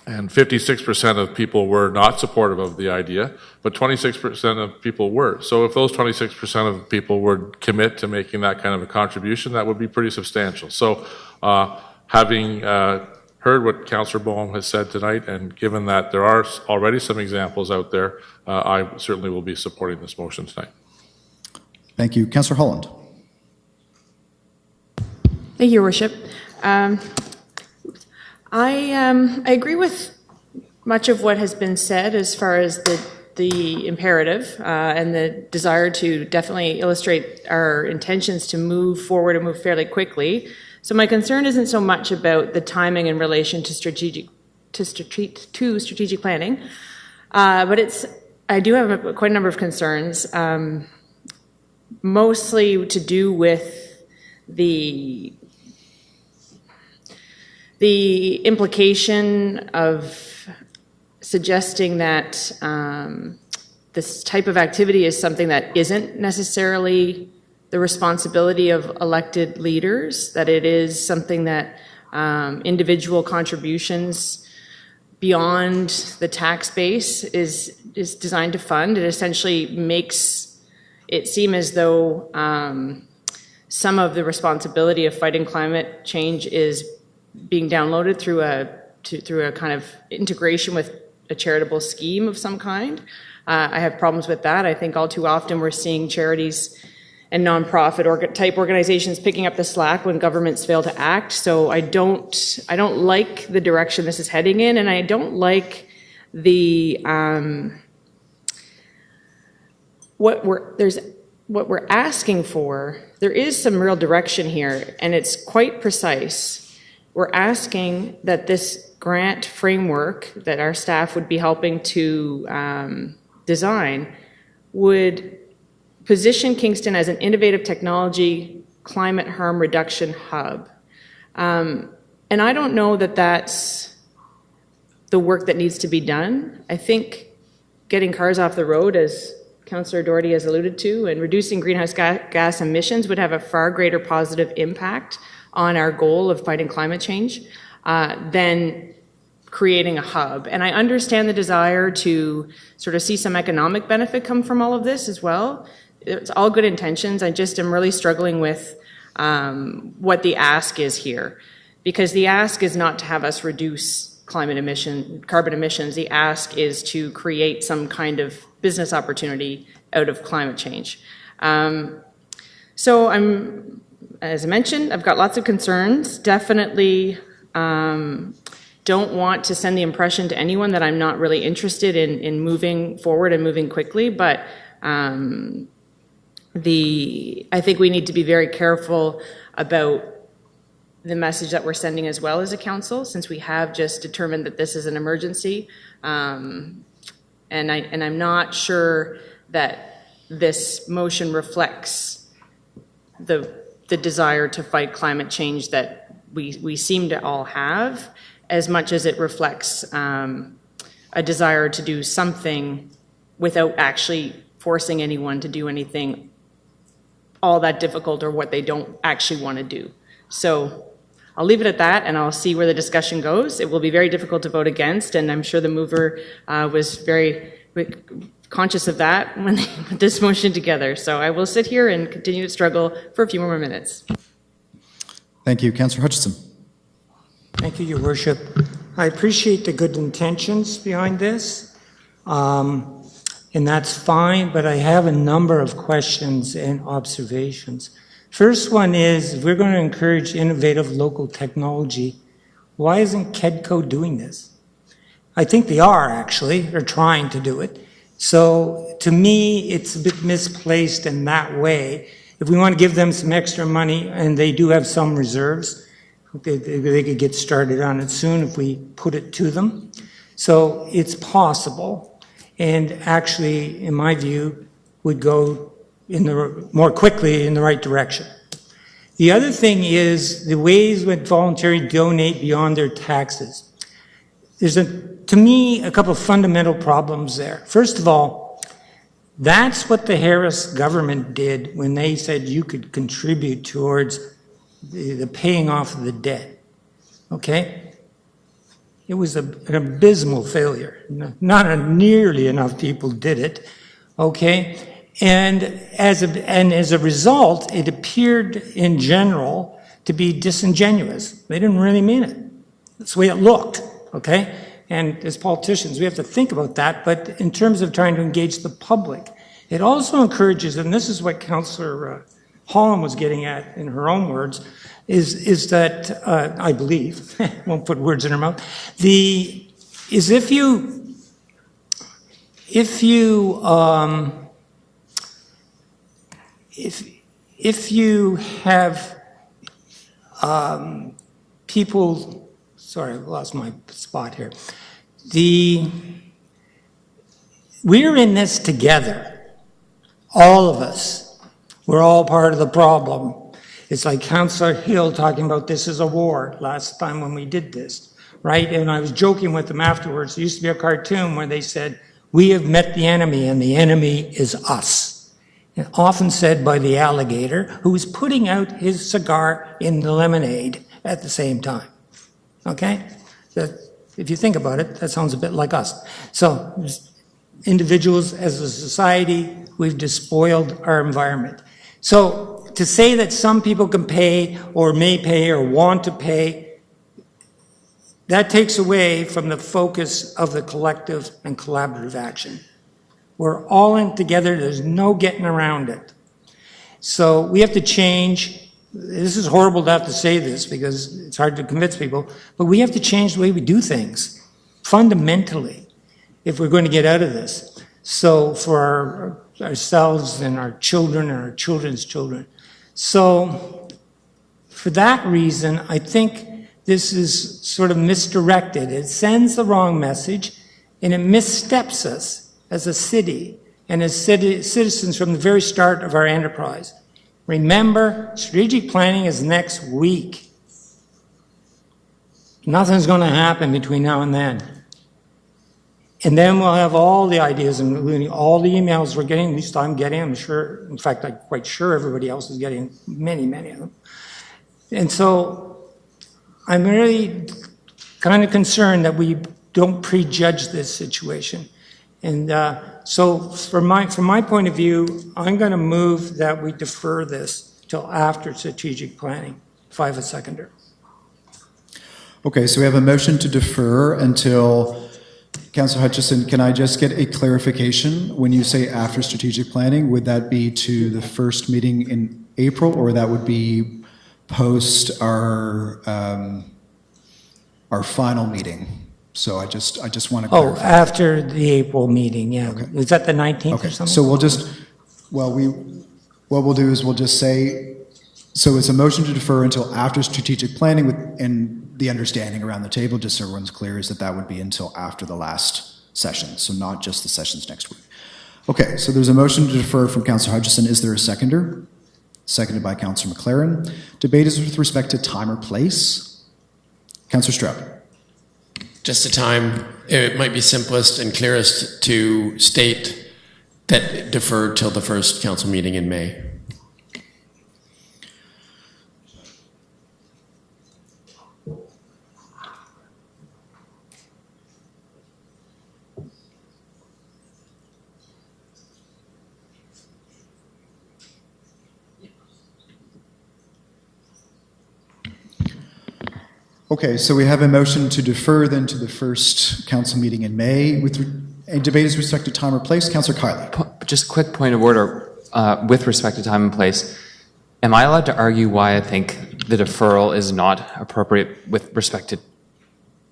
and 56% of people were not supportive of the idea, but 26% of people were. So if those 26% of people would commit to making that kind of a contribution, that would be pretty substantial. So having heard what Councillor Boehm has said tonight, and given that there are already some examples out there, I certainly will be supporting this motion tonight. Thank you. Councillor Holland. Thank you, Your Worship. I agree with much of what has been said as far as the imperative and the desire to definitely illustrate our intentions to move forward and move fairly quickly. So my concern isn't so much about the timing in relation to strategic planning, but I do have quite a number of concerns, mostly to do with the implication of suggesting that this type of activity is something that isn't necessarily the responsibility of elected leaders, that it is something that individual contributions beyond the tax base is designed to fund. It essentially makes it seem as though some of the responsibility of fighting climate change is being downloaded through a kind of integration with a charitable scheme of some kind. I have problems with that. I think all too often we're seeing charities and nonprofit type organizations picking up the slack when governments fail to act. So I don't like the direction this is heading in, and I don't like the what we're asking for. There is some real direction here, and it's quite precise. We're asking that this grant framework that our staff would be helping to design would position Kingston as an innovative technology climate harm reduction hub. And I don't know that that's the work that needs to be done. I think getting cars off the road, as Councillor Doherty has alluded to, and reducing greenhouse gas emissions would have a far greater positive impact on our goal of fighting climate change than creating a hub. And I understand the desire to sort of see some economic benefit come from all of this as well. It's all good intentions. I just am really struggling with what the ask is here, because the ask is not to have us reduce carbon emissions. The ask is to create some kind of business opportunity out of climate change. So as I mentioned, I've got lots of concerns. Definitely don't want to send the impression to anyone that I'm not really interested in moving forward and moving quickly, but I think we need to be very careful about the message that we're sending as well as a council, since we have just determined that this is an emergency. And I'm not sure that this motion reflects the desire to fight climate change that we seem to all have, as much as it reflects a desire to do something without actually forcing anyone to do anything all that difficult or what they don't actually want to do. So I'll leave it at that, and I'll see where the discussion goes. It will be very difficult to vote against, and I'm sure the mover was very conscious of that when they put this motion together. So I will sit here and continue to struggle for a few more minutes. Thank you. Councillor Hutchison. Thank you, Your Worship. I appreciate the good intentions behind this, and that's fine, but I have a number of questions and observations. First one is, if we're going to encourage innovative local technology, why isn't KEDCO doing this? I think they are, actually. They're trying to do it. So to me, it's a bit misplaced in that way. If we want to give them some extra money, and they do have some reserves, they could get started on it soon if we put it to them. So it's possible, and actually, in my view, would go more quickly in the right direction. The other thing is the ways that voluntarily donate beyond their taxes. There's, to me, a couple of fundamental problems there. First of all, that's what the Harris government did when they said you could contribute towards the paying off of the debt. okay? It was an abysmal failure. Not nearly enough people did it, okay? And as a result, it appeared in general to be disingenuous. They didn't really mean it. That's the way it looked, okay? And as politicians, we have to think about that, but in terms of trying to engage the public, it also encourages, and this is what Councillor Holland was getting at in her own words, is that, I believe, won't put words in her mouth, is if you have people, sorry, I lost my spot here. We're in this together. All of us. We're all part of the problem. It's like Councillor Hill talking about this is a war last time when we did this, right? And I was joking with them afterwards. There used to be a cartoon where they said, we have met the enemy and the enemy is us. And often said by the alligator who was putting out his cigar in the lemonade at the same time. Okay? If you think about it, that sounds a bit like us. So, individuals as a society, we've despoiled our environment. So, to say that some people can pay or may pay or want to pay, that takes away from the focus of the collective and collaborative action. We're all in together. There's no getting around it. So we have to change. This is horrible to have to say this because it's hard to convince people, but we have to change the way we do things fundamentally if we're going to get out of this. So for ourselves and our children and our children's children. So for that reason, I think this is sort of misdirected. It sends the wrong message and it missteps us as a city and as citizens from the very start of our enterprise. Remember, strategic planning is next week. Nothing's going to happen between now and then. And then we'll have all the ideas, including all the emails we're getting, at least I'm getting, I'm sure, in fact, I'm quite sure everybody else is getting many, many of them. And so I'm really kind of concerned that we don't prejudge this situation. And so from my point of view, I'm going to move that we defer this till after strategic planning, if I have a seconder. Okay, so we have a motion to defer until, Councillor Hutchison, can I just get a clarification? When you say after strategic planning, would that be to the first meeting in April, or that would be post our final meeting? So I just want to clarify. Oh, after the April meeting, yeah. Okay. Is that the 19th or something? So we'll just, what we'll do is we'll just say, so it's a motion to defer until after strategic planning and the understanding around the table, just so everyone's clear, is that that would be until after the last session, so not just the sessions next week. Okay, so there's a motion to defer from Councillor Hutchison. Is there a seconder? Seconded by Councillor McLaren. Debate is with respect to time or place. Councillor Stroud. Just a time, it might be simplest and clearest to state that deferred till the first council meeting in May. Okay, so we have a motion to defer then to the first council meeting in May. With a debate is respect to time or place. Councillor Kiley. Just a quick point of order with respect to time and place. Am I allowed to argue why I think the deferral is not appropriate with respect to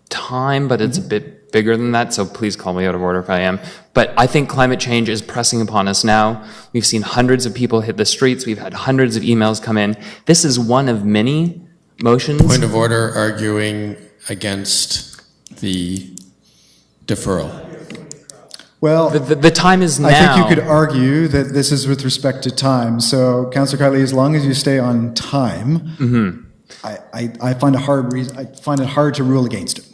time, but it's a bit bigger than that, so please call me out of order if I am. But I think climate change is pressing upon us now. We've seen hundreds of people hit the streets. We've had hundreds of emails come in. This is one of many motions. Point of order, arguing against the deferral. Well, the time is now. I think you could argue that this is with respect to time. So, Councillor Kiley, as long as you stay on time, I find it hard to rule against it.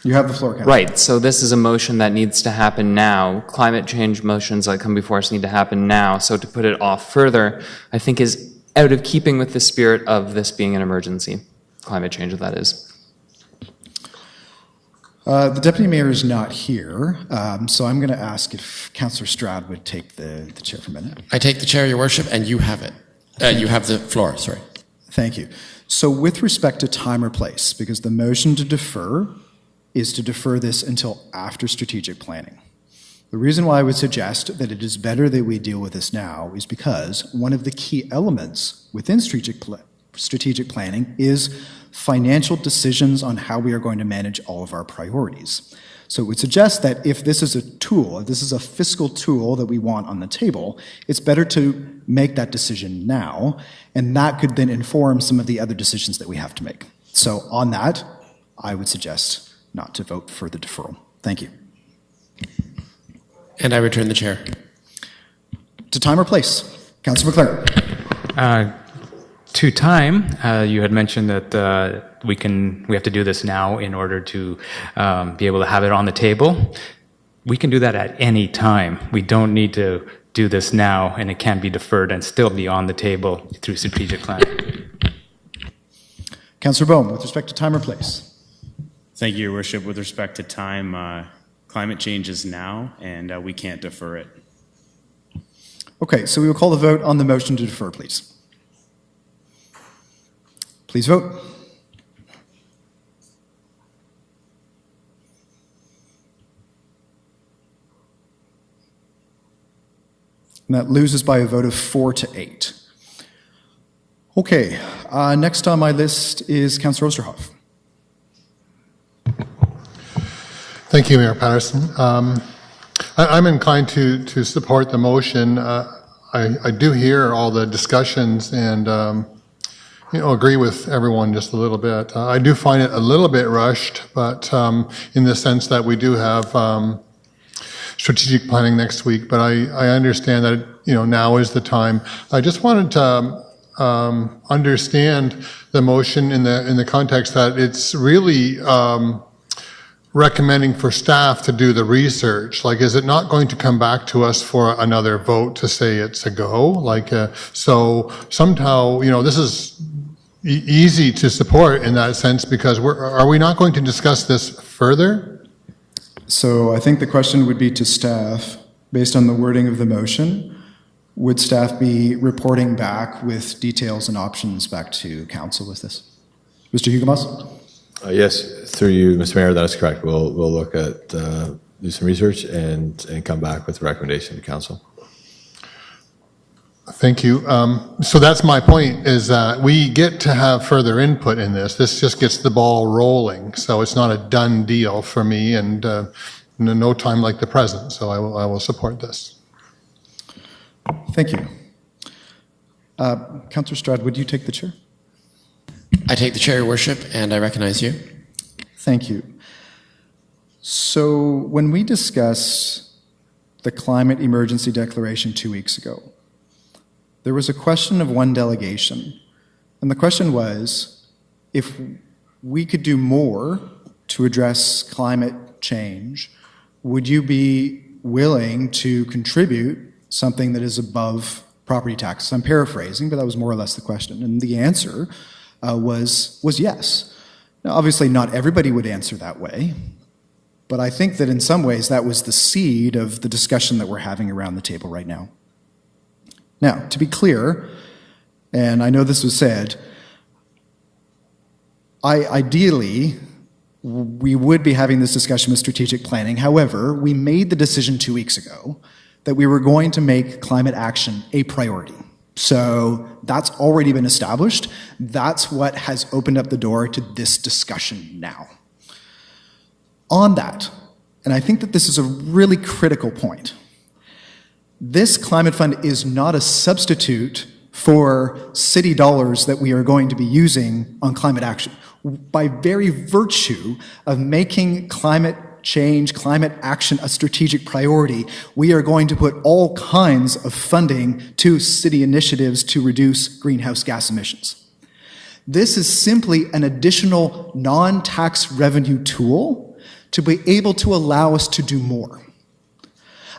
You have the floor, Councillor. Right. So this is a motion that needs to happen now. Climate change motions that come before us need to happen now. So to put it off further, I think is out of keeping with the spirit of this being an emergency. Climate change, that is. The deputy mayor is not here, so I'm going to ask if Councillor Stroud would take the chair for a minute. I take the chair, Your Worship, and you have it. You have the floor, sorry. Thank you. So with respect to time or place, because the motion to defer is to defer this until after strategic planning. The reason why I would suggest that it is better that we deal with this now is because one of the key elements within strategic planning is financial decisions on how we are going to manage all of our priorities. So it would suggest that if this is a tool, if this is a fiscal tool that we want on the table, it's better to make that decision now, and that could then inform some of the other decisions that we have to make. So on that, I would suggest not to vote for the deferral. Thank you. And I return the chair. To time or place. Councillor McLaren. To time, you had mentioned that we have to do this now in order to be able to have it on the table. We can do that at any time. We don't need to do this now, and it can be deferred and still be on the table through strategic planning. Councillor Bohm, with respect to time or place. Thank you, Your Worship. With respect to time, climate change is now, and we can't defer it. Okay, so we will call the vote on the motion to defer, please. Please vote. And that loses by a vote of 4-8. Okay, next on my list is Councillor Osterhoff. Thank you, Mayor Patterson. I'm inclined to support the motion. I do hear all the discussions and agree with everyone just a little bit. I do find it a little bit rushed, but in the sense that we do have strategic planning next week. But I understand that now is the time. I just wanted to understand the motion in the context that it's really recommending for staff to do the research. Like, is it not going to come back to us for another vote to say it's a go? Like, so somehow, this is easy to support in that sense because are we not going to discuss this further? So I think the question would be to staff, based on the wording of the motion, would staff be reporting back with details and options back to council with this? Mr. Huguemas? Yes, through you, Mr. Mayor, that is correct. We'll look at, do some research and come back with a recommendation to council. Thank you. So that's my point, is that we get to have further input in this. This just gets the ball rolling. So it's not a done deal for me, and no time like the present. So I will support this. Thank you. Councillor Stroud, would you take the chair? I take the chair, Your Worship, and I recognize you. Thank you. So when we discussed the climate emergency declaration 2 weeks ago, there was a question of one delegation. And the question was, if we could do more to address climate change, would you be willing to contribute something that is above property taxes? I'm paraphrasing, but that was more or less the question. And the answer was yes. Now, obviously, not everybody would answer that way, but I think that in some ways that was the seed of the discussion that we're having around the table right now. Now, to be clear, and I know this was said, ideally, we would be having this discussion with strategic planning. However, we made the decision 2 weeks ago that we were going to make climate action a priority. So that's already been established. That's what has opened up the door to this discussion now. On that, and I think that this is a really critical point, this climate fund is not a substitute for city dollars that we are going to be using on climate action. By very virtue of making climate change, climate action a strategic priority, we are going to put all kinds of funding to city initiatives to reduce greenhouse gas emissions. This is simply an additional non-tax revenue tool to be able to allow us to do more.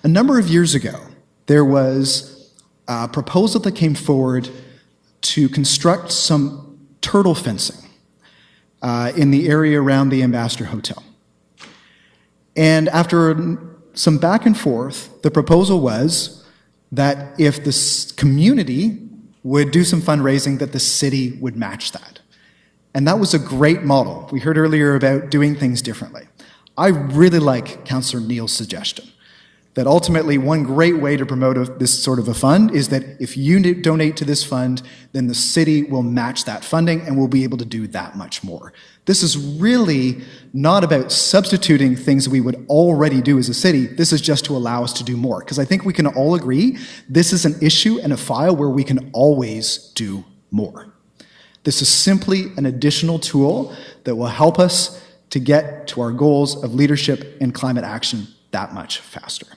A number of years ago, there was a proposal that came forward to construct some turtle fencing in the area around the Ambassador Hotel. And after some back and forth, the proposal was that if the community would do some fundraising, that the city would match that. And that was a great model. We heard earlier about doing things differently. I really like Councillor Neal's suggestion that ultimately one great way to promote this sort of a fund is that if you donate to this fund, then the city will match that funding and we'll be able to do that much more. This is really not about substituting things we would already do as a city. This is just to allow us to do more. Because I think we can all agree this is an issue and a file where we can always do more. This is simply an additional tool that will help us to get to our goals of leadership and climate action that much faster.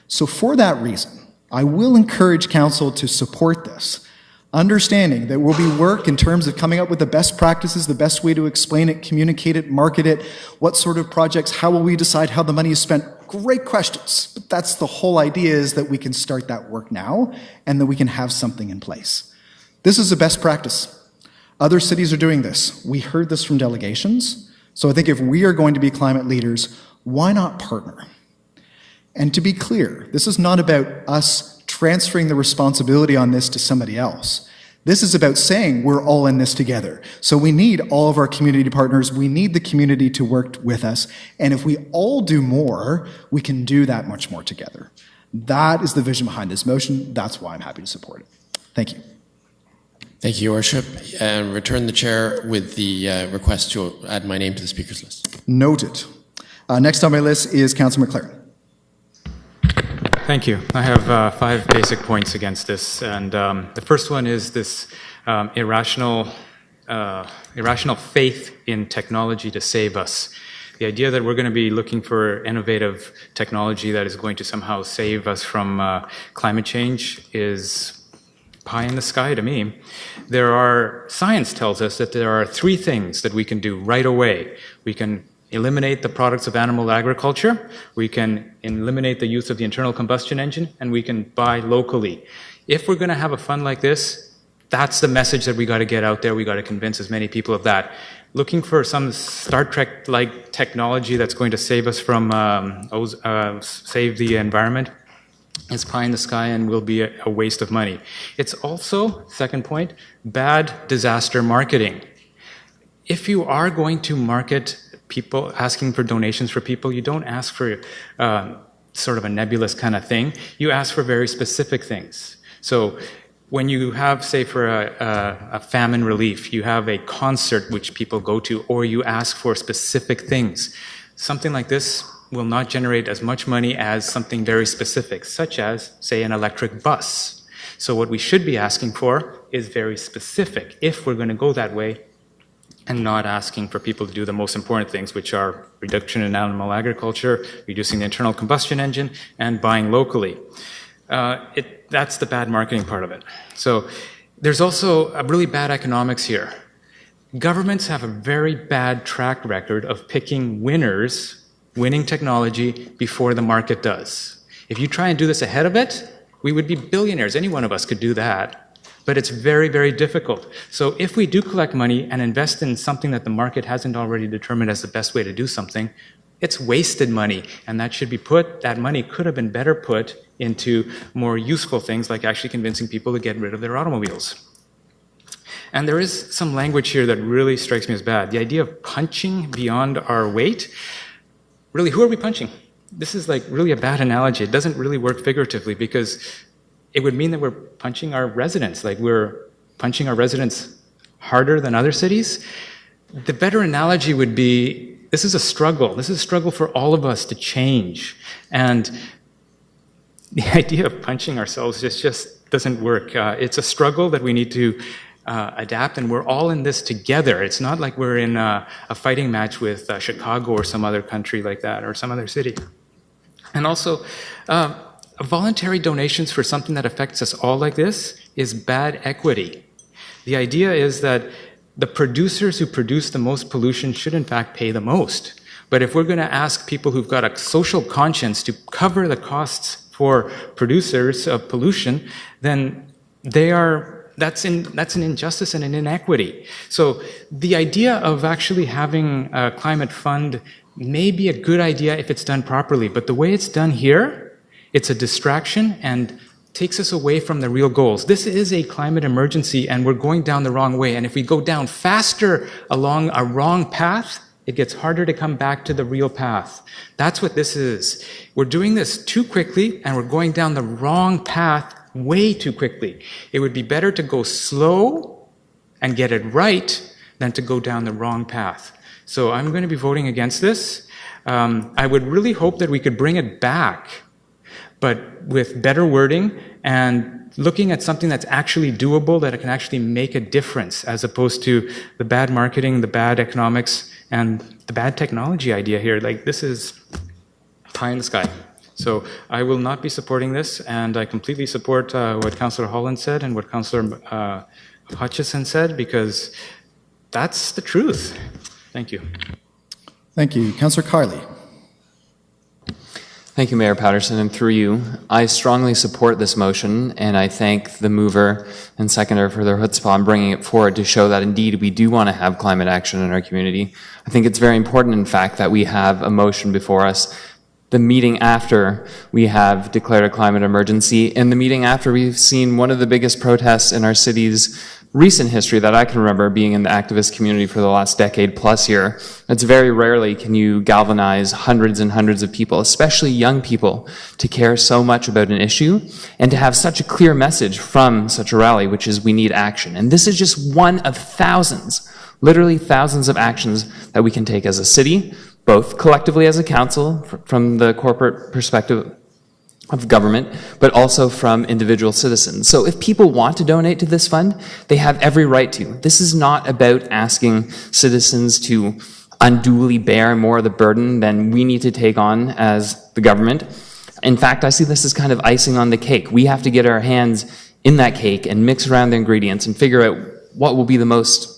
So for that reason, I will encourage Council to support this, understanding there will be work in terms of coming up with the best practices, the best way to explain it, communicate it, market it, what sort of projects, how will we decide how the money is spent? Great questions, but that's the whole idea, is that we can start that work now and that we can have something in place. This is a best practice. Other cities are doing this. We heard this from delegations. So I think if we are going to be climate leaders, why not partner? And to be clear, this is not about us transferring the responsibility on this to somebody else. This is about saying we're all in this together. So we need all of our community partners. We need the community to work with us. And if we all do more, we can do that much more together. That is the vision behind this motion. That's why I'm happy to support it. Thank you. Thank you, Your Worship. And return the chair with the request to add my name to the speakers list. Noted. Next on my list is Councillor McLaren. Thank you. I have 5 basic points against this, and the first one is this irrational faith in technology to save us. The idea that we're going to be looking for innovative technology that is going to somehow save us from climate change is pie in the sky to me. Science tells us that there are 3 things that we can do right away. We can eliminate the products of animal agriculture, we can eliminate the use of the internal combustion engine, and we can buy locally. If we're going to have a fund like this, that's the message that we got to get out there. We got to convince as many people of that. Looking for some Star Trek-like technology that's going to save us from, save the environment, is pie in the sky and will be a waste of money. It's also, second point, bad disaster marketing. If you are going to market people, asking for donations for people, you don't ask for sort of a nebulous kind of thing. You ask for very specific things. So when you have, say, for a famine relief, you have a concert which people go to, or you ask for specific things. Something like this will not generate as much money as something very specific, such as, say, an electric bus. So what we should be asking for is very specific, if we're going to go that way, and not asking for people to do the most important things, which are reduction in animal agriculture, reducing the internal combustion engine, and buying locally. That's the bad marketing part of it. So there's also a really bad economics here. Governments have a very bad track record of picking winners, winning technology, before the market does. If you try and do this ahead of it, we would be billionaires. Any one of us could do that. But it's very, very difficult. So if we do collect money and invest in something that the market hasn't already determined as the best way to do something, it's wasted money. And that money could have been better put into more useful things, like actually convincing people to get rid of their automobiles. And there is some language here that really strikes me as bad. The idea of punching beyond our weight. Really, who are we punching? This is like really a bad analogy. It doesn't really work figuratively, because it would mean that we're punching our residents, like we're punching our residents harder than other cities. The better analogy would be, this is a struggle. This is a struggle for all of us to change. And the idea of punching ourselves just doesn't work. It's a struggle that we need to adapt, and we're all in this together. It's not like we're in a fighting match with Chicago or some other country like that, or some other city. And also, voluntary donations for something that affects us all like this is bad equity. The idea is that the producers who produce the most pollution should in fact pay the most. But if we're going to ask people who've got a social conscience to cover the costs for producers of pollution, then that's an injustice and an inequity. So the idea of actually having a climate fund may be a good idea if it's done properly, but the way it's done here, it's a distraction and takes us away from the real goals. This is a climate emergency and we're going down the wrong way. And if we go down faster along a wrong path, it gets harder to come back to the real path. That's what this is. We're doing this too quickly and we're going down the wrong path way too quickly. It would be better to go slow and get it right than to go down the wrong path. So I'm going to be voting against this. I would really hope that we could bring it back, but with better wording and looking at something that's actually doable, that it can actually make a difference, as opposed to the bad marketing, the bad economics, and the bad technology idea here. Like, this is pie in the sky. So I will not be supporting this, and I completely support what Councillor Holland said and what Councillor Hutchison said, because that's the truth. Thank you. Thank you. Councillor Carley. Thank you, Mayor Patterson, and through you, I strongly support this motion, and I thank the mover and seconder for their chutzpah on bringing it forward to show that indeed we do want to have climate action in our community. I think it's very important, in fact, that we have a motion before us the meeting after we have declared a climate emergency, and the meeting after we've seen one of the biggest protests in our city's recent history that I can remember, being in the activist community for the last decade plus here. It's very rarely can you galvanize hundreds and hundreds of people, especially young people, to care so much about an issue and to have such a clear message from such a rally, which is we need action. And this is just one of thousands, literally thousands of actions that we can take as a city, both collectively as a council, from the corporate perspective of government, but also from individual citizens. So if people want to donate to this fund, they have every right to. This is not about asking citizens to unduly bear more of the burden than we need to take on as the government. In fact, I see this as kind of icing on the cake. We have to get our hands in that cake and mix around the ingredients and figure out what will be the most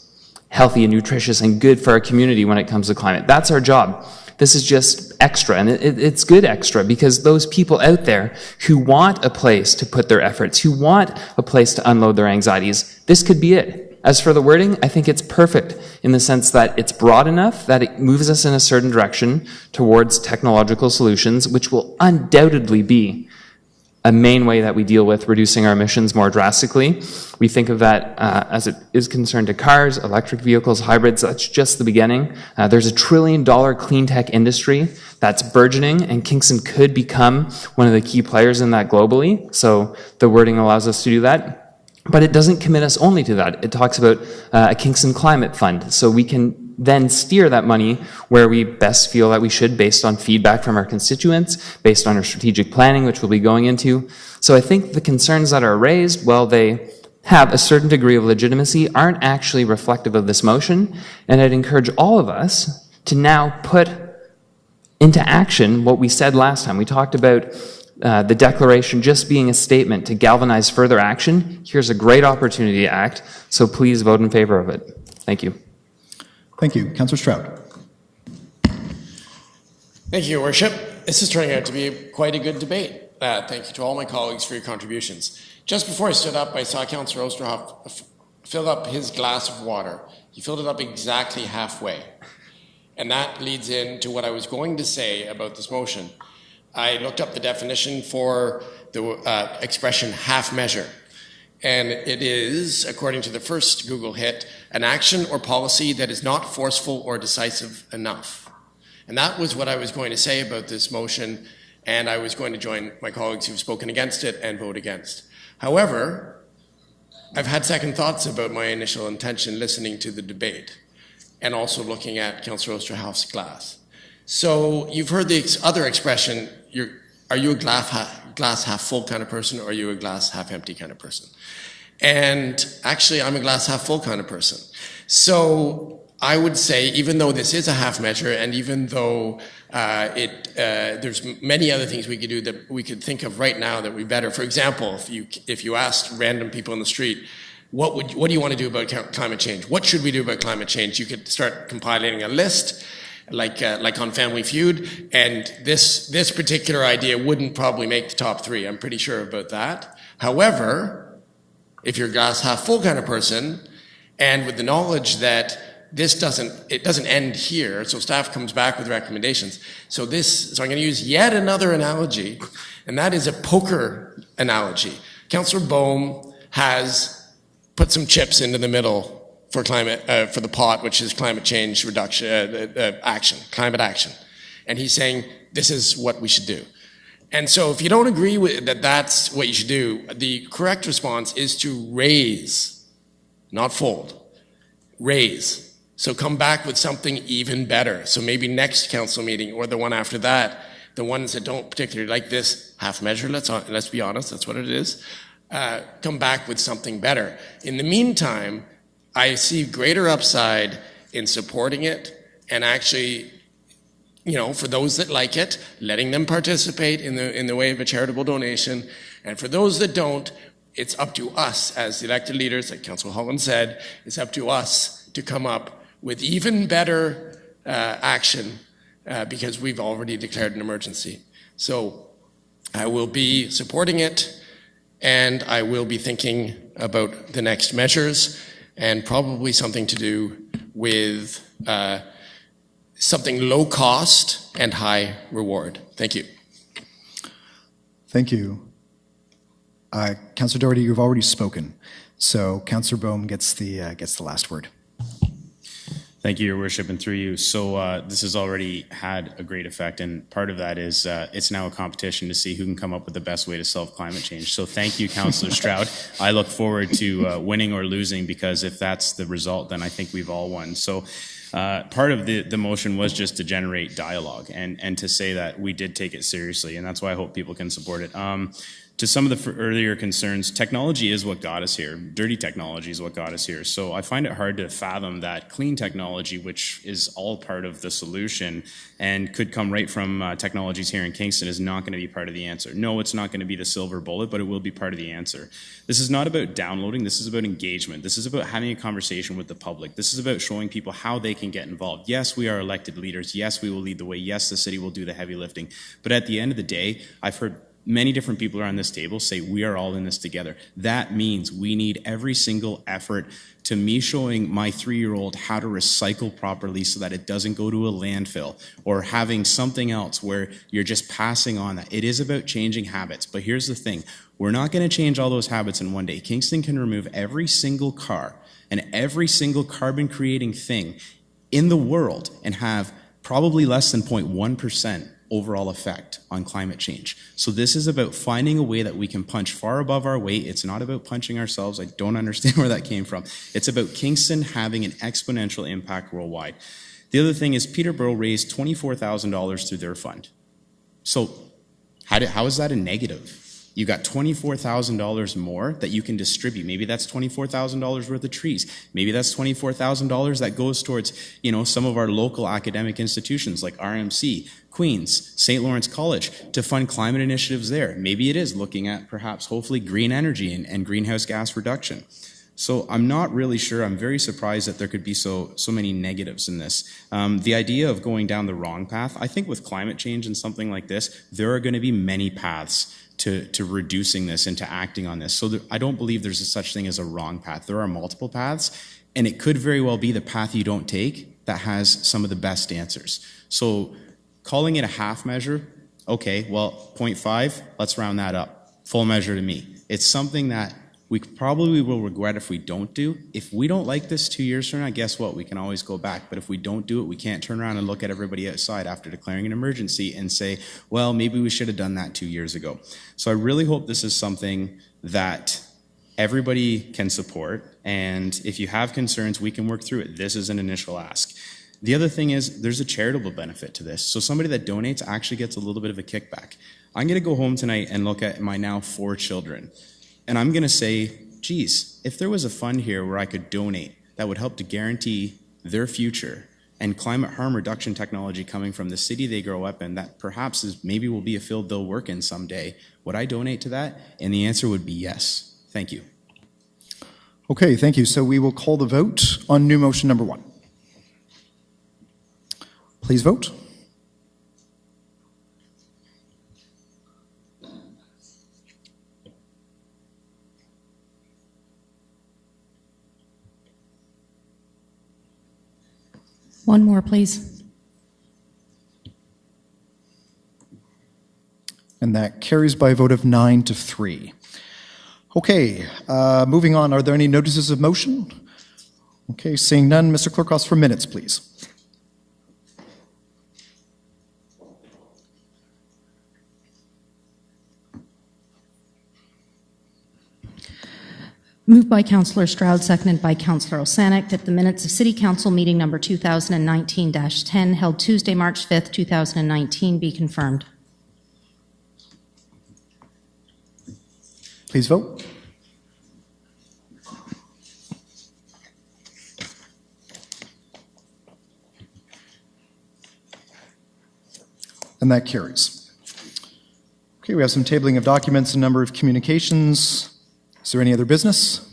healthy and nutritious and good for our community when it comes to climate. That's our job. This is just extra, and it's good extra, because those people out there who want a place to put their efforts, who want a place to unload their anxieties, this could be it. As for the wording, I think it's perfect in the sense that it's broad enough that it moves us in a certain direction towards technological solutions, which will undoubtedly be a main way that we deal with reducing our emissions more drastically. We think of that as it is concerned to cars, electric vehicles, hybrids. That's just the beginning. There's $1 trillion clean tech industry that's burgeoning, and Kingston could become one of the key players in that globally. So the wording allows us to do that. But it doesn't commit us only to that. It talks about a Kingston Climate Fund. So we can then steer that money where we best feel that we should, based on feedback from our constituents, based on our strategic planning, which we'll be going into. So I think the concerns that are raised, while they have a certain degree of legitimacy, aren't actually reflective of this motion. And I'd encourage all of us to now put into action what we said last time. We talked about the declaration just being a statement to galvanize further action. Here's a great opportunity to act, so please vote in favor of it. Thank you. Thank you. Councillor Stroud. Thank you, Your Worship. This is turning out to be quite a good debate. Thank you to all my colleagues for your contributions. Just before I stood up, I saw Councillor Oosterhoff fill up his glass of water. He filled it up exactly halfway. And that leads into what I was going to say about this motion. I looked up the definition for the expression half measure. And it is, according to the first Google hit, an action or policy that is not forceful or decisive enough. And that was what I was going to say about this motion, and I was going to join my colleagues who've spoken against it and vote against. However, I've had second thoughts about my initial intention listening to the debate and also looking at Councillor Oosterhoff's glass. So you've heard the other expression, are you a glass half full kind of person, or are you a glass half empty kind of person? And actually, I'm a glass half full kind of person. So I would say, even though this is a half measure, and even though there's many other things we could do that we could think of right now that would be better. For example, if you asked random people in the street, what do you want to do about climate change? What should we do about climate change? You could start compiling a list, like on Family Feud, and this particular idea wouldn't probably make the top 3. I'm pretty sure about that. However, if you're a glass half full kind of person, and with the knowledge that it doesn't end here. So staff comes back with recommendations. So I'm going to use yet another analogy, and that is a poker analogy. Councillor Bohm has put some chips into the middle for for the pot, which is climate change reduction, climate action. And he's saying, this is what we should do. And so if you don't agree with that's what you should do, the correct response is to raise, not fold, raise. So come back with something even better. So maybe next council meeting or the one after that, the ones that don't particularly like this half measure, let's be honest, that's what it is, come back with something better. In the meantime, I see greater upside in supporting it and actually, for those that like it, letting them participate in the way of a charitable donation. And for those that don't, it's up to us as the elected leaders, like Councillor Holland said, it's up to us to come up with even better action because we've already declared an emergency. So I will be supporting it, and I will be thinking about the next measures and probably something to do with something low cost and high reward. Thank you. Thank you. Councillor Doherty, you've already spoken, so Councillor Bohm gets the last word. Thank you, Your Worship, and through you. So this has already had a great effect, and part of that is it's now a competition to see who can come up with the best way to solve climate change. So thank you, Councillor Stroud. I look forward to winning or losing, because if that's the result, then I think we've all won. So part of the motion was just to generate dialogue and to say that we did take it seriously, and that's why I hope people can support it. To some of the earlier concerns, technology is what got us here. Dirty technology is what got us here. So I find it hard to fathom that clean technology, which is all part of the solution and could come right from technologies here in Kingston, is not going to be part of the answer. No, it's not going to be the silver bullet, but it will be part of the answer. This is not about downloading. This is about engagement. This is about having a conversation with the public. This is about showing people how they can get involved. Yes, we are elected leaders. Yes, we will lead the way. Yes, the city will do the heavy lifting. But at the end of the day, I've heard many different people around this table say we are all in this together. That means we need every single effort to me showing my 3-year-old how to recycle properly so that it doesn't go to a landfill, or having something else where you're just passing on that. It is about changing habits. But here's the thing. We're not going to change all those habits in one day. Kingston can remove every single car and every single carbon creating thing in the world and have probably less than 0.1% overall effect on climate change. So this is about finding a way that we can punch far above our weight. It's not about punching ourselves. I don't understand where that came from. It's about Kingston having an exponential impact worldwide. The other thing is Peterborough raised $24,000 through their fund. So how is that a negative? You got $24,000 more that you can distribute. Maybe that's $24,000 worth of trees. Maybe that's $24,000 that goes towards, some of our local academic institutions like RMC, Queen's, St. Lawrence College, to fund climate initiatives there. Maybe it is looking at perhaps hopefully green energy and greenhouse gas reduction. So I'm not really sure. I'm very surprised that there could be so many negatives in this. The idea of going down the wrong path, I think with climate change and something like this, there are going to be many paths to reducing this and to acting on this. So I don't believe there's a such thing as a wrong path. There are multiple paths, and it could very well be the path you don't take that has some of the best answers. So calling it a half measure, okay, well, 0.5, let's round that up. Full measure to me. It's something that we probably will regret if we don't do. If we don't like this 2 years from now, guess what? We can always go back. But if we don't do it, we can't turn around and look at everybody outside after declaring an emergency and say, well, maybe we should have done that 2 years ago. So I really hope this is something that everybody can support. And if you have concerns, we can work through it. This is an initial ask. The other thing is there's a charitable benefit to this. So somebody that donates actually gets a little bit of a kickback. I'm going to go home tonight and look at my now 4 children. And I'm going to say, geez, if there was a fund here where I could donate that would help to guarantee their future and climate harm reduction technology coming from the city they grow up in that perhaps maybe will be a field they'll work in someday, would I donate to that? And the answer would be yes. Thank you. Okay, thank you. So we will call the vote on new motion number 1. Please vote. One more, please. And that carries by a vote of 9-3. Okay, moving on. Are there any notices of motion? Okay, seeing none, Mr. Clerk, calls for minutes, please. Moved by Councillor Stroud, seconded by Councillor Osanek, that the minutes of City Council meeting number 2019-10 held Tuesday, March 5th, 2019 be confirmed. Please vote. And that carries. Okay, we have some tabling of documents, a number of communications. Is there any other business?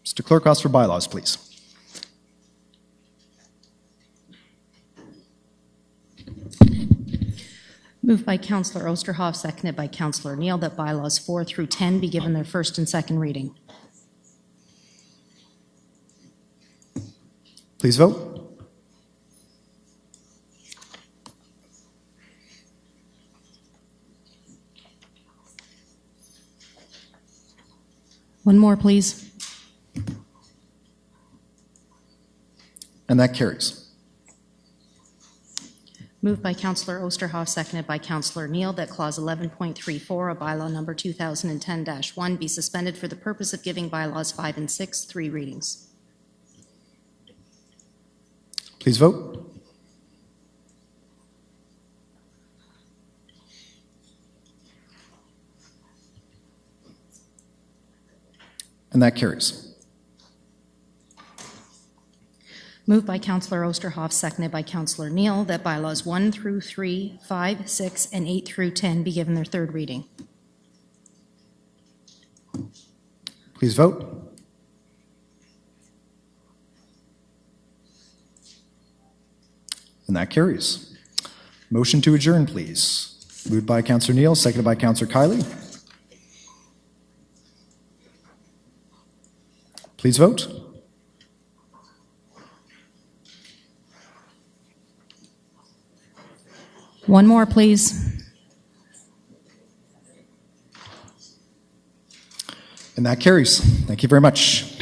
Mr. Clerk, ask for bylaws, please. Moved by Councillor Osterhoff, seconded by Councillor Neal, that bylaws 4 through 10 be given their first and second reading. Please vote. One more, please. And that carries. Moved by Councillor Osterhoff, seconded by Councillor Neal, that Clause 11.34 of Bylaw Number 2010-1 be suspended for the purpose of giving Bylaws 5 and 6 3 readings. Please vote. And that carries. Moved by Councillor Osterhoff, seconded by Councillor Neal, that Bylaws 1 through 3, 5, 6, and 8 through 10 be given their third reading. Please vote. And that carries. Motion to adjourn, please. Moved by Councillor Neal, seconded by Councillor Kiley. Please vote. One more, please. And that carries. Thank you very much.